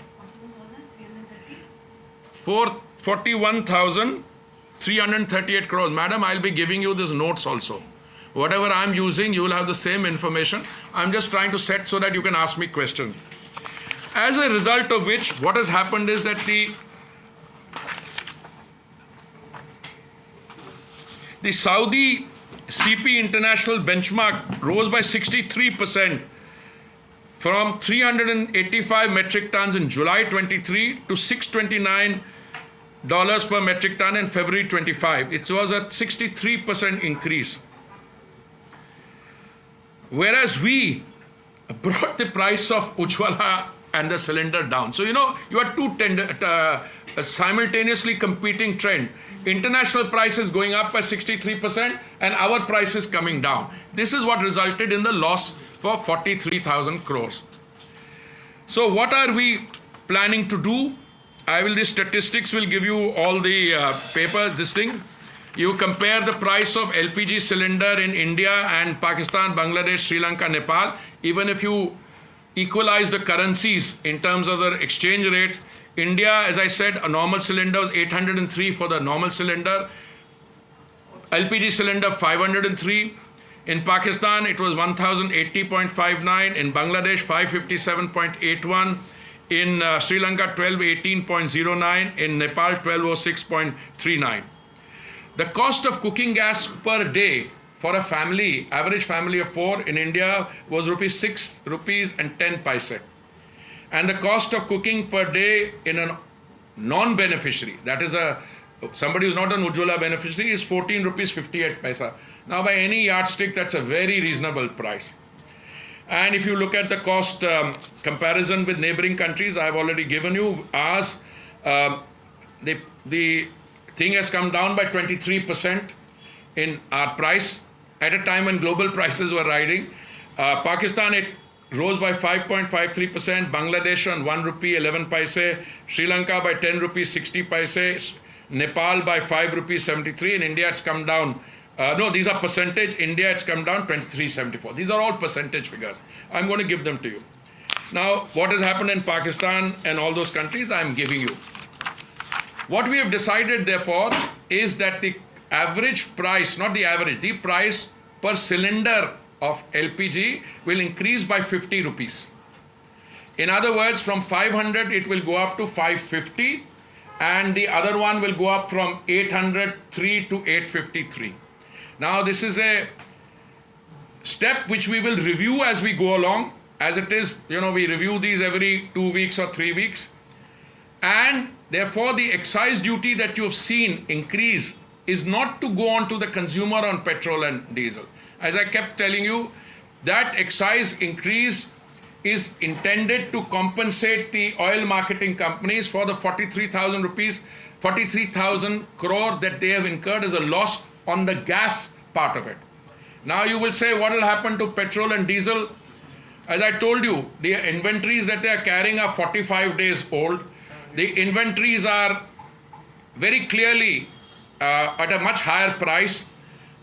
41,338 crores. Madam, I'll be giving you these notes also. Whatever I'm using, you will have the same information. I'm just trying to set so that you can ask me questions. As a result of which, what has happened is that the Saudi CP international benchmark rose by 63% from 385 metric tons in July 23 to $629 per metric ton in February 25. It was a 63% increase. Whereas we brought the price of Ujjwala and the cylinder down. So, you know, you are two simultaneously competing trend. International prices going up by 63% and our prices coming down. This is what resulted in the loss for 43,000 crores. So what are we planning to do? The statistics will give you all the papers, this thing. You compare the price of LPG cylinder in India and Pakistan, Bangladesh, Sri Lanka, Nepal. Even if you equalize the currencies in terms of the exchange rates, India, as I said, a normal cylinder was 803 for the normal cylinder. LPG cylinder 503. In Pakistan, it was 1,080.59. In Bangladesh, 557.81. In Sri Lanka, 1,218.09. In Nepal, 1,206.39. The cost of cooking gas per day for a family, average family of 4 in India, was ₹6 and 10 paise. And the cost of cooking per day in a non-beneficiary, that is somebody who's not an Ujjwala beneficiary, is 14 rupees 58 paisa. Now, by any yardstick, that's a very reasonable price. And if you look at the cost comparison with neighboring countries, I've already given you ours. The thing has come down by 23% in our price at a time when global prices were riding. Pakistan, it rose by 5.53%, Bangladesh on 1 rupee 11 paise, Sri Lanka by 10 rupees 60 paise, Nepal by 5 rupees 73, in India it's come down, no, these are percentage, India it's come down 23.74. These are all percentage figures. I'm going to give them to you. Now, what has happened in Pakistan and all those countries, I'm giving you. What we have decided, therefore, is that the average price, not the average, the price per cylinder of LPG will increase by 50 rupees. In other words, from 500 it will go up to 550, and the other one will go up from 803 to 853. Now this is a step which we will review as we go along. As it is, we review these every 2 weeks or 3 weeks. And therefore the excise duty that you have seen increase is not to go on to the consumer on petrol and diesel. As I kept telling you, that excise increase is intended to compensate the oil marketing companies for the 43,000 crore that they have incurred as a loss on the gas part of it. Now you will say, what will happen to petrol and diesel? As I told you, the inventories that they are carrying are 45 days old. The inventories are very clearly at a much higher price.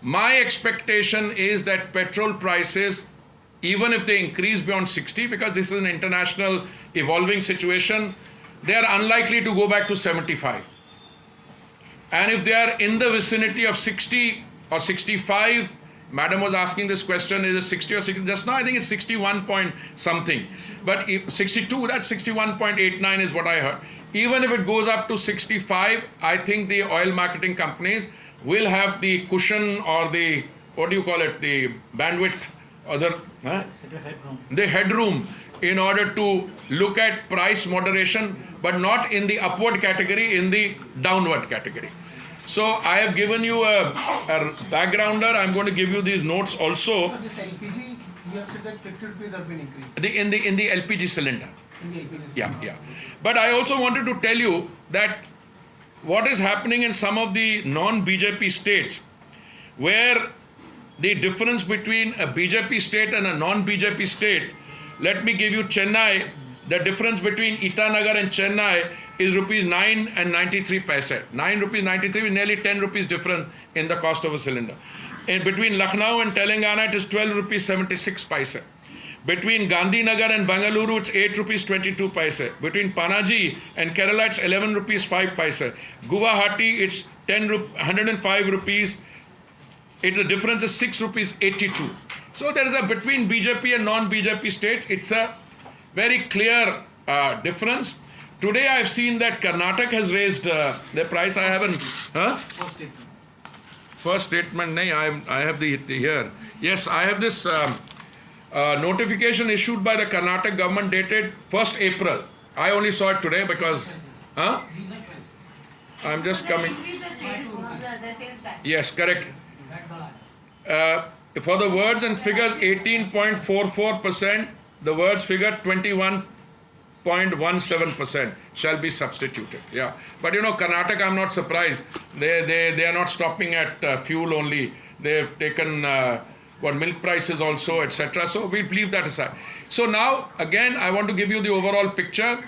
My expectation is that petrol prices, even if they increase beyond 60, because this is an international evolving situation, they are unlikely to go back to 75. And if they are in the vicinity of 60 or 65, Madam was asking this question, is it 60 or 60? Just now I think it's 61 point something. But if 62, that's 61.89 is what I heard. Even if it goes up to 65, I think the oil marketing companies will have the cushion or the, the bandwidth or the headroom in order to look at price moderation, but not in the upward category, in the downward category. So I have given you a backgrounder. I'm going to give you these notes also. This LPG, you have said that 50 rupees have been increased. In the LPG cylinder. In the LPG. Yeah. But I also wanted to tell you that what is happening in some of the non-BJP states, where the difference between a BJP state and a non-BJP state, let me give you Chennai. The difference between Itanagar and Chennai is rupees 9 and 93 paise. 9 rupees 93 is nearly 10 rupees difference in the cost of a cylinder. In between Lucknow and Telangana, it is 12 rupees 76 paise. Between Gandhinagar and Bangalore, it's 8 rupees 22 paise. Between Panaji and Kerala, it's 11 rupees 5 paise. Guwahati, it's 105 rupees. The difference is 6 rupees 82. So there is a between BJP and non-BJP states, it's a very clear difference. Today I've seen that Karnataka has raised the price. I haven't. First statement. I have the here. Yes, I have this notification issued by the Karnataka government dated 1st April. I only saw it today because. I'm just coming. Yes, correct. For the words and figures 18.44%, the words figure 21.17% shall be substituted. Yeah, but Karnataka, I'm not surprised. They are not stopping at fuel only. They've taken milk prices also, etc. So we'll leave that aside. So now again, I want to give you the overall picture.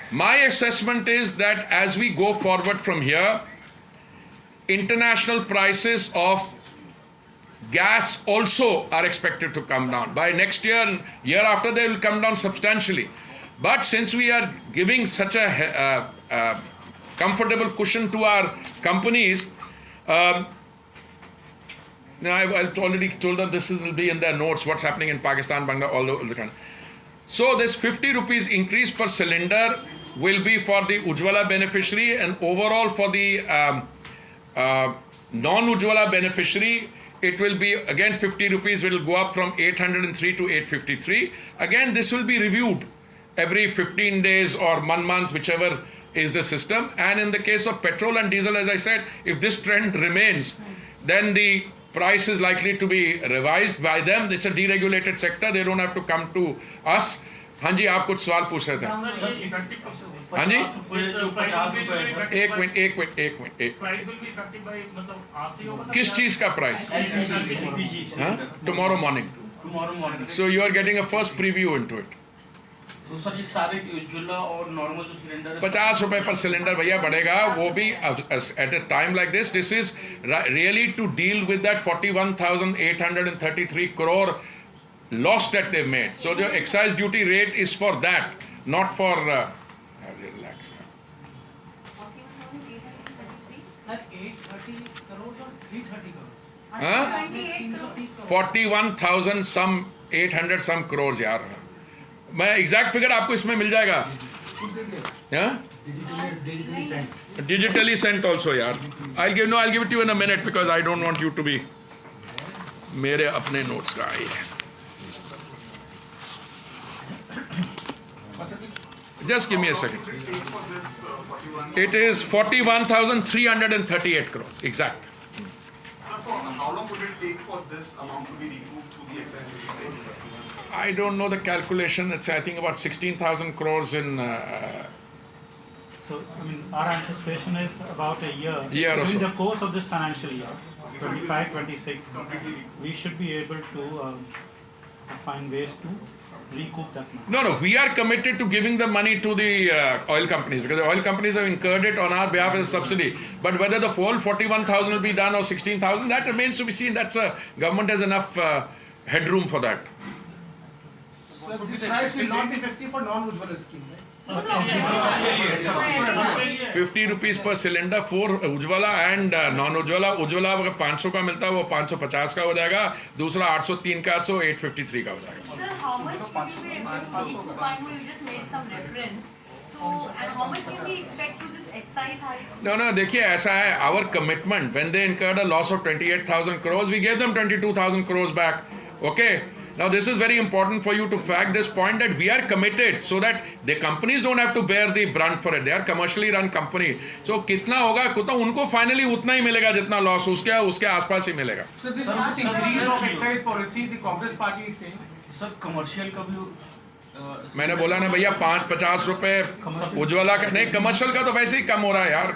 My assessment is that as we go forward from here, international prices of gas also are expected to come down. By next year and year after, they will come down substantially. But since we are giving such a comfortable cushion to our companies, now I've already told them this will be in their notes, what's happening in Pakistan, Bangladesh, all over the country. So this 50 rupees increase per cylinder will be for the Ujjwala beneficiary, and overall for the non-Ujjwala beneficiary, it will be again 50 rupees will go up from 803 to 853. Again, this will be reviewed every 15 days or 1 month, whichever is the system. And in the case of petrol and diesel, as I said, if this trend remains, then the price is likely to be revised by them. It's a deregulated sector. They don't have to come to us. हाँ जी, आप कुछ सवाल पूछ रहे थे. हाँ जी, एक minute. किस चीज का price? Tomorrow morning. So you are getting a first preview into it. 50 रुपए पर सिलेंडर भैया बढ़ेगा, वो भी at a time like this. This is really to deal with that 41,833 crore loss that they've made. So the excise duty rate is for that, not for relax. Sir, 830 crores or 330 crores? 41,000 some 800 some crores यार. मैं exact figure आपको इसमें मिल जाएगा. Digitally sent. Digitally sent also, yaar. I'll give it to you in a minute because I don't want you to be मेरे अपने notes का है. Just give me a second. It is 41,338 crores, exact. How long would it take for this amount to be recouped through the excise duty? I don't know the calculation. It's I think about 16,000 crores in. So, I mean, our anticipation is about a year. Year or During so. the course of this financial year, 25-26, we should be able to find ways to recoup that money. No, we are committed to giving the money to the oil companies because the oil companies have incurred it on our behalf as a subsidy. But whether the full 41,000 will be done or 16,000, that remains to be seen. That's government has enough headroom for that. So this price will not be effective for non-Ujjwala scheme, right? 50 rupees per cylinder for Ujjwala and non-Ujjwala. Ujjwala अगर 500 का मिलता है वो 550 का हो जाएगा. दूसरा 803 का 853 का हो जाएगा. Sir, how much will you be able to recoup? You just made some reference. So, and how much can we expect to this excise hike? No, देखिए ऐसा है. Our commitment when they incurred a loss of 28,000 crores, we gave them 22,000 crores back. Okay. Now this is very important for you to fact this point that we are committed so that the companies don't have to bear the brunt for it. They are commercially run company. So कितना होगा कुछ उनको finally उतना ही मिलेगा जितना loss उसके आसपास ही मिलेगा. So this increase of excise policy, the Congress party is saying. Sir, commercial का भी मैंने बोला ना भैया 50 रुपए उज्ज्वला का नहीं कमर्शियल का तो वैसे ही कम हो रहा है यार.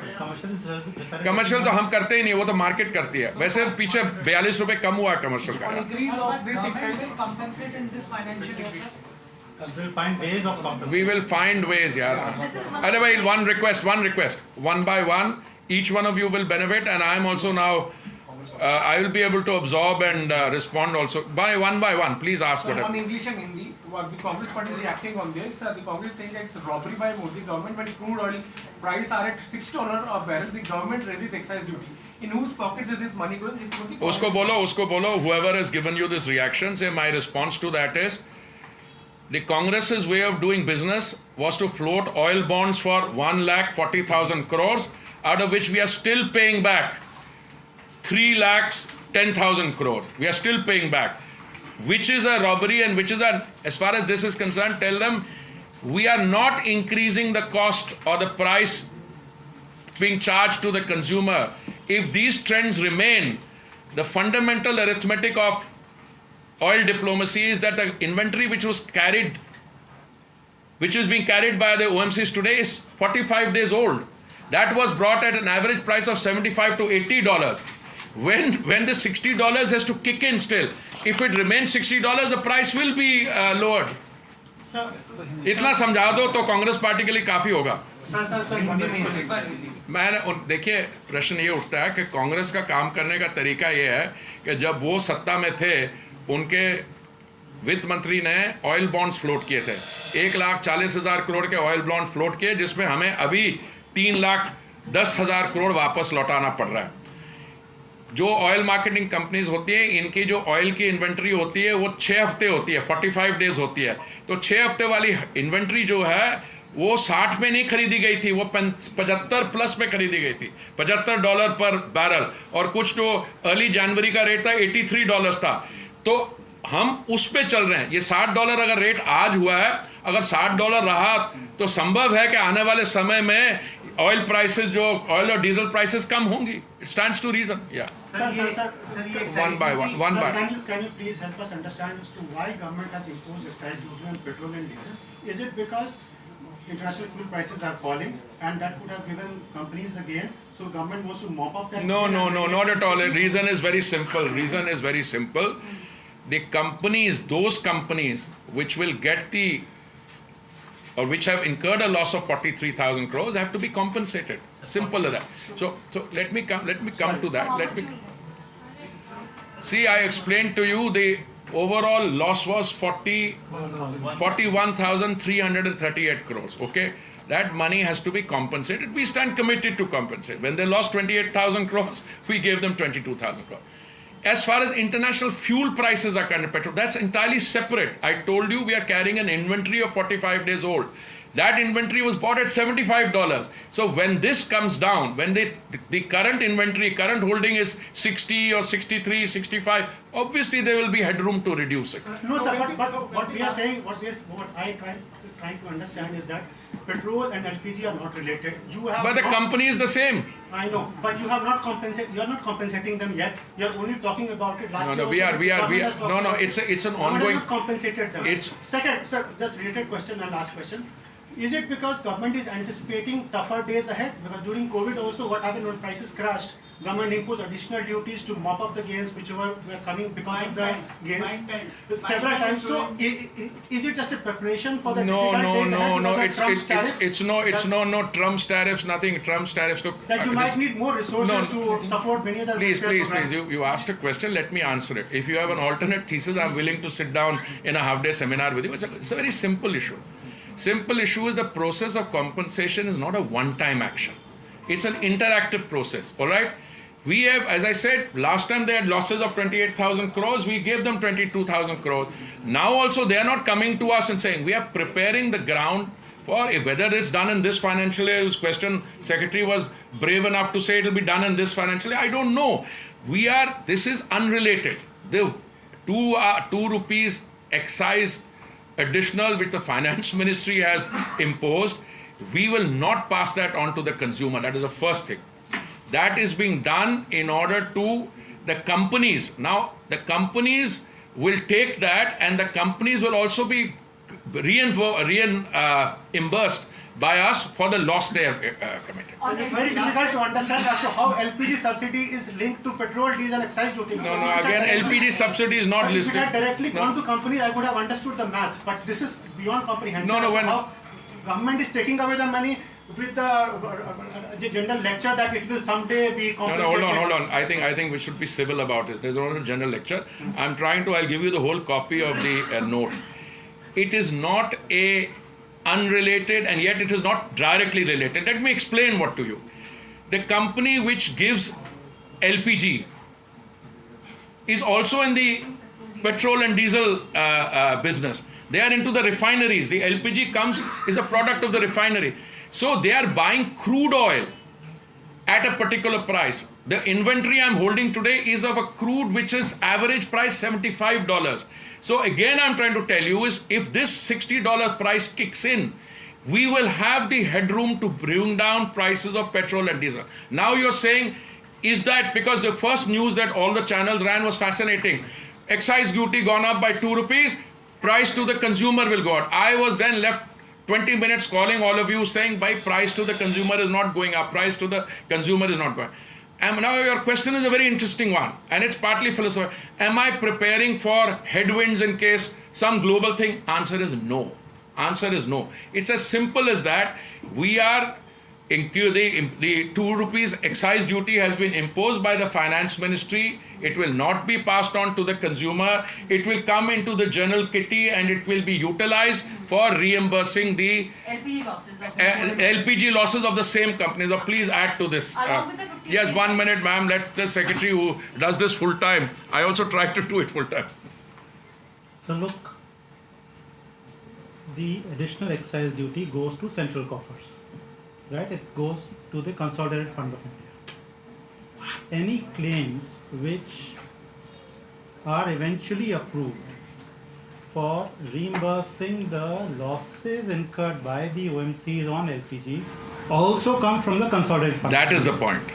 कमर्शियल तो हम करते ही नहीं वो तो मार्केट करती है. वैसे पीछे 42 रुपए कम हुआ है कमर्शियल का. Increase of this excise will compensate in this financial year, sir. We'll find ways of compensation. We will find ways यार. अरे भाई one request, one by one. Each one of you will benefit and I am also now. I will be able to absorb and respond also by one. Please ask whatever. On English and Hindi, the Congress party is reacting on this. The Congress saying that it's robbery by Modi government when crude oil price are at $6 a barrel. The government raises excise duty. In whose pockets is this money going? This is going to usko bolo. Whoever has given you this reaction, say my response to that is the Congress's way of doing business was to float oil bonds for 1,40,000 crores, out of which we are still paying back 3,10,000 crore. We are still paying back, which is a robbery and which is as far as this is concerned, tell them we are not increasing the cost or the price being charged to the consumer. If these trends remain, the fundamental arithmetic of oil diplomacy is that the inventory which is being carried by the OMCs today is 45 days old. That was brought at an average price of $75 to $80. When the $60 has to kick in still, if it remains $60, the price will be lowered. इतना समझा दो तो Congress party के लिए काफी होगा. मैं देखिए प्रश्न ये उठता है कि कांग्रेस का काम करने का तरीका ये है कि जब वो सत्ता में थे उनके वित्त मंत्री ने ऑयल बॉन्ड्स फ्लोट किए थे. 1,40,000 करोड़ के ऑयल बॉन्ड फ्लोट किए जिसमें हमें अभी 3,10,000 करोड़ वापस लौटाना पड़ रहा है. जो ऑयल मार्केटिंग कंपनीज होती हैं इनकी जो ऑयल की इन्वेंट्री होती है वो 6 हफ्ते होती है, 45 डेज होती है. तो 6 हफ्ते वाली इन्वेंट्री जो है वो 60 में नहीं खरीदी गई थी, वो 75 प्लस में खरीदी गई थी, $75 पर बैरल. और कुछ तो अर्ली जनवरी का रेट था $83 था. तो हम उस पे चल रहे हैं. ये $60 अगर रेट आज हुआ है, अगर $60 रहा तो संभव है कि आने वाले समय में ऑयल प्राइसेस जो ऑयल और डीजल प्राइसेस कम होंगी. It stands to reason. Yeah. Sir, one by one. Can you please help us understand as to why government has imposed excise duty on petrol and diesel? Is it because international fuel prices are falling and that would have given companies the gain? So government wants to mop up that? No, not at all. The reason is very simple. The companies, those companies which will get or which have incurred a loss of 43,000 crores have to be compensated. Simple as that. So let me come to that. See, I explained to you the overall loss was 41,338 crores. Okay, that money has to be compensated. We stand committed to compensate. When they lost 28,000 crores, we gave them 22,000 crores. As far as international fuel prices are concerned, petrol, that's entirely separate. I told you we are carrying an inventory of 45 days old. That inventory was bought at $75. So when this comes down, when the current inventory, current holding is 60 or 63, 65, obviously there will be headroom to reduce it. No, sir, but what we are saying, what I trying to understand is that petrol and LPG are not related. But the company is the same. I know, but you have not compensated. You are not compensating them yet. You are only talking about it. Last No, year we are. No, it's an ongoing. Not compensated them. It's second, sir. Just related question and last question. Is it because government is anticipating tougher days ahead? Because during COVID also, what happened when prices crashed? Government imposed additional duties to mop up the gains which were coming because of the gains several times. So, is it just a preparation for the no. It's no Trump's tariffs, nothing. Trump's tariffs. Look, that you might need more resources to support many other. Please. You asked a question. Let me answer it. If you have an alternate thesis, I'm willing to sit down in a half-day seminar with you. It's a very simple issue. Simple issue is the process of compensation is not a one-time action. It's an interactive process. All right. We have, as I said, last time they had losses of 28,000 crores. We gave them 22,000 crores. Now also they are not coming to us and saying we are preparing the ground for whether it's done in this financial year. This question, Secretary was brave enough to say it will be done in this financial year. I don't know. This is unrelated. The 2 rupees excise additional which the finance ministry has imposed, we will not pass that on to the consumer. That is the first thing. That is being done in order to the companies. Now, the companies will take that and the companies will also be reimbursed by us for the loss they have committed. So it's very difficult to understand as to how LPG subsidy is linked to petrol, diesel, excise duty. No, again, LPG subsidy is not listed. If it had directly gone to companies, I could have understood the math, but this is beyond comprehension. How government is taking away the money with the general lecture that it will someday be compensated. No, hold on. I think we should be civil about this. There's not a general lecture. I'll give you the whole copy of the note. It is not a unrelated and yet it is not directly related. Let me explain what to you. The company which gives LPG is also in the petrol and diesel business. They are into the refineries. The LPG is a product of the refinery. So they are buying crude oil at a particular price. The inventory I'm holding today is of a crude which is average price $75. So again, I'm trying to tell you is if this $60 price kicks in, we will have the headroom to bring down prices of petrol and diesel. Now you're saying, is that because the first news that all the channels ran was fascinating. Excise duty gone up by 2 rupees, price to the consumer will go out. I was then left 20 minutes calling all of you saying by price to the consumer is not going up, price to the consumer is not going up. And now your question is a very interesting one and it's partly philosophical. Am I preparing for headwinds in case some global thing? Answer is no. Answer is no. It's as simple as that. We are the 2 rupees excise duty has been imposed by the finance ministry. It will not be passed on to the consumer. It will come into the general kitty and it will be utilized for reimbursing the LPG losses of the same companies. So please add to this. Yes, 1 minute, ma'am. Let the secretary who does this full time. I also try to do it full time. So look, the additional excise duty goes to central coffers. Right, it goes to the Consolidated Fund of India. Any claims which are eventually approved for reimbursing the losses incurred by the OMCs on LPG also come from the Consolidated Fund. That is the point.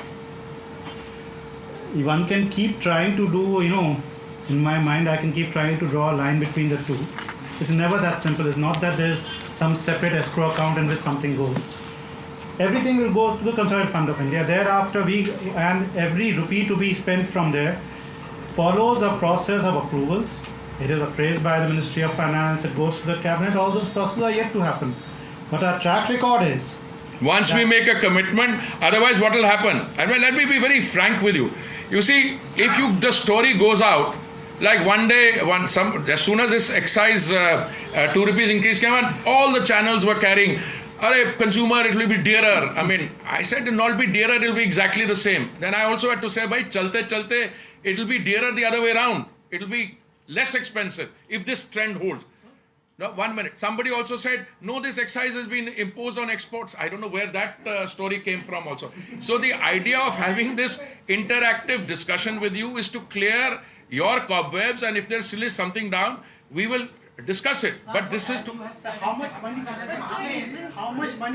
One can keep trying to do, in my mind, I can keep trying to draw a line between the two. It's never that simple. It's not that there's some separate escrow account in which something goes. Everything will go to the Consolidated Fund of India. Thereafter, and every rupee to be spent from there follows a process of approvals. It is appraised by the Ministry of Finance. It goes to the cabinet. All those processes are yet to happen. But our track record is once we make a commitment. Otherwise, what will happen? And let me be very frank with you. You see, if the story goes out, like one day, as soon as this excise 2 rupees increase came out, all the channels were carrying. Consumer, it will be dearer. I mean, I said it will not be dearer, it will be exactly the same. Then I also had to say, bhai, chalte, it will be dearer the other way around. It will be less expensive if this trend holds. No, 1 minute. Somebody also said, no, this excise has been imposed on exports. I don't know where that story came from also. So the idea of having this interactive discussion with you is to clear your cobwebs, and if there still is something down, we will discuss it. But this is to... How much money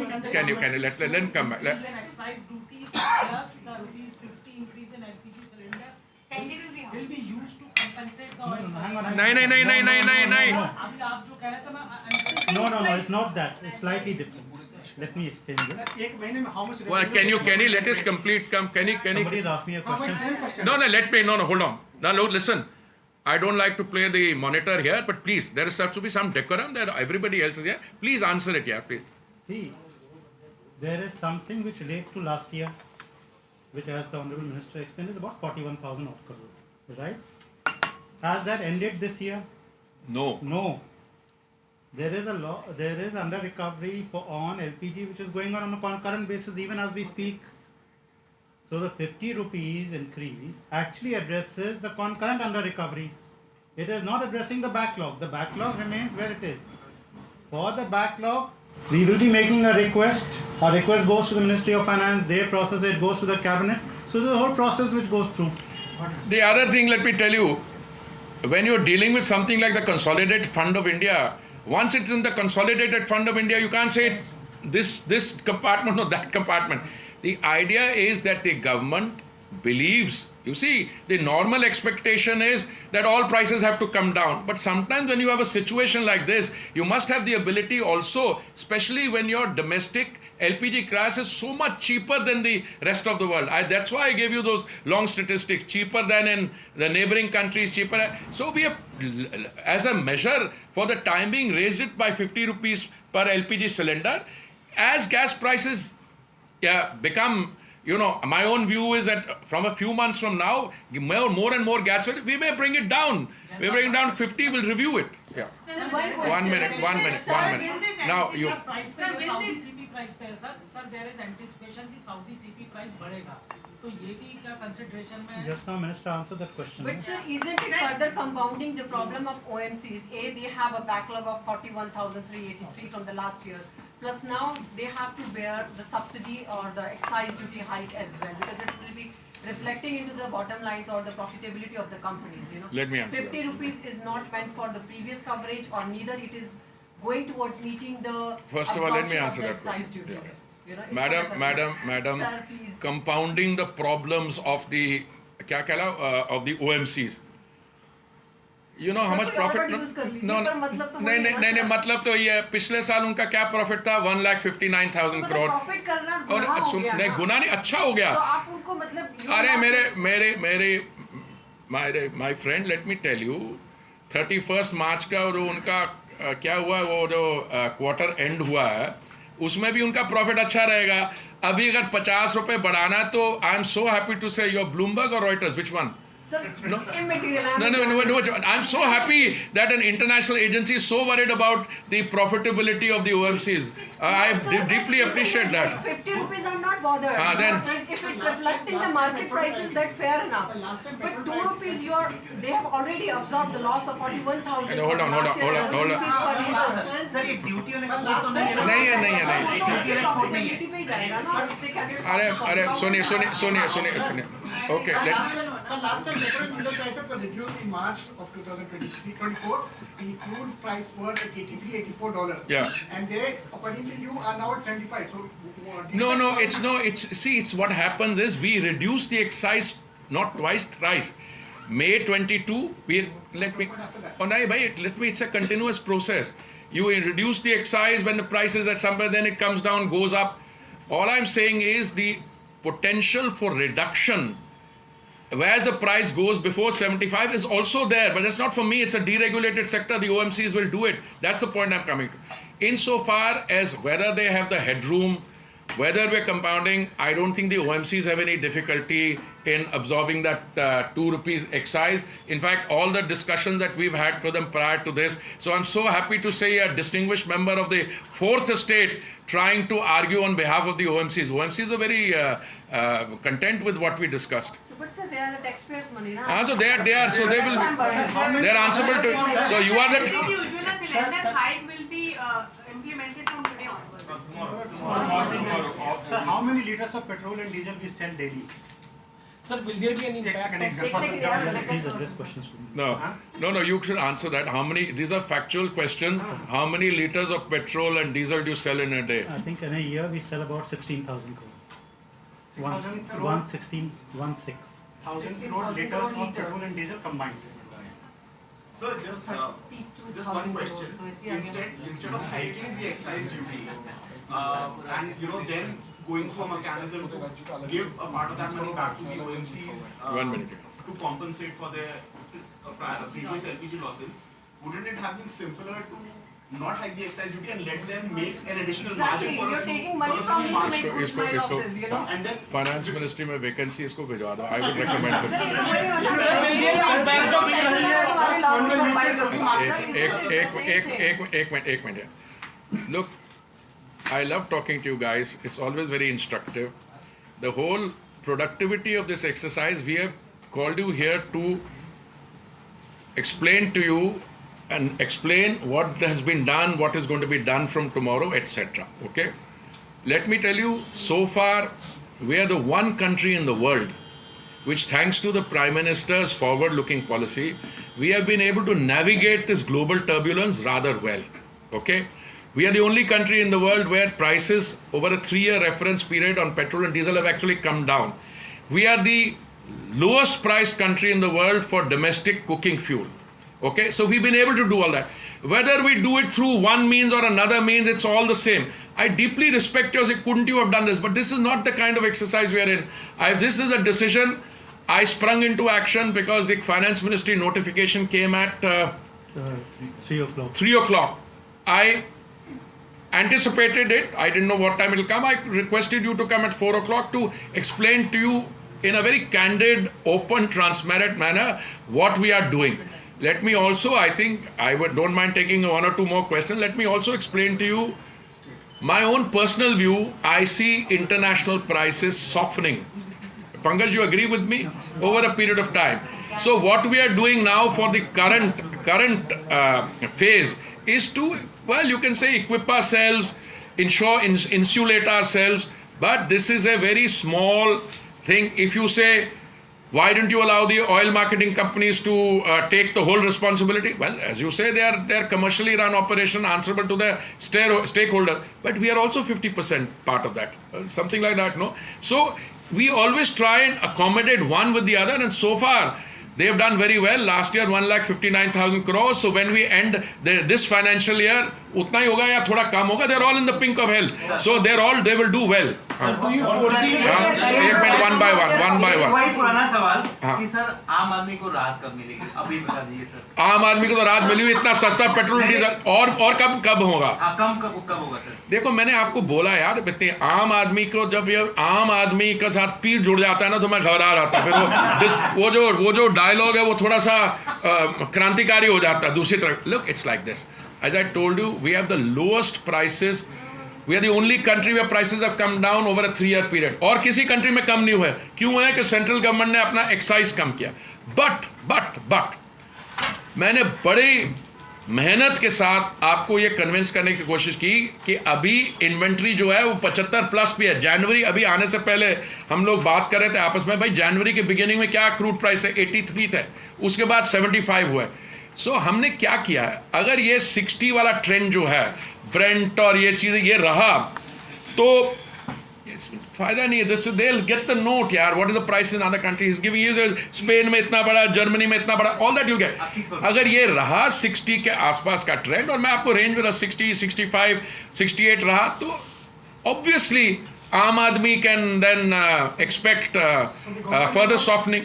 can Can you let him come back. Excise duty plus the rupees 50 increase in LPG cylinder will be used to compensate the oil. No, it's not that. It's slightly different. Let me explain this. Well, can you let us complete? Can Somebody's asked me a question. No, hold on. Now, look, listen. I don't like to play the monitor here, but please, there is to be some decorum that everybody else is here. Please answer it, please. See, there is something which relates to last year, which, as the Honorable Minister explained, is about 41,000 odd crore, right? Has that ended this year? No. No. There is under recovery on LPG, which is going on a concurrent basis even as we speak. So the 50 rupees increase actually addresses the concurrent under recovery. It is not addressing the backlog. The backlog remains where it is. For the backlog, we will be making a request. Our request goes to the Ministry of Finance. They process it, goes to the cabinet. So the whole process which goes through. The other thing, let me tell you, when you're dealing with something like the Consolidated Fund of India, once it's in the Consolidated Fund of India, you can't say this compartment or that compartment. The idea is that the government believes, you see, the normal expectation is that all prices have to come down. But sometimes when you have a situation like this, you must have the ability also, especially when your domestic LPG price is so much cheaper than the rest of the world. That's why I gave you those long statistics, cheaper than in the neighboring countries, cheaper. So we have, as a measure for the time being, raised it by 50 rupees per LPG cylinder. As gas prices become, my own view is that from a few months from now, more and more gas, we may bring it down. We bring it down to 50, we'll review it. Yeah. Sir, one minute. Now you. Sir, there is anticipation the Saudi CP price बढ़ेगा. तो ये भी क्या consideration में है? Just now, Minister answered that question. But sir, isn't it further compounding the problem of OMCs? They have a backlog of 41,383 from the last year. Plus now they have to bear the subsidy or the excise duty hike as well, because it will be reflecting into the bottom lines or the profitability of the companies. Let me answer 50 rupees is not meant for the previous coverage, or neither it is going towards meeting the. First of all, let me answer that question. Madam, Sir, compounding the problems of the OMCs. You know how much profit? नहीं मतलब तो ये पिछले साल उनका क्या profit था 1,59,000 करोड़ और नहीं गुना नहीं अच्छा हो गया अरे my friend, let me tell you 31st March का और उनका क्या हुआ वो जो क्वार्टर एंड हुआ है उसमें भी उनका प्रॉफिट अच्छा रहेगा अभी अगर 50 रुपए बढ़ाना तो I am so happy to say your Bloomberg और Reuters which one? No, I'm so happy that an international agency is so worried about the profitability of the OMCs. I deeply appreciate that. 50 rupees I'm not bothered. Then, if it's reflecting the market prices, that's fair enough. But 2 rupees, they have already absorbed the loss of 41,000. Hold on. Sir, ये duty on export नहीं Okay. So last time petrol diesel prices were reduced in March of 2024. The crude price were at $83-84. Yeah. And they, according to you, are now at 75. So it's what happens is we reduce the excise not twice, thrice. May 22, it's a continuous process. You reduce the excise when the price is at somewhere, then it comes down, goes up. All I'm saying is the potential for reduction, whereas the price goes before 75 is also there, but that's not for me, it's a deregulated sector, the OMCs will do it. That's the point I'm coming to. Insofar as whether they have the headroom, whether we're compounding, I don't think the OMCs have any difficulty in absorbing that 2 rupees excise. In fact, all the discussions that we've had for them prior to this. So I'm so happy to say a distinguished member of the fourth estate trying to argue on behalf of the OMCs. OMCs are very content with what we discussed. But sir, they are the taxpayers' money, na? So they are. So they will. They are answerable to. So you are the. blended hike will be implemented from today onwards. Sir, how many liters of petrol and diesel we sell daily? Sir, will there be any impact? No, you should answer that. How many, these are factual questions. How many liters of petrol and diesel do you sell in a day? I think in a year we sell about 16,000 crore. 1,600 crore liters of petrol and diesel combined. Sir, just one question. Instead of hiking the excise duty, and then going for a mechanism to give a part of that money back to the OMCs 1 minute. to compensate for their previous LPG losses, wouldn't it have been simpler to not hike the excise duty and let them make an additional margin for You're taking money from me to make good my losses, you know. And then finance ministry में vacancy इसको भिजवा दो. I would recommend एक minute. Look, I love talking to you guys. It's always very instructive. The whole productivity of this exercise, we have called you here to explain to you and explain what has been done, what is going to be done from tomorrow, etc. Okay? Let me tell you, so far, we are the one country in the world which, thanks to the Prime Minister's forward-looking policy, we have been able to navigate this global turbulence rather well. Okay? We are the only country in the world where prices over a 3-year reference period on petrol and diesel have actually come down. We are the lowest priced country in the world for domestic cooking fuel. Okay, so we've been able to do all that. Whether we do it through one means or another means, it's all the same. I deeply respect you, say, couldn't you have done this? But this is not the kind of exercise we are in. This is a decision I sprung into action because the finance ministry notification came at 3 o'clock. 3 o'clock. I anticipated it. I didn't know what time it will come. I requested you to come at 4 o'clock to explain to you in a very candid, open, transparent manner what we are doing. Let me also, I think, don't mind taking 1 or 2 more questions. Let me also explain to you my own personal view. I see international prices softening. Pankaj, you agree with me? Over a period of time. So what we are doing now for the current phase is to, well, you can say equip ourselves, insulate ourselves, but this is a very small thing. If you say, why don't you allow the oil marketing companies to take the whole responsibility? Well, as you say, they are commercially run operation answerable to the stakeholder, but we are also 50% part of that, something like that, no? So we always try and accommodate one with the other, and so far they have done very well. Last year 1,59,000 crores. So when we end this financial year, utna hi hoga ya thoda kam hoga. They're all in the pink of health. So they will do well. Sir, do you foresee one by one. वही पुराना सवाल कि sir आम आदमी को राहत कब मिलेगी? अभी बता दीजिए सर. आम आदमी को तो राहत मिली हुई, इतना सस्ता पेट्रोल डीजल और कब होगा? कब होगा सर? देखो, मैंने आपको बोला यार, आम आदमी को जब ये आम आदमी के साथ पीठ जुड़ जाता है ना, तो मैं घबरा जाता हूं. फिर वो जो डायलॉग है वो थोड़ा सा क्रांतिकारी हो जाता है. दूसरी तरफ, look, it's like this. As I told you, we have the lowest prices. We are the only country where prices have come down over a 3-year period. और किसी कंट्री में कम नहीं हुआ है. क्यों है कि सेंट्रल गवर्नमेंट ने अपना एक्साइज कम किया. बट मैंने बड़ी मेहनत के साथ आपको ये कन्विंस करने की कोशिश की कि अभी इन्वेंट्री जो है वो 75 प्लस भी है. जनवरी अभी आने से पहले हम लोग बात कर रहे थे आपस में, भाई जनवरी के बिगिनिंग में क्या क्रूड प्राइस है? 83 थे, उसके बाद 75 हुआ है. सो हमने क्या किया है, अगर ये 60 वाला ट्रेंड जो है ब्रेंट और ये चीज़ें ये रहा तो फायदा नहीं है. They will get the note यार, what is the price in other countries, giving you Spain में इतना बड़ा, जर्मनी में इतना बड़ा, ऑल दैट यू गेट. अगर ये रहा 60 के आसपास का ट्रेंड, और मैं आपको रेंज में 60, 65, 68 रहा, तो ऑब्वियसली आम आदमी can then expect further softening.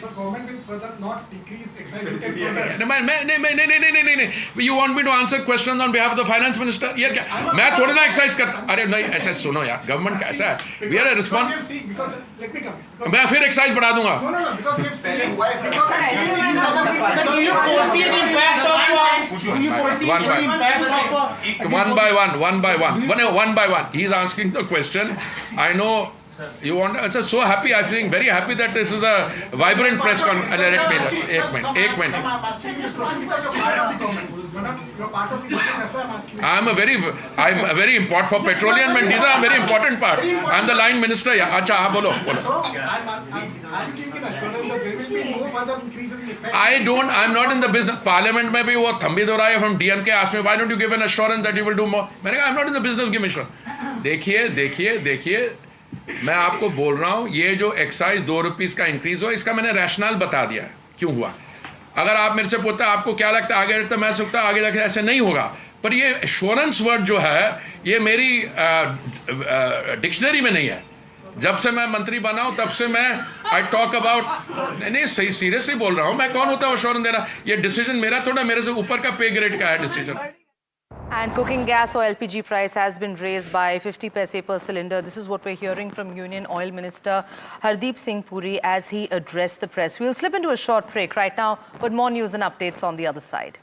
नहीं, you want me to answer questions on behalf of the finance minister? यार क्या मैं थोड़ा ना एक्सरसाइज करता? अरे नहीं, ऐसा सुनो यार, गवर्नमेंट का ऐसा है, we are a response. मैं फिर एक्सरसाइज बढ़ा दूंगा. One by one. He is asking the question. I know You want? I'm so happy. I'm feeling very happy that this is a vibrant press conference. Ek minute. I'm a very important for petroleum and diesel. I'm a very important part. I'm the line minister. Yeah. Acha, bolo. I'm not in the business. Parliament में भी वो थंबी दोहराया from DMK asked me, why don't you give an assurance that you will do more? मैंने कहा, I'm not in the business of giving assurance. देखिए, मैं आपको बोल रहा हूँ, ये जो एक्साइज 2 रुपीस का इंक्रीज हुआ, इसका मैंने रैशनल बता दिया है, क्यों हुआ. अगर आप मेरे से पूछते आपको क्या लगता है आगे, तो मैं सोचता आगे जाके ऐसे नहीं होगा. पर ये एश्योरेंस वर्ड जो है, ये मेरी डिक्शनरी में नहीं है. जब से मैं मंत्री बना हूं तब से मैं आई टॉक अबाउट नहीं सही सीरियसली बोल रहा हूं. मैं कौन होता हूं एश्योरेंस देना. ये डिसीजन मेरा थोड़ा मेरे से ऊपर का पे ग्रेड का है decision. And cooking gas or LPG price has been raised by 50 paise per cylinder. This is what we're hearing from Union Oil Minister Hardeep Singh Puri as he addressed the press. We'll slip into a short break right now, but more news and updates on the other side.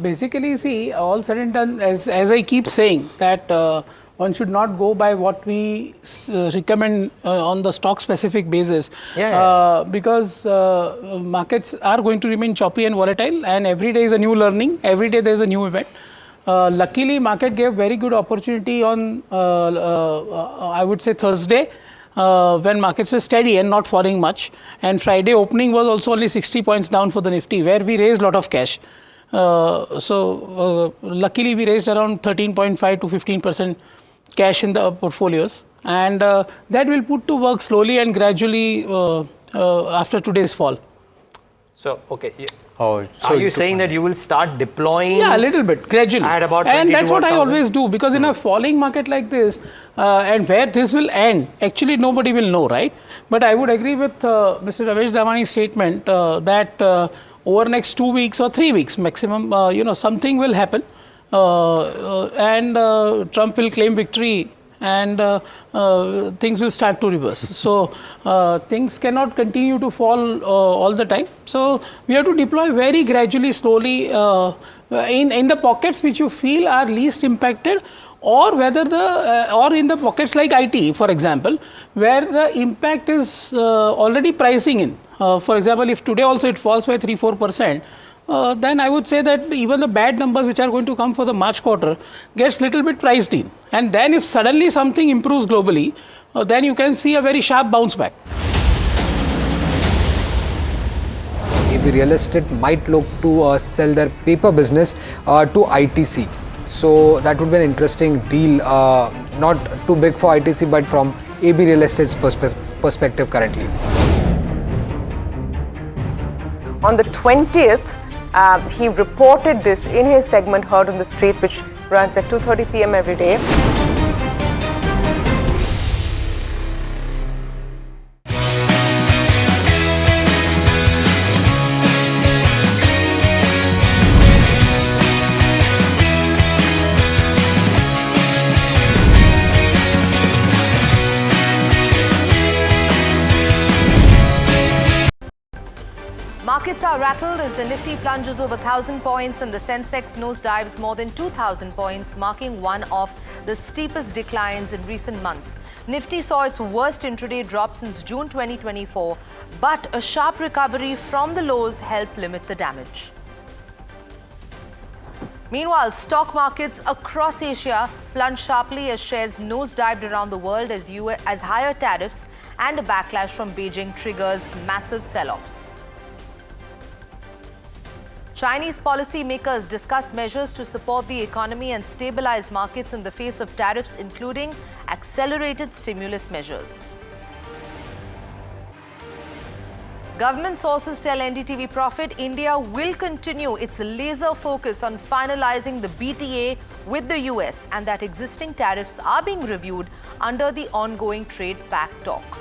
Basically, see, all said and done, as I keep saying, that one should not go by what we recommend on the stock specific basis, because markets are going to remain choppy and volatile, and every day is a new learning, every day there is a new event. Luckily, market gave very good opportunity on, I would say, Thursday, when markets were steady and not falling much, and Friday opening was also only 60 points down for the Nifty, where we raised a lot of cash. Luckily we raised around 13.5 to 15% cash in the portfolios, and that will put to work slowly and gradually after today's fall. So, okay. So are you saying that you will start deploying? Yeah, a little bit, gradually. At about and that's what I always do, because in a falling market like this, and where this will end, actually nobody will know, right? But I would agree with Mr. Ramesh Damani's statement that over next 2 weeks or 3 weeks maximum, something will happen, and Trump will claim victory, and things will start to reverse. So things cannot continue to fall all the time. So we have to deploy very gradually, slowly, in the pockets which you feel are least impacted, or whether or in the pockets like IT, for example, where the impact is already pricing in. For example, if today also it falls by 3-4%, then I would say that even the bad numbers which are going to come for the March quarter gets little bit priced in. And then if suddenly something improves globally, then you can see a very sharp bounce back. AB Real Estate might look to sell their paper business to ITC. So that would be an interesting deal, not too big for ITC, but from AB Real Estate's perspective currently. On the 20th, he reported this in his segment Heard on the Street, which runs at 2:30 p.m. every day. Markets are rattled as the Nifty plunges over 1,000 points and the Sensex nosedives more than 2,000 points, marking one of the steepest declines in recent months. Nifty saw its worst intraday drop since June 2024, but a sharp recovery from the lows helped limit the damage. Meanwhile, stock markets across Asia plunged sharply as shares nosedived around the world as higher tariffs and a backlash from Beijing triggers massive sell-offs. Chinese policymakers discuss measures to support the economy and stabilize markets in the face of tariffs, including accelerated stimulus measures. Government sources tell NDTV Profit India will continue its laser focus on finalizing the BTA with the US and that existing tariffs are being reviewed under the ongoing trade pact talk.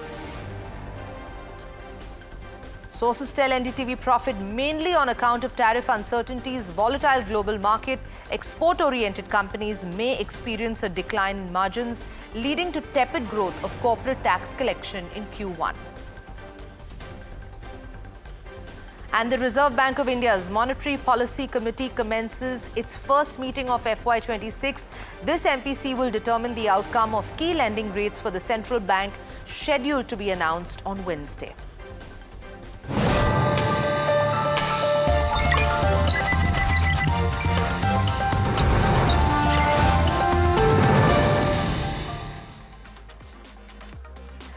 Sources tell NDTV Profit mainly on account of tariff uncertainties, volatile global market, export-oriented companies may experience a decline in margins, leading to tepid growth of corporate tax collection in Q1. And the Reserve Bank of India's Monetary Policy Committee commences its first meeting of FY26. This MPC will determine the outcome of key lending rates for the central bank, scheduled to be announced on Wednesday.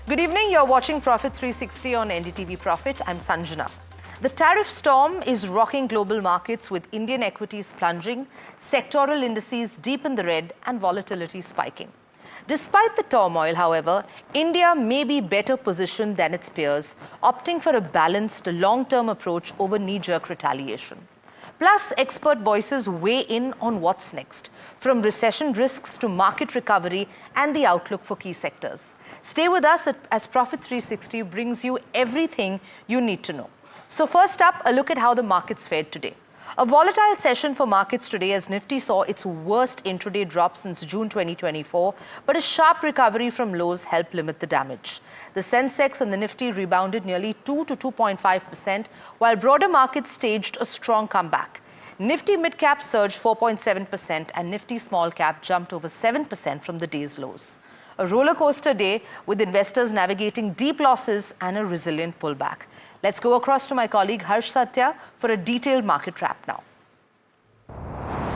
Good evening, you're watching Profit 360 on NDTV Profit. I'm Sanjana. The tariff storm is rocking global markets with Indian equities plunging, sectoral indices deep in the red and volatility spiking. Despite the turmoil, however, India may be better positioned than its peers, opting for a balanced long-term approach over knee-jerk retaliation. Plus, expert voices weigh in on what's next, from recession risks to market recovery and the outlook for key sectors. Stay with us as Profit 360 brings you everything you need to know. So first up, a look at how the markets fared today. A volatile session for markets today as Nifty saw its worst intraday drop since June 2024, but a sharp recovery from lows helped limit the damage. The Sensex and the Nifty rebounded nearly 2 to 2.5%, while broader markets staged a strong comeback. Nifty mid-cap surged 4.7% and Nifty small-cap jumped over 7% from the day's lows. A roller coaster day with investors navigating deep losses and a resilient pullback. Let's go across to my colleague Harsh Satya for a detailed market wrap now.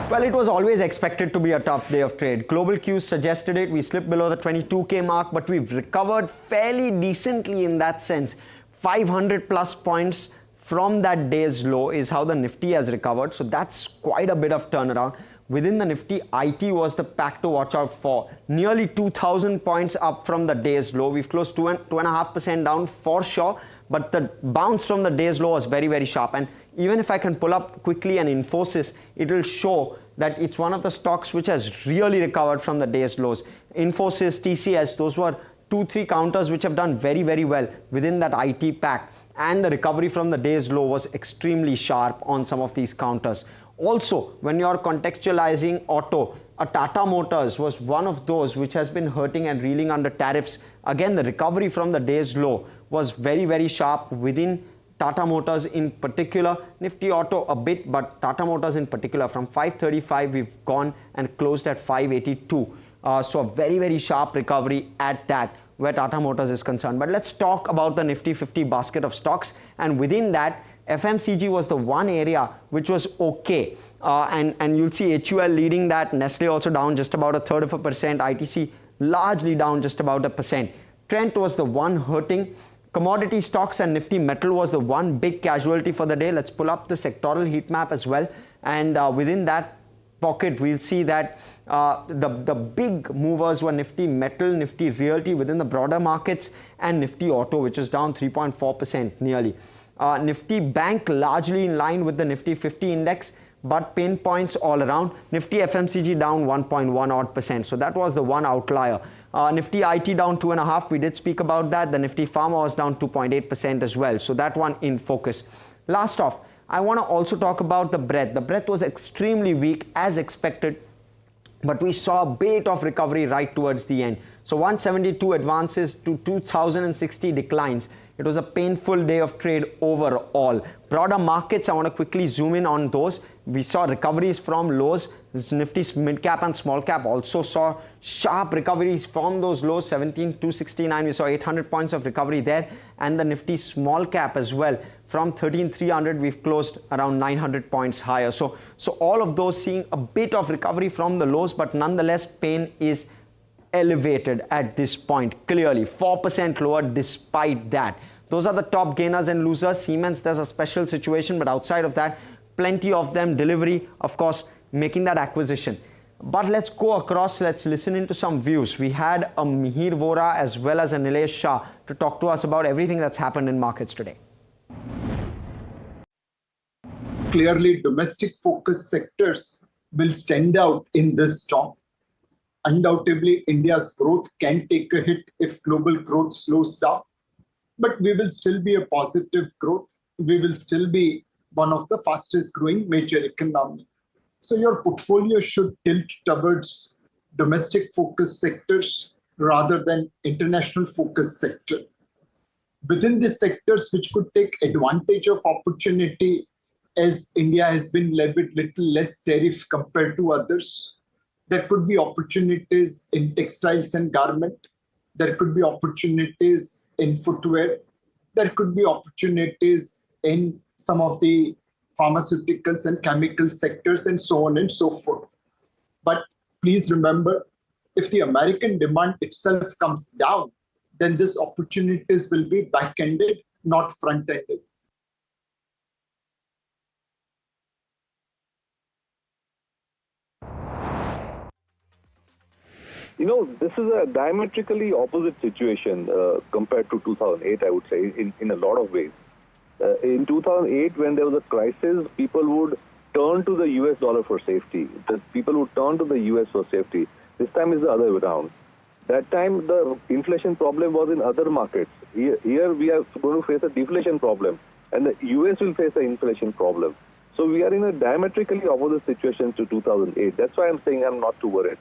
Well, it was always expected to be a tough day of trade. Global cues suggested it. We slipped below the 22K mark, but we've recovered fairly decently in that sense. 500 plus points from that day's low is how the Nifty has recovered. So that's quite a bit of turnaround. Within the Nifty, IT was the pack to watch out for. Nearly 2,000 points up from the day's low. We've closed 2.5% down for sure. But the bounce from the day's low was very, very sharp. And even if I can pull up quickly an Infosys, it will show that it's one of the stocks which has really recovered from the day's lows. Infosys, TCS, those were 2-3 counters which have done very, very well within that IT pack. And the recovery from the day's low was extremely sharp on some of these counters. Also, when you're contextualizing auto, a Tata Motors was one of those which has been hurting and reeling under tariffs. Again, the recovery from the day's low was very, very sharp within Tata Motors in particular. Nifty Auto a bit, but Tata Motors in particular, from 535 we've gone and closed at 582. So a very, very sharp recovery at that where Tata Motors is concerned. But let's talk about the Nifty 50 basket of stocks, and within that FMCG was the one area which was okay. And you'll see HUL leading that, Nestle also down just about 1/3%, ITC largely down just about 1%. Trent was the one hurting. Commodity stocks and Nifty Metal was the one big casualty for the day. Let's pull up the sectoral heat map as well. And within that pocket, we'll see that the big movers were Nifty Metal, Nifty Realty within the broader markets, and Nifty Auto, which is down 3.4% nearly. Nifty Bank largely in line with the Nifty 50 index, but pain points all around. Nifty FMCG down 1.1 odd%. So that was the one outlier. Nifty IT down 2.5%. We did speak about that. The Nifty Pharma was down 2.8% as well. So that one in focus. Last off, I want to also talk about the breadth. The breadth was extremely weak as expected, but we saw a bit of recovery right towards the end. So 172 advances to 2060 declines. It was a painful day of trade overall. Broader markets, I want to quickly zoom in on those. We saw recoveries from lows. Nifty's mid cap and small cap also saw sharp recoveries from those lows. 17,269, we saw 800 points of recovery there, and the Nifty small cap as well. From 13,300, we've closed around 900 points higher. So all of those seeing a bit of recovery from the lows, but nonetheless, pain is elevated at this point. Clearly, 4% lower despite that. Those are the top gainers and losers. Siemens, there's a special situation, but outside of that, plenty of them. Delivery, of course, making that acquisition. But let's go across, let's listen into some views. We had a Mihir Vora as well as a Nilesh Shah to talk to us about everything that's happened in markets today. Clearly, domestic focused sectors will stand out in this storm. Undoubtedly, India's growth can take a hit if global growth slows down, but we will still be a positive growth. We will still be one of the fastest growing major economy. So your portfolio should tilt towards domestic focused sectors rather than international focused sector. Within these sectors, which could take advantage of opportunity, as India has been levied little less tariff compared to others, there could be opportunities in textiles and garment. There could be opportunities in footwear. There could be opportunities in some of the pharmaceuticals and chemical sectors and so on and so forth. But please remember, if the American demand itself comes down, then these opportunities will be back-ended, not front-ended. You know, this is a diametrically opposite situation compared to 2008, I would say, in a lot of ways. In 2008, when there was a crisis, people would turn to the US dollar for safety. The people would turn to the US for safety. This time is the other way around. That time, the inflation problem was in other markets. Here we are going to face a deflation problem, and the US will face an inflation problem. So we are in a diametrically opposite situation to 2008. That's why I'm saying I'm not too worried.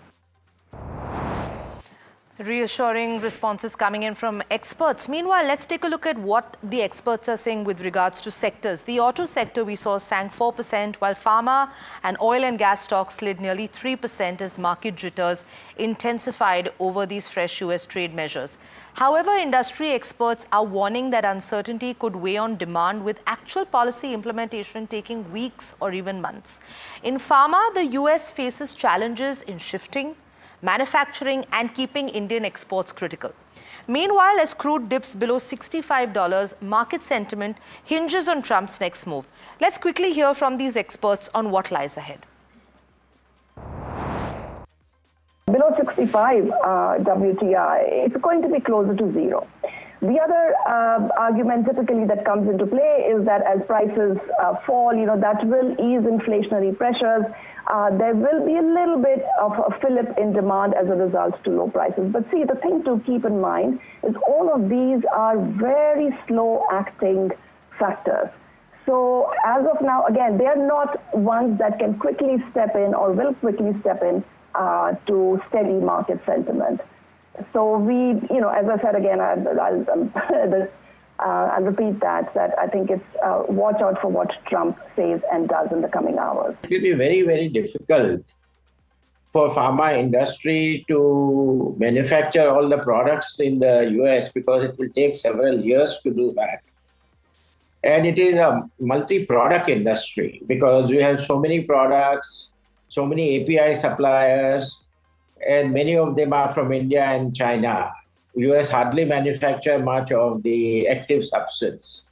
Reassuring responses coming in from experts. Meanwhile, let's take a look at what the experts are saying with regards to sectors. The auto sector we saw sank 4%, while pharma and oil and gas stocks slid nearly 3% as market jitters intensified over these fresh US trade measures. However, industry experts are warning that uncertainty could weigh on demand, with actual policy implementation taking weeks or even months. In pharma, the US faces challenges in shifting manufacturing and keeping Indian exports critical. Meanwhile, as crude dips below $65, market sentiment hinges on Trump's next move. Let's quickly hear from these experts on what lies ahead. Below 65 WTI, it's going to be closer to zero. The other argument typically that comes into play is that as prices fall, that will ease inflationary pressures. There will be a little bit of a fillip in demand as a result to low prices. But see, the thing to keep in mind is all of these are very slow-acting factors. So as of now, again, they are not ones that can quickly step in or will quickly step in to steady market sentiment. So we, as I said again, I'll repeat that I think it's watch out for what Trump says and does in the coming hours. It will be very, very difficult for pharma industry to manufacture all the products in the US because it will take several years to do that. And it is a multi-product industry because we have so many products, so many API suppliers, and many of them are from India and China. US hardly manufacture much of the active substance.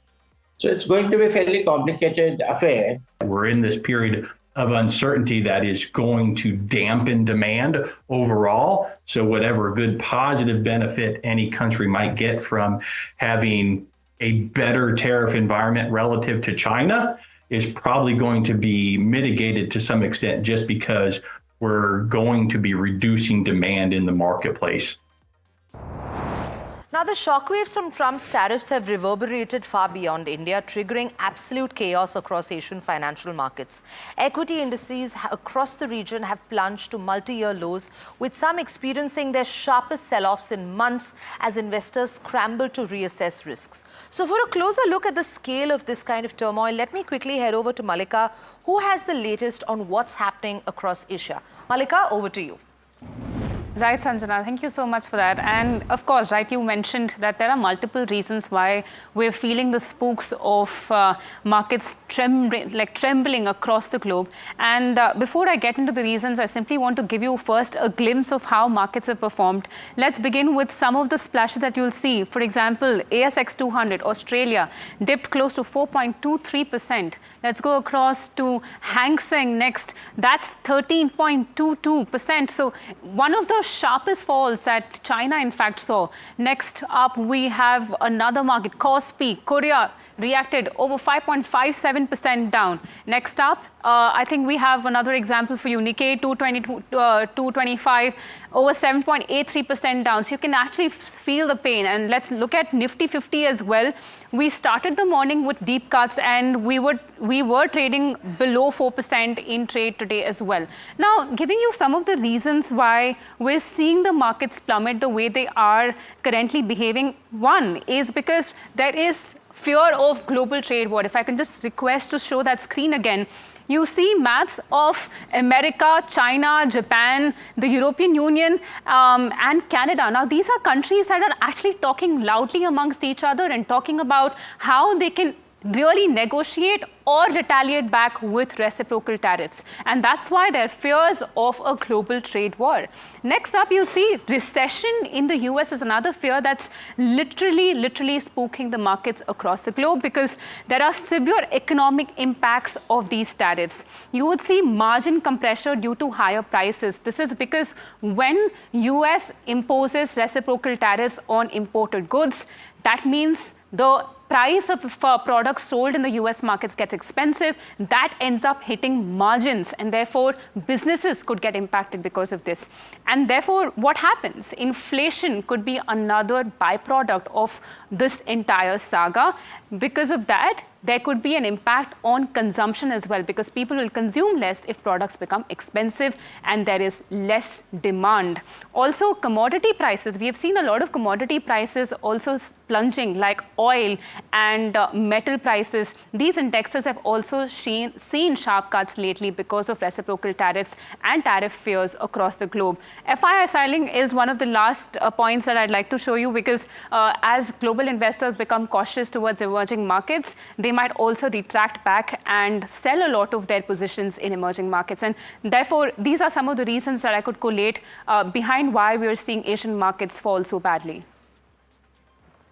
So it's going to be a fairly complicated affair. We're in this period of uncertainty that is going to dampen demand overall. So whatever good positive benefit any country might get from having a better tariff environment relative to China is probably going to be mitigated to some extent just because we're going to be reducing demand in the marketplace. Now, the shockwaves from Trump's tariffs have reverberated far beyond India, triggering absolute chaos across Asian financial markets. Equity indices across the region have plunged to multi-year lows, with some experiencing their sharpest sell-offs in months as investors scramble to reassess risks. So for a closer look at the scale of this kind of turmoil, let me quickly head over to Malika, who has the latest on what's happening across Asia. Malika, over to you. Right, Sanjana, thank you so much for that. And of course, right, you mentioned that there are multiple reasons why we're feeling the spooks of markets trembling across the globe. And before I get into the reasons, I simply want to give you first a glimpse of how markets have performed. Let's begin with some of the splashes that you'll see. For example, ASX 200, Australia, dipped close to 4.23%. Let's go across to Hang Seng next. That's 13.22%. So one of the sharpest falls that China in fact saw. Next up, we have another market, Kospi, Korea, reacted over 5.57% down. Next up, I think we have another example for you. Nikkei 225, over 7.83% down. So you can actually feel the pain. And let's look at Nifty 50 as well. We started the morning with deep cuts, and we were trading below 4% in trade today as well. Now, giving you some of the reasons why we're seeing the markets plummet the way they are currently behaving. One is because there is fear of global trade war. If I can just request to show that screen again. You see maps of America, China, Japan, the European Union, and Canada. Now, these are countries that are actually talking loudly amongst each other and talking about how they can really negotiate or retaliate back with reciprocal tariffs. And that's why there are fears of a global trade war. Next up, you'll see recession in the US is another fear that's literally spooking the markets across the globe, because there are severe economic impacts of these tariffs. You would see margin compression due to higher prices. This is because when US imposes reciprocal tariffs on imported goods, that means the price of products sold in the US markets gets expensive. That ends up hitting margins, and therefore businesses could get impacted because of this. And therefore, what happens? Inflation could be another byproduct of this entire saga. Because of that, there could be an impact on consumption as well, because people will consume less if products become expensive and there is less demand. Also, commodity prices. We have seen a lot of commodity prices also plunging, like oil and metal prices. These indexes have also seen sharp cuts lately because of reciprocal tariffs and tariff fears across the globe. FII selling is one of the last points that I'd like to show you, because as global investors become cautious towards emerging markets, they might also retract back and sell a lot of their positions in emerging markets. And therefore, these are some of the reasons that I could collate behind why we are seeing Asian markets fall so badly.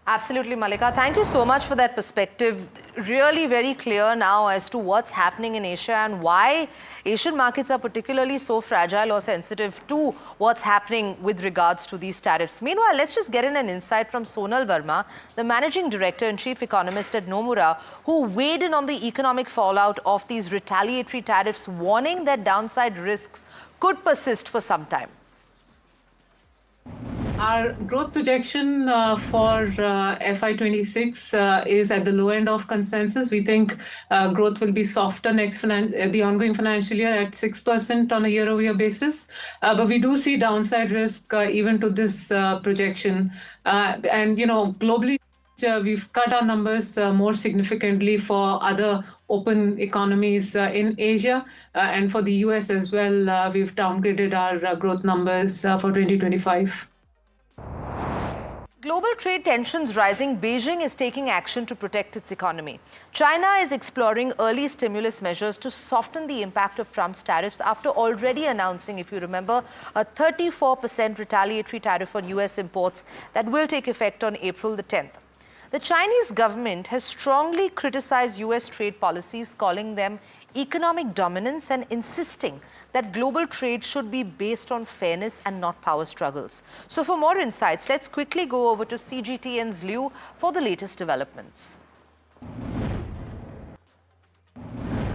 Absolutely, Malika. Thank you so much for that perspective. Really very clear now as to what's happening in Asia and why Asian markets are particularly so fragile or sensitive to what's happening with regards to these tariffs. Meanwhile, let's just get in an insight from Sonal Verma, the Managing Director and Chief Economist at Nomura, who weighed in on the economic fallout of these retaliatory tariffs, warning that downside risks could persist for some time. Our growth projection for FY26 is at the low end of consensus. We think growth will be softer the ongoing financial year at 6% on a year-over-year basis. But we do see downside risk even to this projection. And, globally, we've cut our numbers more significantly for other open economies in Asia. And for the US as well, we've downgraded our growth numbers for 2025. Global trade tensions rising, Beijing is taking action to protect its economy. China is exploring early stimulus measures to soften the impact of Trump's tariffs after already announcing, if you remember, a 34% retaliatory tariff on US imports that will take effect on April the 10th. The Chinese government has strongly criticized US trade policies, calling them economic dominance and insisting that global trade should be based on fairness and not power struggles. So for more insights, let's quickly go over to CGTN's Liu for the latest developments.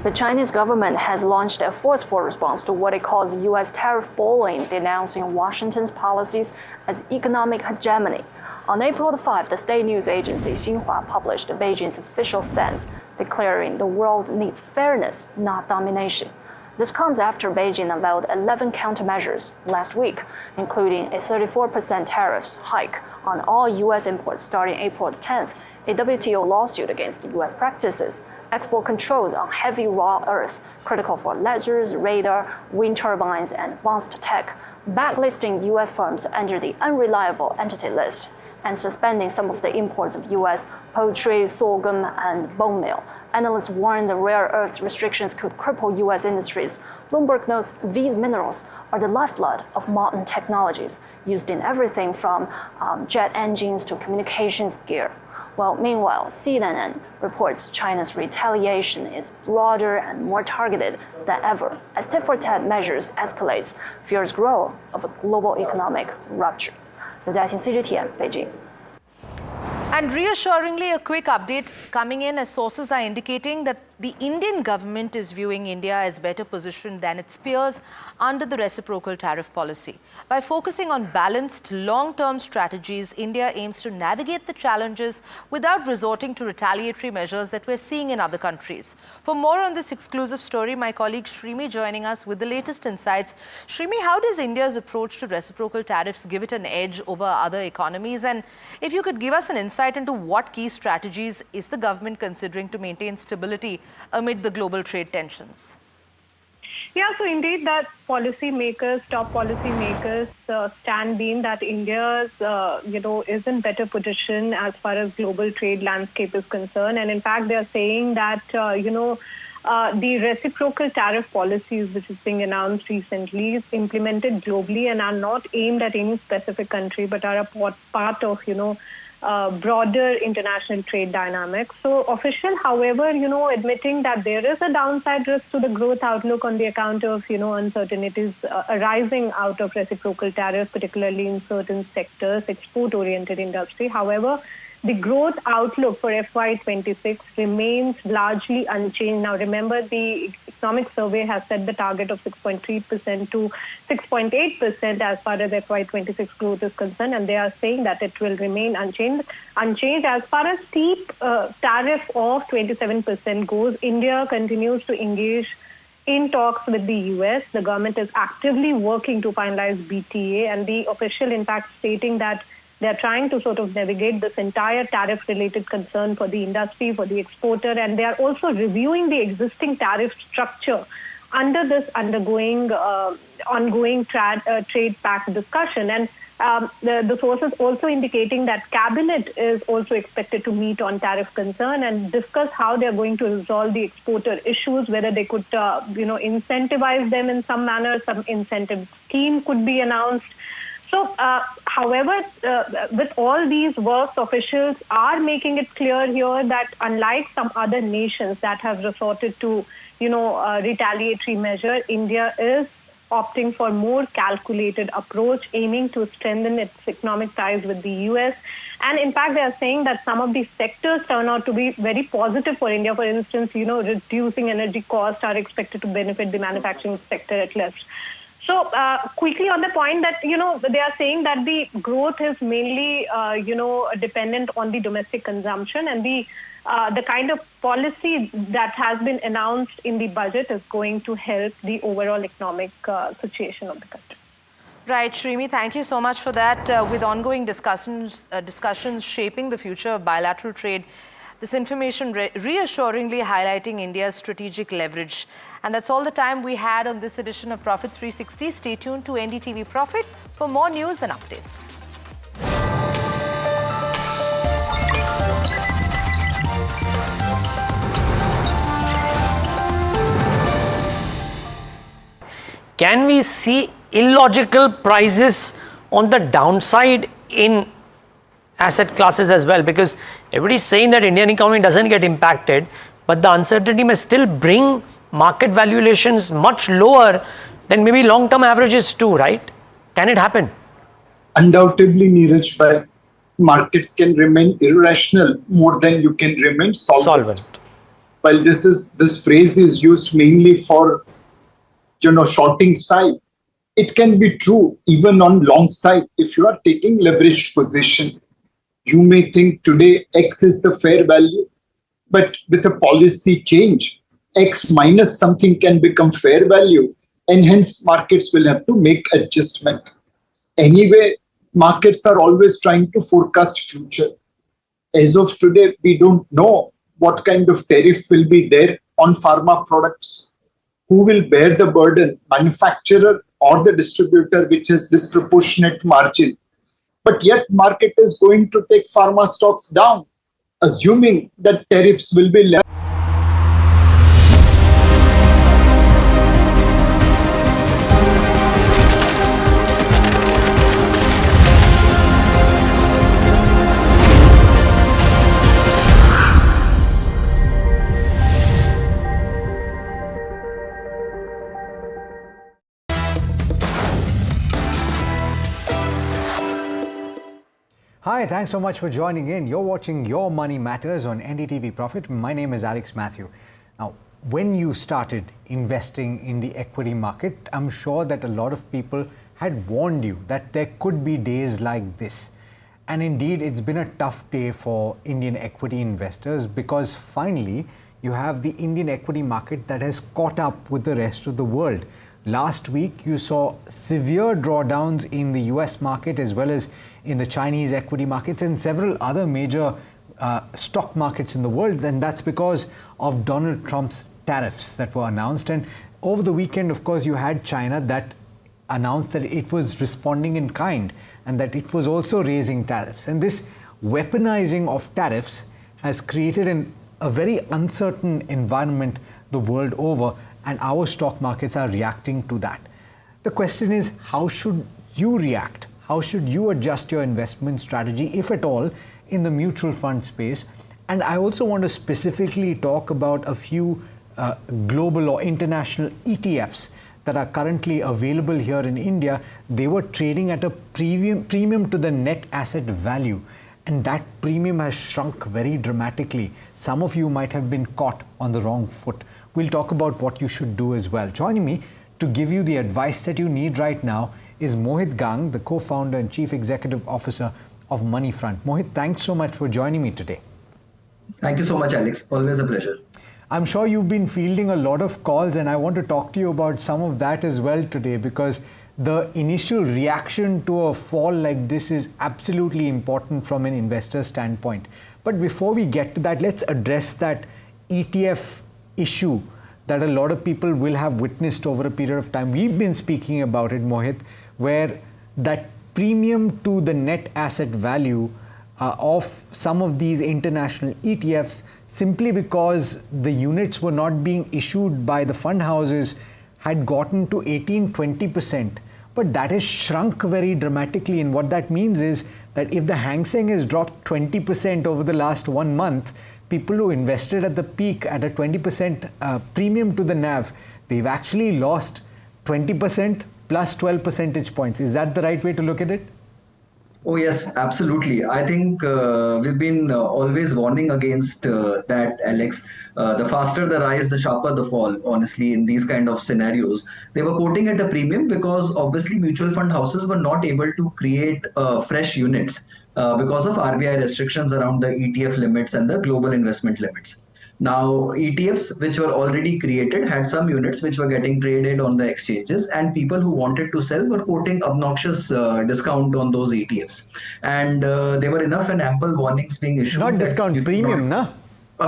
The Chinese government has launched a forceful response to what it calls US tariff bullying, denouncing Washington's policies as economic hegemony. On April 5, the state news agency Xinhua published Beijing's official stance, declaring the world needs fairness, not domination. This comes after Beijing unveiled 11 countermeasures last week, including a 34% tariffs hike on all U.S. imports starting April 10th, a WTO lawsuit against U.S. practices, export controls on heavy raw earth, critical for lasers, radar, wind turbines, and advanced tech, blacklisting U.S. firms under the unreliable entity list, and suspending some of the imports of U.S. poultry, sorghum, and bone meal. Analysts warn the rare earth restrictions could cripple U.S. industries. Bloomberg notes these minerals are the lifeblood of modern technologies, used in everything from jet engines to communications gear. Well, meanwhile, CNN reports China's retaliation is broader and more targeted than ever. As tit-for-tat measures escalates, fears grow of a global economic rupture. 刘嘉欣 CGTN 北京。 And reassuringly, a quick update coming in as sources are indicating that the Indian government is viewing India as better positioned than its peers under the reciprocal tariff policy. By focusing on balanced, long-term strategies, India aims to navigate the challenges without resorting to retaliatory measures that we're seeing in other countries. For more on this exclusive story, my colleague Shrimi joining us with the latest insights. Shrimi, how does India's approach to reciprocal tariffs give it an edge over other economies? And if you could give us an insight into what key strategies is the government considering to maintain stability amid the global trade tensions? Yeah, so indeed that top policymakers stand being that India's, is in better position as far as global trade landscape is concerned. And in fact, they are saying that, the reciprocal tariff policies which is being announced recently is implemented globally and are not aimed at any specific country, but are a part of, broader international trade dynamics. So official, however, admitting that there is a downside risk to the growth outlook on the account of, uncertainties arising out of reciprocal tariffs, particularly in certain sectors, export-oriented industry. However, the growth outlook for FY26 remains largely unchanged. Now, remember, the economic survey has set the target of 6.3% to 6.8% as far as FY26 growth is concerned, and they are saying that it will remain unchanged. As far as steep tariff of 27% goes, India continues to engage in talks with the US. The government is actively working to finalize BTA, and the official, in fact, stating that they're trying to sort of navigate this entire tariff-related concern for the industry, for the exporter, and they are also reviewing the existing tariff structure under this ongoing trade pact discussion. And the sources also indicating that cabinet is also expected to meet on tariff concern and discuss how they're going to resolve the exporter issues, whether they could, incentivize them in some manner, some incentive scheme could be announced. So, however, with all these works, officials are making it clear here that unlike some other nations that have resorted to, retaliatory measure, India is opting for more calculated approach, aiming to strengthen its economic ties with the US. And in fact, they are saying that some of these sectors turn out to be very positive for India. For instance, reducing energy costs are expected to benefit the manufacturing sector at least. So quickly on the point that, they are saying that the growth is mainly, dependent on the domestic consumption, and the kind of policy that has been announced in the budget is going to help the overall economic situation of the country. Right, Shrimi, thank you so much for that. With ongoing discussions shaping the future of bilateral trade, this information reassuringly highlighting India's strategic leverage. And that's all the time we had on this edition of Profit 360. Stay tuned to NDTV Profit for more news and updates. Can we see illogical prices on the downside in asset classes as well? Because everybody's saying that Indian economy doesn't get impacted, but the uncertainty may still bring market valuations much lower than maybe long-term averages too, right? Can it happen? Undoubtedly, Neeraj, but markets can remain irrational more than you can remain solvent. While this phrase is used mainly for, shorting side, it can be true even on long side if you are taking leveraged position. You may think today X is the fair value, but with a policy change, X minus something can become fair value, and hence markets will have to make adjustment. Anyway, markets are always trying to forecast future. As of today, we don't know what kind of tariff will be there on pharma products. Who will bear the burden, manufacturer or the distributor, which has disproportionate margin? But yet market is going to take pharma stocks down, assuming that tariffs will be less. Hi, thanks so much for joining in. You're watching Your Money Matters on NDTV Profit. My name is Alex Matthew. Now, when you started investing in the equity market, I'm sure that a lot of people had warned you that there could be days like this. And indeed, it's been a tough day for Indian equity investors because finally, you have the Indian equity market that has caught up with the rest of the world. Last week, you saw severe drawdowns in the US market as well as in the Chinese equity markets and several other major stock markets in the world. And that's because of Donald Trump's tariffs that were announced. And over the weekend, of course, you had China that announced that it was responding in kind and that it was also raising tariffs. And this weaponizing of tariffs has created a very uncertain environment the world over, and our stock markets are reacting to that. The question is, how should you react? How should you adjust your investment strategy, if at all, in the mutual fund space? And I also want to specifically talk about a few global or international ETFs that are currently available here in India. They were trading at a premium to the net asset value, and that premium has shrunk very dramatically. Some of you might have been caught on the wrong foot. We'll talk about what you should do as well. Joining me to give you the advice that you need right now is Mohit Gang, the co-founder and chief executive officer of Moneyfront. Mohit, thanks so much for joining me today. Thank you so much, Alex. Always a pleasure. I'm sure you've been fielding a lot of calls, and I want to talk to you about some of that as well today, because the initial reaction to a fall like this is absolutely important from an investor standpoint. But before we get to that, let's address that ETF issue that a lot of people will have witnessed over a period of time. We've been speaking about it, Mohit, where that premium to the net asset value of some of these international ETFs, simply because the units were not being issued by the fund houses, had gotten to 18-20%. But that has shrunk very dramatically. And what that means is that if the Hang Seng has dropped 20% over the last 1 month, people who invested at the peak at a 20% premium to the NAV, they've actually lost 20% plus 12 percentage points. Is that the right way to look at it? Oh, yes, absolutely. I think we've been always warning against that, Alex. The faster the rise, the sharper the fall, honestly, in these kind of scenarios. They were quoting at a premium because obviously mutual fund houses were not able to create fresh units because of RBI restrictions around the ETF limits and the global investment limits. Now, ETFs, which were already created, had some units which were getting traded on the exchanges, and people who wanted to sell were quoting obnoxious discount on those ETFs. And there were enough and ample warnings being issued. Not discount, premium, na?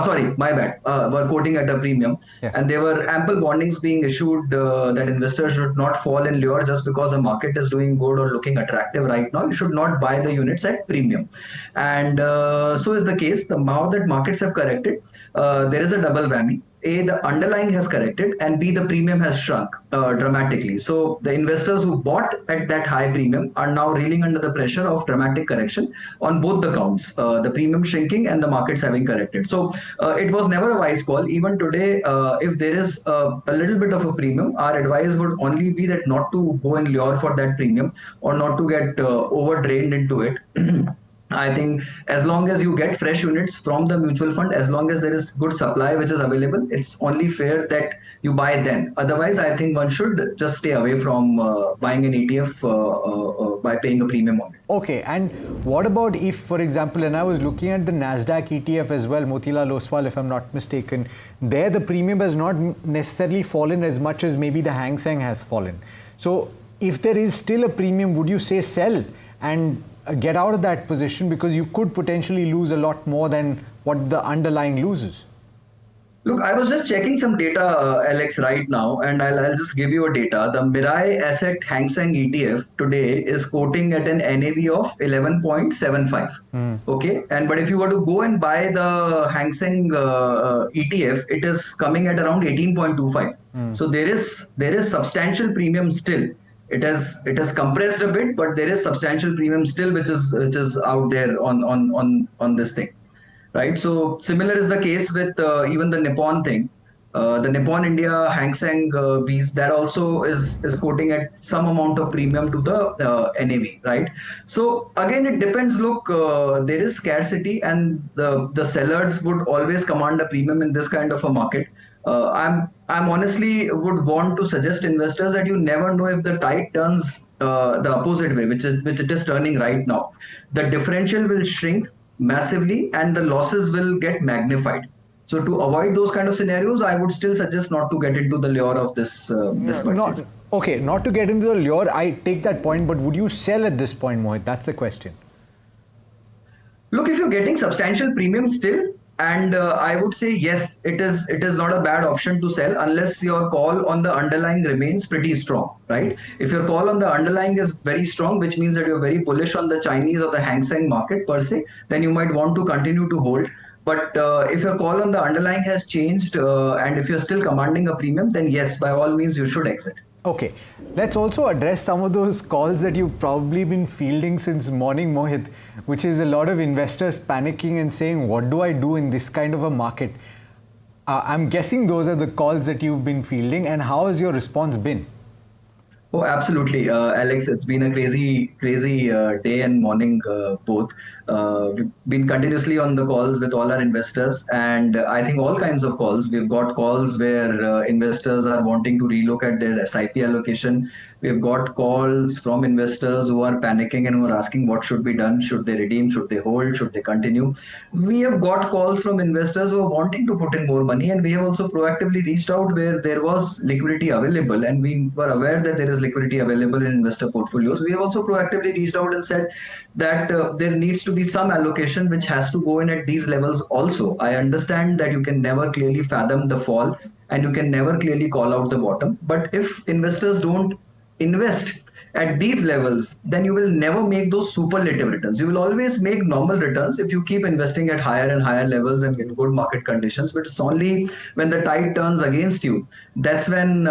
Sorry, my bad. Were quoting at a premium. Yeah. And there were ample warnings being issued that investors should not fall in lure just because the market is doing good or looking attractive right now. You should not buy the units at premium. And so is the case. Now that markets have corrected, there is a double whammy. A, the underlying has corrected, and B, the premium has shrunk dramatically. So the investors who bought at that high premium are now reeling under the pressure of dramatic correction on both the counts, the premium shrinking and the markets having corrected. So it was never a wise call. Even today, if there is a little bit of a premium, our advice would only be that not to go and lure for that premium or not to get over drained into it. I think as long as you get fresh units from the mutual fund, as long as there is good supply which is available, it's only fair that you buy then. Otherwise, I think one should just stay away from buying an ETF by paying a premium on it. Okay, and what about if, for example, and I was looking at the Nasdaq ETF as well, Motilal Oswal, if I'm not mistaken, there the premium has not necessarily fallen as much as maybe the Hang Seng has fallen. So if there is still a premium, would you say sell and get out of that position, because you could potentially lose a lot more than what the underlying loses? Look, I was just checking some data, Alex, right now, and I'll just give you a data. The Mirai Asset Hang Seng ETF today is quoting at an NAV of 11.75. Okay, but if you were to go and buy the Hang Seng ETF, it is coming at around 18.25. So there is substantial premium still. It has compressed a bit, but there is substantial premium still, which is out there on this thing, right? So similar is the case with even the Nippon thing, the Nippon India Hang Seng Bs, that also is quoting at some amount of premium to the NAV, right? So again, it depends. Look, there is scarcity, and the sellers would always command a premium in this kind of a market. I'm honestly would want to suggest investors that you never know if the tide turns the opposite way, which it is turning right now. The differential will shrink massively and the losses will get magnified. So to avoid those kind of scenarios, I would still suggest not to get into the lure of this purchase. Not to get into the lure, I take that point, but would you sell at this point, Mohit? That's the question. Look, if you're getting substantial premium still, and I would say yes, it is not a bad option to sell unless your call on the underlying remains pretty strong, right? If your call on the underlying is very strong, which means that you're very bullish on the Chinese or the Hang Seng market per se, then you might want to continue to hold. But if your call on the underlying has changed and if you're still commanding a premium, then yes, by all means, you should exit. Okay, let's also address some of those calls that you've probably been fielding since morning, Mohit, which is a lot of investors panicking and saying, what do I do in this kind of a market? I'm guessing those are the calls that you've been fielding, and how has your response been? Oh, absolutely, Alex. It's been a crazy day and morning both. We've been continuously on the calls with all our investors, and I think all kinds of calls. We've got calls where investors are wanting to relook at their SIP allocation. We've got calls from investors who are panicking and who are asking what should be done. Should they redeem? Should they hold? Should they continue? We have got calls from investors who are wanting to put in more money, and we have also proactively reached out where there was liquidity available, and we were aware that there is liquidity available in investor portfolios. We have also proactively reached out and said that there needs to be some allocation which has to go in at these levels also. I understand that you can never clearly fathom the fall and you can never clearly call out the bottom. But if investors don't invest at these levels, then you will never make those superlative returns. You will always make normal returns if you keep investing at higher and higher levels and in good market conditions. But it's only when the tide turns against you, that's when,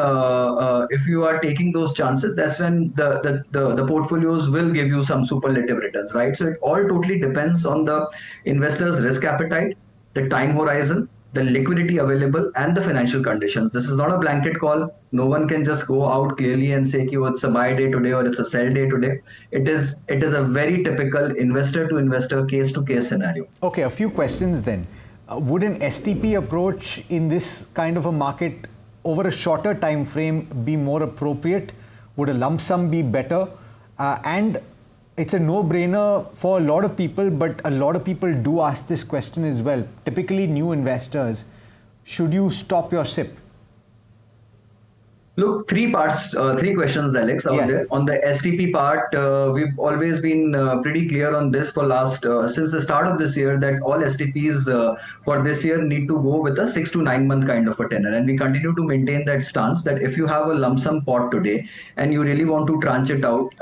if you are taking those chances, that's when the portfolios will give you some superlative returns, right? So it all totally depends on the investor's risk appetite, the time horizon, the liquidity available, and the financial conditions. This is not a blanket call. No one can just go out clearly and say, it's a buy day today or it's a sell day today. It is a very typical investor to investor, case to case scenario. Okay, a few questions then. Would an STP approach in this kind of a market over a shorter time frame be more appropriate? Would a lump sum be better? And it's a no-brainer for a lot of people, but a lot of people do ask this question as well. Typically new investors, should you stop your SIP? Look, three questions, Alex, out there. On the STP part, we've always been pretty clear on this for since the start of this year, that all STPs for this year need to go with a 6 to 9 month kind of a tenor. And we continue to maintain that stance that if you have a lump sum pot today and you really want to tranche it out,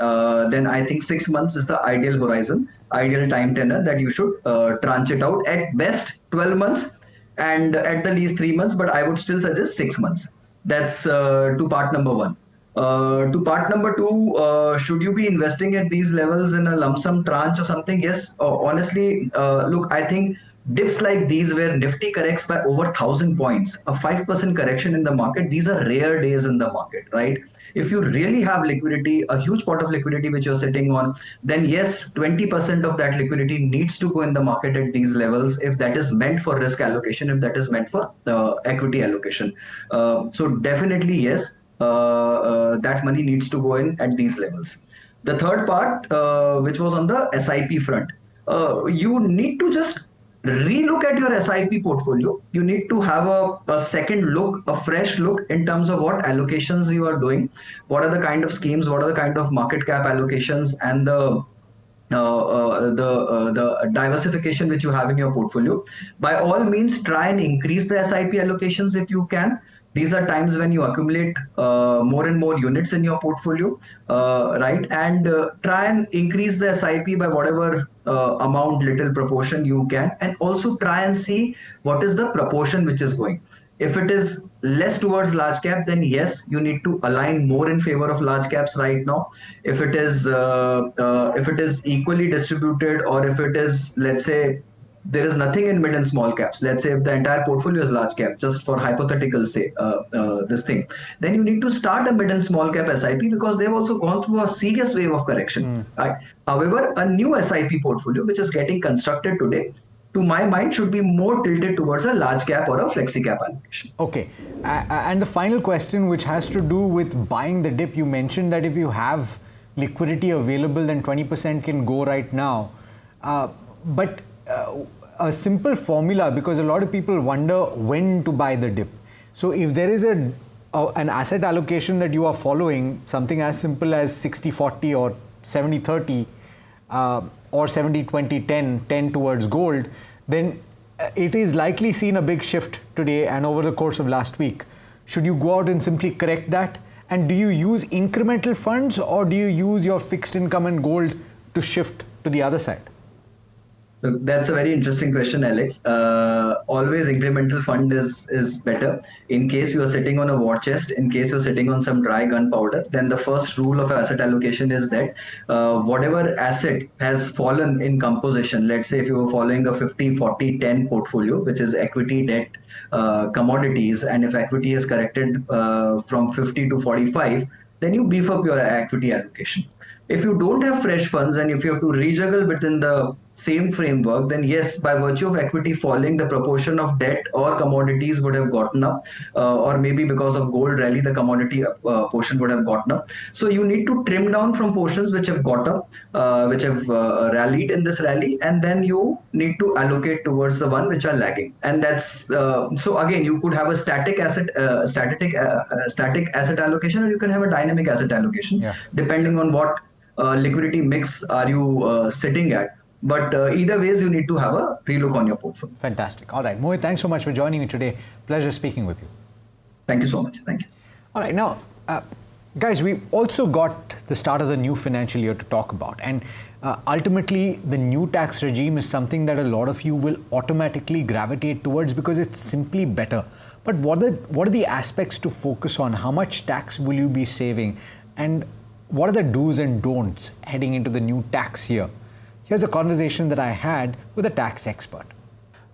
then I think 6 months is the ideal horizon, ideal time tenor that you should tranche it out. At best 12 months and at the least 3 months, but I would still suggest 6 months. That's to part number one. To part number two, should you be investing at these levels in a lump sum tranche or something? Yes, honestly, look, I think dips like these where Nifty corrects by over 1,000 points, a 5% correction in the market, these are rare days in the market, right? If you really have liquidity, a huge pot of liquidity which you're sitting on, then yes, 20% of that liquidity needs to go in the market at these levels if that is meant for risk allocation, if that is meant for equity allocation. So definitely yes, that money needs to go in at these levels. The third part, which was on the SIP front, you need to just relook at your SIP portfolio. You need to have a second look, a fresh look in terms of what allocations you are doing, what are the kind of schemes, what are the kind of market cap allocations, and the diversification which you have in your portfolio. By all means, try and increase the SIP allocations if you can. These are times when you accumulate more and more units in your portfolio, right? And try and increase the SIP by whatever amount, little proportion you can. And also try and see what is the proportion which is going. If it is less towards large cap, then yes, you need to align more in favor of large caps right now. If it is equally distributed, or if it is, let's say, there is nothing in mid and small caps. Let's say if the entire portfolio is large cap, just for hypothetical say, this thing, then you need to start a mid and small cap SIP because they've also gone through a serious wave of correction. Right? However, a new SIP portfolio, which is getting constructed today, to my mind, should be more tilted towards a large cap or a flexi cap allocation. Okay. And the final question, which has to do with buying the dip, you mentioned that if you have liquidity available, then 20% can go right now. But a simple formula, because a lot of people wonder when to buy the dip. So if there is an asset allocation that you are following, something as simple as 60-40 or 70-30 or 70-20-10, 10 towards gold, then it is likely seen a big shift today and over the course of last week. Should you go out and simply correct that? And do you use incremental funds, or do you use your fixed income and gold to shift to the other side? Look, that's a very interesting question, Alex. Always incremental fund is better. In case you are sitting on a war chest, in case you're sitting on some dry gunpowder, then the first rule of asset allocation is that whatever asset has fallen in composition, let's say if you were following a 50-40-10 portfolio, which is equity, debt, commodities, and if equity is corrected from 50 to 45, then you beef up your equity allocation. If you don't have fresh funds and if you have to rejuggle within the same framework, then yes, by virtue of equity falling, the proportion of debt or commodities would have gotten up, or maybe because of gold rally, the commodity portion would have gotten up. So you need to trim down from portions which have got up, which have rallied in this rally, and then you need to allocate towards the one which are lagging. And that's so again, you could have a static asset allocation, or you can have a dynamic asset allocation, depending on what liquidity mix are you sitting at. But either ways, you need to have a relook on your portfolio. Fantastic. All right, Mohit, thanks so much for joining me today. Pleasure speaking with you. Thank you so much. Thank you. All right, now, guys, we've also got the start of the new financial year to talk about. And ultimately, the new tax regime is something that a lot of you will automatically gravitate towards because it's simply better. But what are the aspects to focus on? How much tax will you be saving? And what are the do's and don'ts heading into the new tax year? Here's a conversation that I had with a tax expert.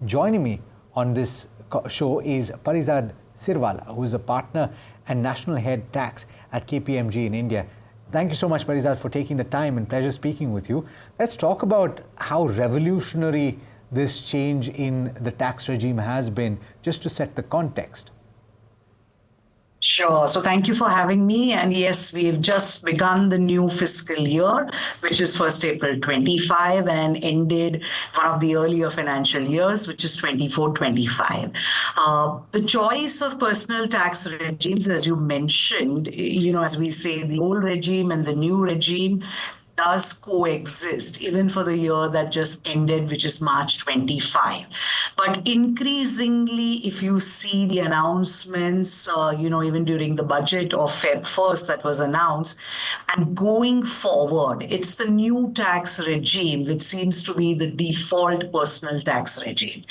Joining me on this show is Parizad Sirwala, who is a partner and national head tax at KPMG in India. Thank you so much, Parizad, for taking the time, and pleasure speaking with you. Let's talk about how revolutionary this change in the tax regime has been, just to set the context. Sure. So thank you for having me. And yes, we've just begun the new fiscal year, which is 1st April 25 and ended one of the earlier financial years, which is 24-25. The choice of personal tax regimes, as you mentioned, as we say, the old regime and the new regime does coexist, even for the year that just ended, which is March 25. But increasingly, if you see the announcements, even during the budget of Feb 1st that was announced, and going forward, it's the new tax regime which seems to be the default personal tax regime.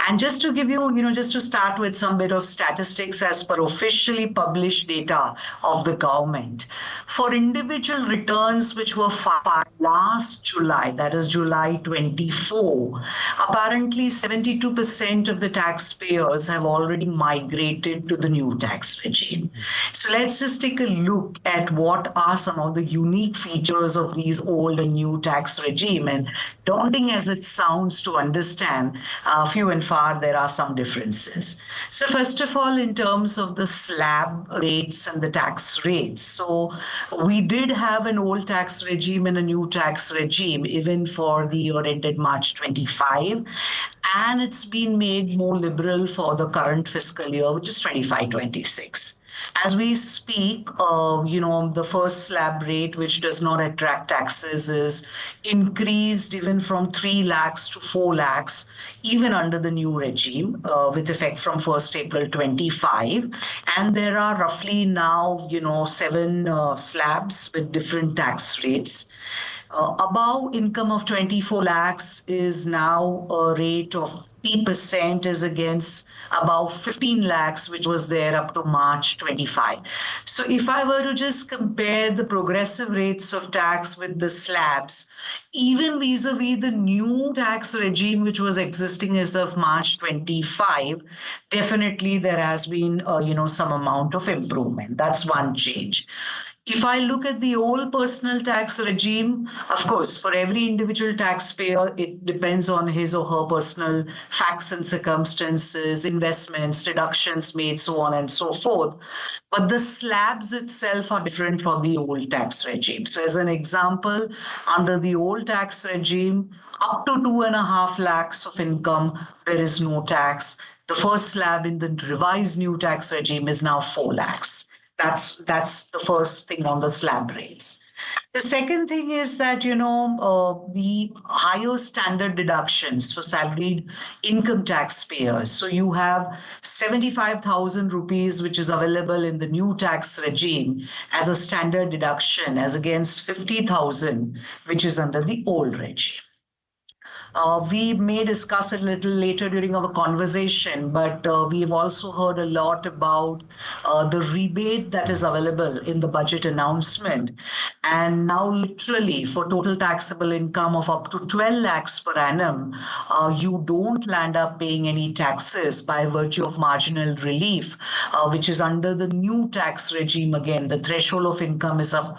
And just to give you, just to start with some bit of statistics as per officially published data of the government, for individual returns which were filed last July, that is July 24, apparently 72% of the taxpayers have already migrated to the new tax regime. So let's just take a look at what are some of the unique features of these old and new tax regime. And daunting as it sounds to understand, few and far there are some differences. So first of all, in terms of the slab rates and the tax rates, so we did have an old tax regime and a new tax regime even for the year ended March 25, and it's been made more liberal for the current fiscal year, which is 25-26. As we speak, the first slab rate, which does not attract taxes, is increased even from 3 lakhs to 4 lakhs, even under the new regime, with effect from 1st April 25. And there are roughly now, 7 slabs with different tax rates. Above income of 24 lakhs is now a rate of 50% is against about 15 lakhs, which was there up to March 25. So if I were to just compare the progressive rates of tax with the slabs, even vis-a-vis the new tax regime, which was existing as of March 25, definitely there has been, some amount of improvement. That's one change. If I look at the old personal tax regime, of course, for every individual taxpayer, it depends on his or her personal facts and circumstances, investments, deductions made, so on and so forth. But the slabs itself are different from the old tax regime. So as an example, under the old tax regime, up to 2.5 lakhs of income, there is no tax. The first slab in the revised new tax regime is now 4 lakhs. That's the first thing on the slab rates. The second thing is that, the higher standard deductions for salaried income taxpayers. So you have 75,000 rupees, which is available in the new tax regime as a standard deduction, as against 50,000, which is under the old regime. We may discuss it a little later during our conversation, but we have also heard a lot about the rebate that is available in the budget announcement. And now literally for total taxable income of up to 12 lakhs per annum, you don't land up paying any taxes by virtue of marginal relief, which is under the new tax regime. Again, the threshold of income is up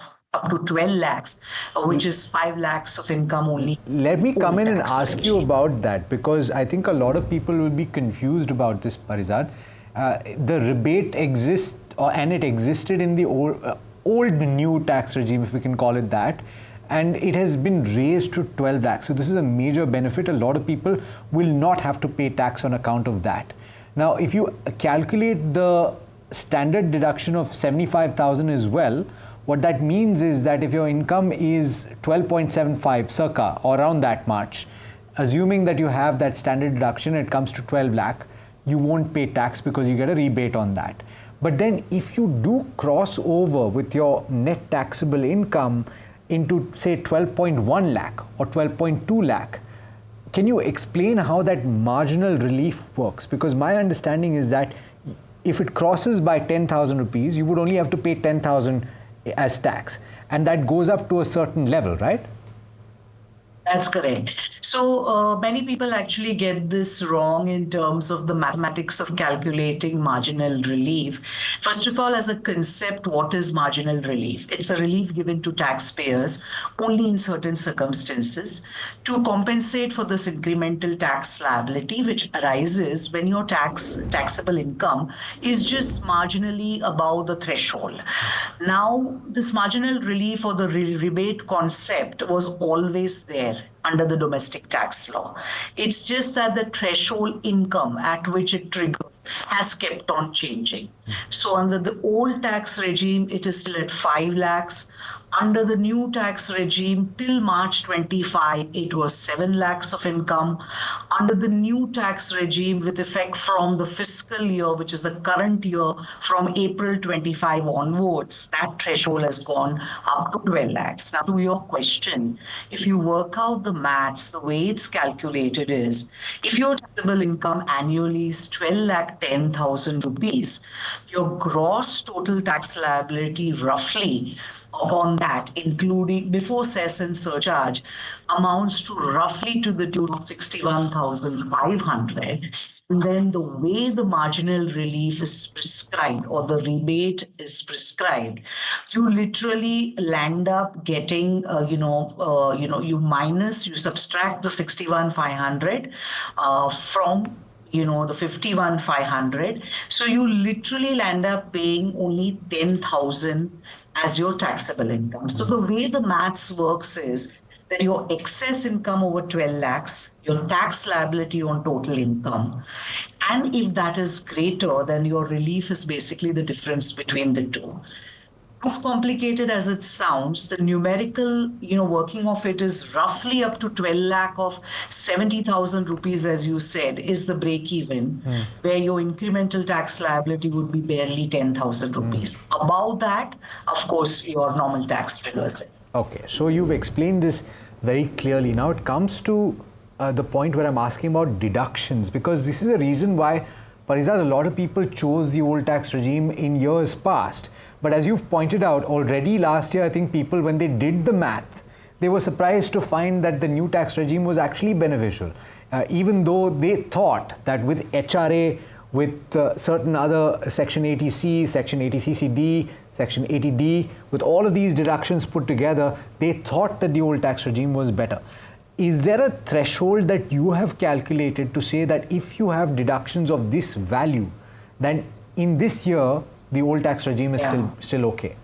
to 12 lakhs, which is 5 lakhs of income only. Let me come in and ask you about that, because I think a lot of people will be confused about this, Parizad. The rebate exists, and it existed in the old new tax regime, if we can call it that, and it has been raised to 12 lakhs. So this is a major benefit. A lot of people will not have to pay tax on account of that. Now, if you calculate the standard deduction of 75,000 as well, what that means is that if your income is 12.75 circa, or around that much, assuming that you have that standard deduction, it comes to 12 lakh, you won't pay tax because you get a rebate on that. But then if you do cross over with your net taxable income into say 12.1 lakh or 12.2 lakh, can you explain how that marginal relief works? Because my understanding is that if it crosses by 10,000 rupees, you would only have to pay 10,000 as tax, and that goes up to a certain level, right? That's correct. So many people actually get this wrong in terms of the mathematics of calculating marginal relief. First of all, as a concept, what is marginal relief? It's a relief given to taxpayers only in certain circumstances to compensate for this incremental tax liability which arises when your taxable income is just marginally above the threshold. Now, this marginal relief or the rebate concept was always there under the domestic tax law. It's just that the threshold income at which it triggers has kept on changing. So under the old tax regime, it is still at 5 lakhs. Under the new tax regime, till March 25, it was 7 lakhs of income. Under the new tax regime, with effect from the fiscal year, which is the current year, from April 25 onwards, that threshold has gone up to 12 lakhs. Now, to your question, if you work out the maths, the way it's calculated is, if your taxable income annually is 12,10,000 rupees, your gross total tax liability roughly upon that, including before cess and surcharge, amounts to roughly to the tune of 61,500. And then the way the marginal relief is prescribed or the rebate is prescribed, you literally land up getting, you subtract the 61,500 from the 51,500. So you literally land up paying only 10,000 as your taxable income. So the way the maths works is that your excess income over 12 lakhs, your tax liability on total income, and if that is greater, then your relief is basically the difference between the two. As complicated as it sounds, the numerical, working of it is roughly up to 12 lakh of 70,000 rupees, as you said, is the break even, where your incremental tax liability would be barely 10,000 rupees. Above that, of course, your normal tax triggers it. Okay, so you've explained this very clearly. Now it comes to the point where I'm asking about deductions, because this is a reason why, Parizad, a lot of people chose the old tax regime in years past. But as you've pointed out, already last year, I think people, when they did the math, they were surprised to find that the new tax regime was actually beneficial. Even though they thought that with HRA, with certain other Section 80C, Section 80CCD, Section 80D, with all of these deductions put together, they thought that the old tax regime was better. Is there a threshold that you have calculated to say that if you have deductions of this value, then in this year, the old tax regime is still okay?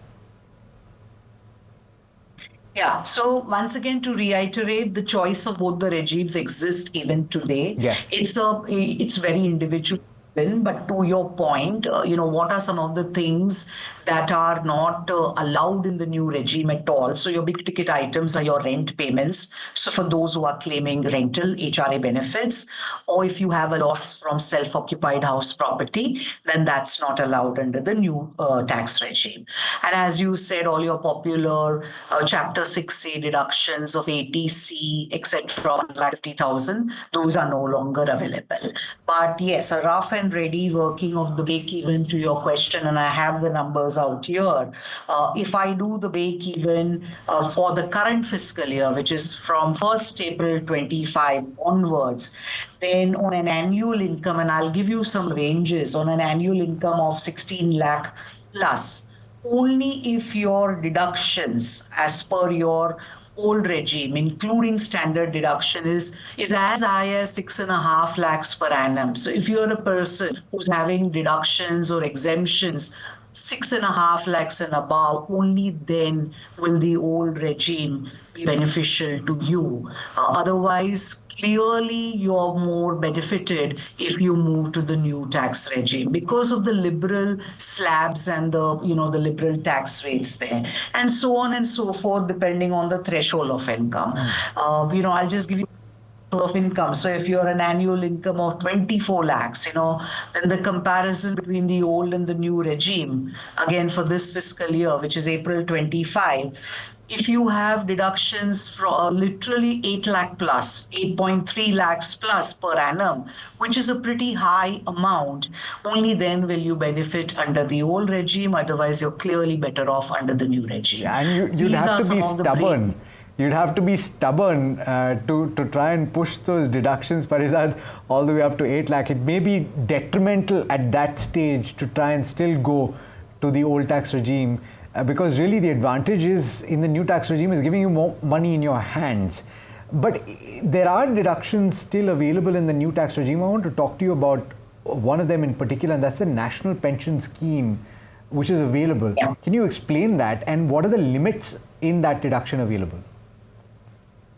Yeah, so once again, to reiterate, the choice of both the regimes exists even today. Yeah. It's very individual. But to your point, what are some of the things that are not allowed in the new regime at all? So your big ticket items are your rent payments. So for those who are claiming rental HRA benefits, or if you have a loss from self-occupied house property, then that's not allowed under the new tax regime. And as you said, all your popular Chapter 6A deductions of ATC, etc., 50,000, those are no longer available. But yes, a rough and ready working of the break even to your question, and I have the numbers out here. If I do the break even for the current fiscal year, which is from 1st April 25 onwards, then on an annual income, and I'll give you some ranges, on an annual income of 16 lakh plus, only if your deductions as per your old regime, including standard deduction, is as high as 6.5 lakhs per annum. So if you're a person who's having deductions or exemptions 6.5 lakhs and above, only then will the old regime be beneficial to you. Otherwise, clearly you're more benefited if you move to the new tax regime because of the liberal slabs and the the liberal tax rates there, and so on and so forth, depending on the threshold of income. I'll just give you of income. So if you're an annual income of 24 lakhs, then the comparison between the old and the new regime, again for this fiscal year, which is April 25, if you have deductions from literally 8 lakh plus, 8.3 lakhs plus per annum, which is a pretty high amount, only then will you benefit under the old regime. Otherwise, you're clearly better off under the new regime. Yeah, and you'd have to be stubborn. You'd have to be stubborn to try and push those deductions, Parizad, all the way up to 8 lakh. It may be detrimental at that stage to try and still go to the old tax regime because really the advantage is in the new tax regime is giving you more money in your hands. But there are deductions still available in the new tax regime. I want to talk to you about one of them in particular, and that's the National Pension Scheme, which is available. Yeah. Can you explain that, and what are the limits in that deduction available?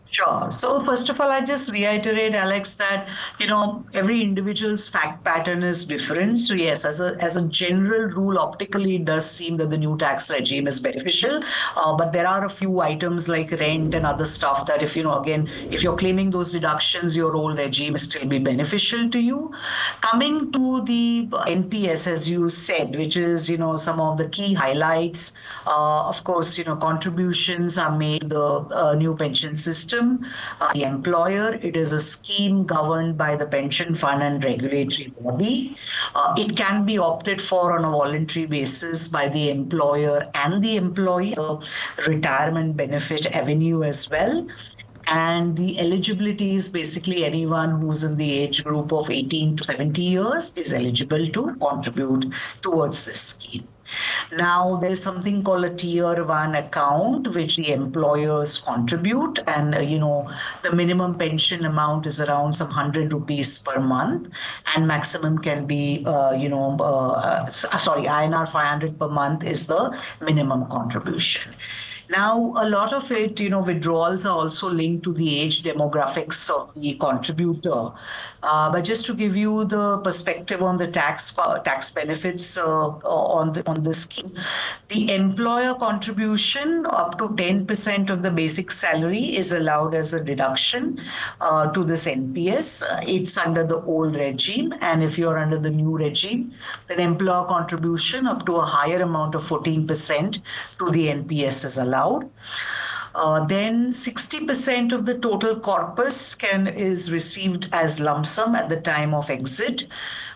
Sure. So first of all, I just reiterate, Alex, that every individual's fact pattern is different. So yes, as a general rule, optically it does seem that the new tax regime is beneficial. But there are a few items like rent and other stuff that if you're claiming those deductions, your old regime will still be beneficial to you. Coming to the NPS, as you said, which is some of the key highlights. Of course, contributions are made to the new pension system. premium. The employer, it is a scheme governed by the pension fund and regulatory body. It can be opted for on a voluntary basis by the employer and the employee. So retirement benefit avenue as well. And the eligibility is basically anyone who's in the age group of 18 to 70 years is eligible to contribute towards this scheme. Now, there is something called a Tier 1 account, which the employers contribute. And, the minimum pension amount is around some 100 rupees per month. And maximum can be, INR 500 per month is the minimum contribution. Now, a lot of it, withdrawals are also linked to the age demographics of the contributor. But just to give you the perspective on the tax benefits on this scheme, the employer contribution up to 10% of the basic salary is allowed as a deduction to this NPS. It's under the old regime, and if you're under the new regime, then employer contribution up to a higher amount of 14% to the NPS is allowed. Then 60% of the total corpus is received as lump sum at the time of exit.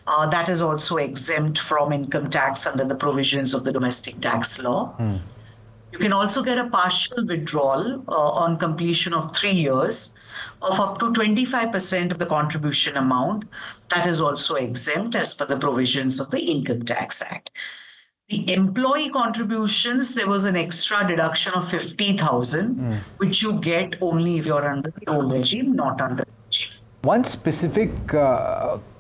That is also exempt from income tax under the provisions of the domestic tax law. You can also get a partial withdrawal on completion of 3 years of up to 25% of the contribution amount. That is also exempt as per the provisions of the Income Tax Act. The employee contributions, there was an extra deduction of 50,000, which you get only if you're under the old regime, not under the regime. One specific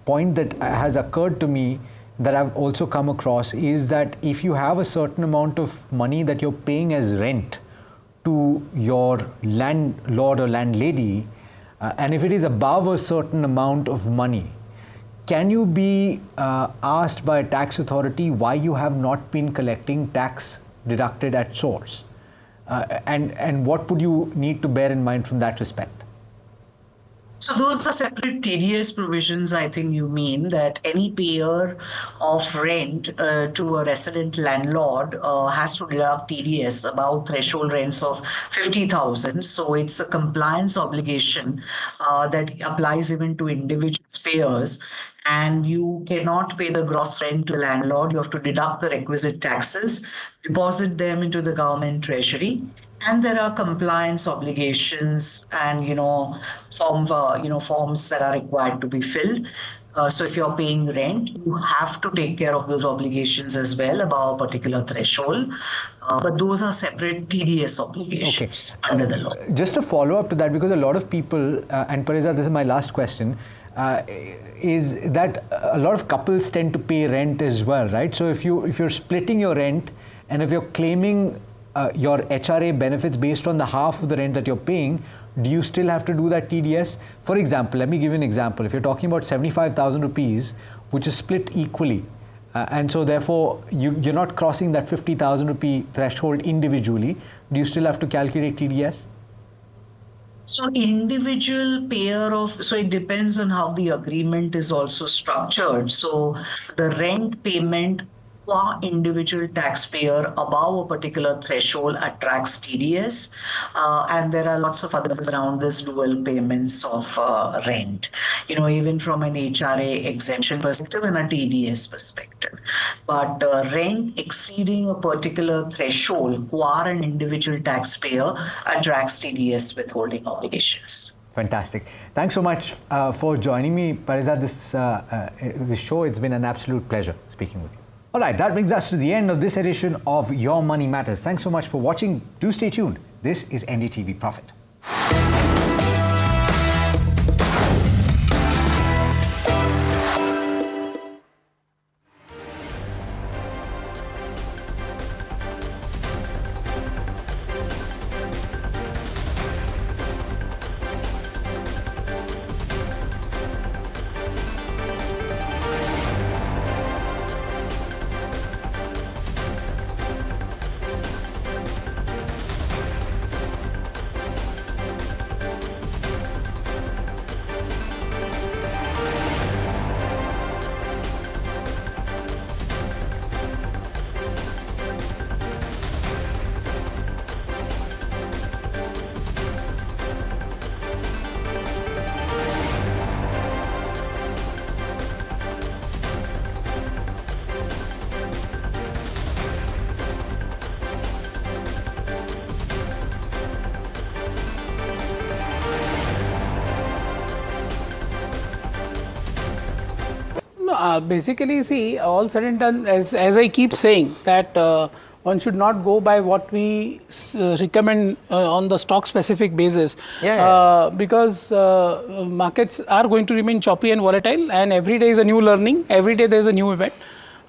point that has occurred to me that I've also come across is that if you have a certain amount of money that you're paying as rent to your landlord or landlady, and if it is above a certain amount of money, can you be asked by a tax authority why you have not been collecting tax deducted at source? And what would you need to bear in mind from that respect? So those are separate TDS provisions, I think you mean, that any payer of rent to a resident landlord has to deduct TDS above threshold rents of 50,000. So it's a compliance obligation that applies even to individual payers. And you cannot pay the gross rent to the landlord. You have to deduct the requisite taxes, deposit them into the government treasury. And there are compliance obligations and, forms that are required to be filled. So if you're paying rent, you have to take care of those obligations as well above a particular threshold. But those are separate TDS obligations under the law. Just to follow up to that, because a lot of people, and Parizad, this is my last question, is that a lot of couples tend to pay rent as well, right? So if you're splitting your rent and if you're claiming your HRA benefits based on the half of the rent that you're paying, do you still have to do that TDS? For example, let me give you an example. If you're talking about 75,000 rupees, which is split equally, and so therefore you're not crossing that 50,000 rupee threshold individually, do you still have to calculate TDS? So individual so it depends on how the agreement is also structured. So the rent payment for individual taxpayer above a particular threshold attracts TDS, and there are lots of others around this dual payments of rent, even from an HRA exemption perspective and a TDS perspective. But rent exceeding a particular threshold for an individual taxpayer attracts TDS withholding obligations. Fantastic. Thanks so much for joining me, Parizad, this show. It's been an absolute pleasure speaking with you. All right, that brings us to the end of this edition of Your Money Matters. Thanks so much for watching. Do stay tuned. This is NDTV Profit. basically, see, all said and done, as I keep saying, that one should not go by what we recommend on the stock specific basis, because markets are going to remain choppy and volatile, and every day is a new learning, every day there is a new event.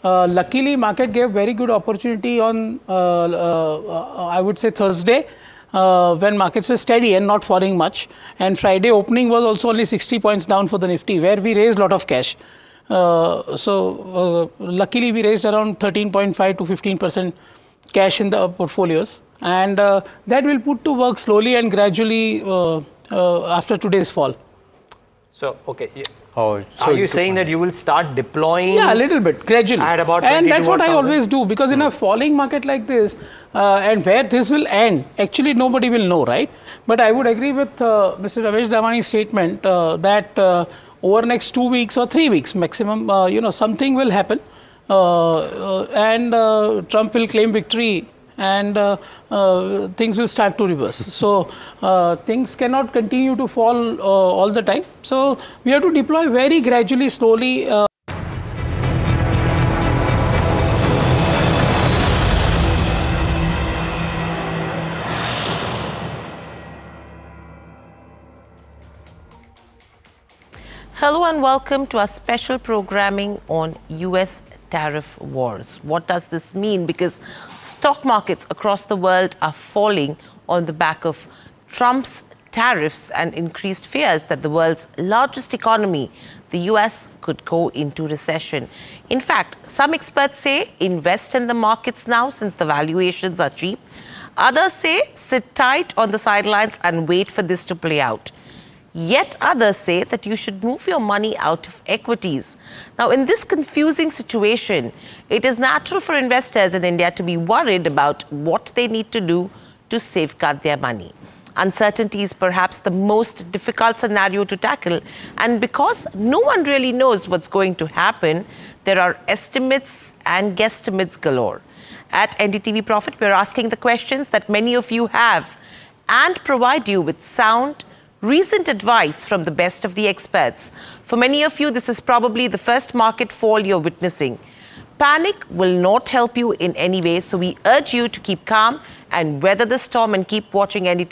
Luckily, market gave very good opportunity on, I would say, Thursday, when markets were steady and not falling much, and Friday opening was also only 60 points down for the Nifty, where we raised a lot of cash. Luckily, we raised around 13.5 to 15% cash in the portfolios, and that will put to work slowly and gradually after today's fall. So, okay. So are you saying that you will start deploying? Yeah, a little bit, gradually. At about and that's what I always do, because in a falling market like this, and where this will end, actually nobody will know, right? But I would agree with Mr. Ramesh Damani's statement that over next 2 weeks or 3 weeks maximum, something will happen, and Trump will claim victory, and things will start to reverse. So things cannot continue to fall all the time. So we have to deploy very gradually, slowly. Hello and welcome to our special programming on US tariff wars. What does this mean? Because stock markets across the world are falling on the back of Trump's tariffs and increased fears that the world's largest economy, the US, could go into recession. In fact, some experts say invest in the markets now since the valuations are cheap. Others say sit tight on the sidelines and wait for this to play out. Yet others say that you should move your money out of equities. Now, in this confusing situation, it is natural for investors in India to be worried about what they need to do to safeguard their money. Uncertainty is perhaps the most difficult scenario to tackle, and because no one really knows what's going to happen, there are estimates and guesstimates galore. At NDTV Profit, we're asking the questions that many of you have and provide you with sound, recent advice from the best of the experts. For many of you, this is probably the first market fall you're witnessing. Panic will not help you in any way, so we urge you to keep calm and weather the storm and keep watching NDTV.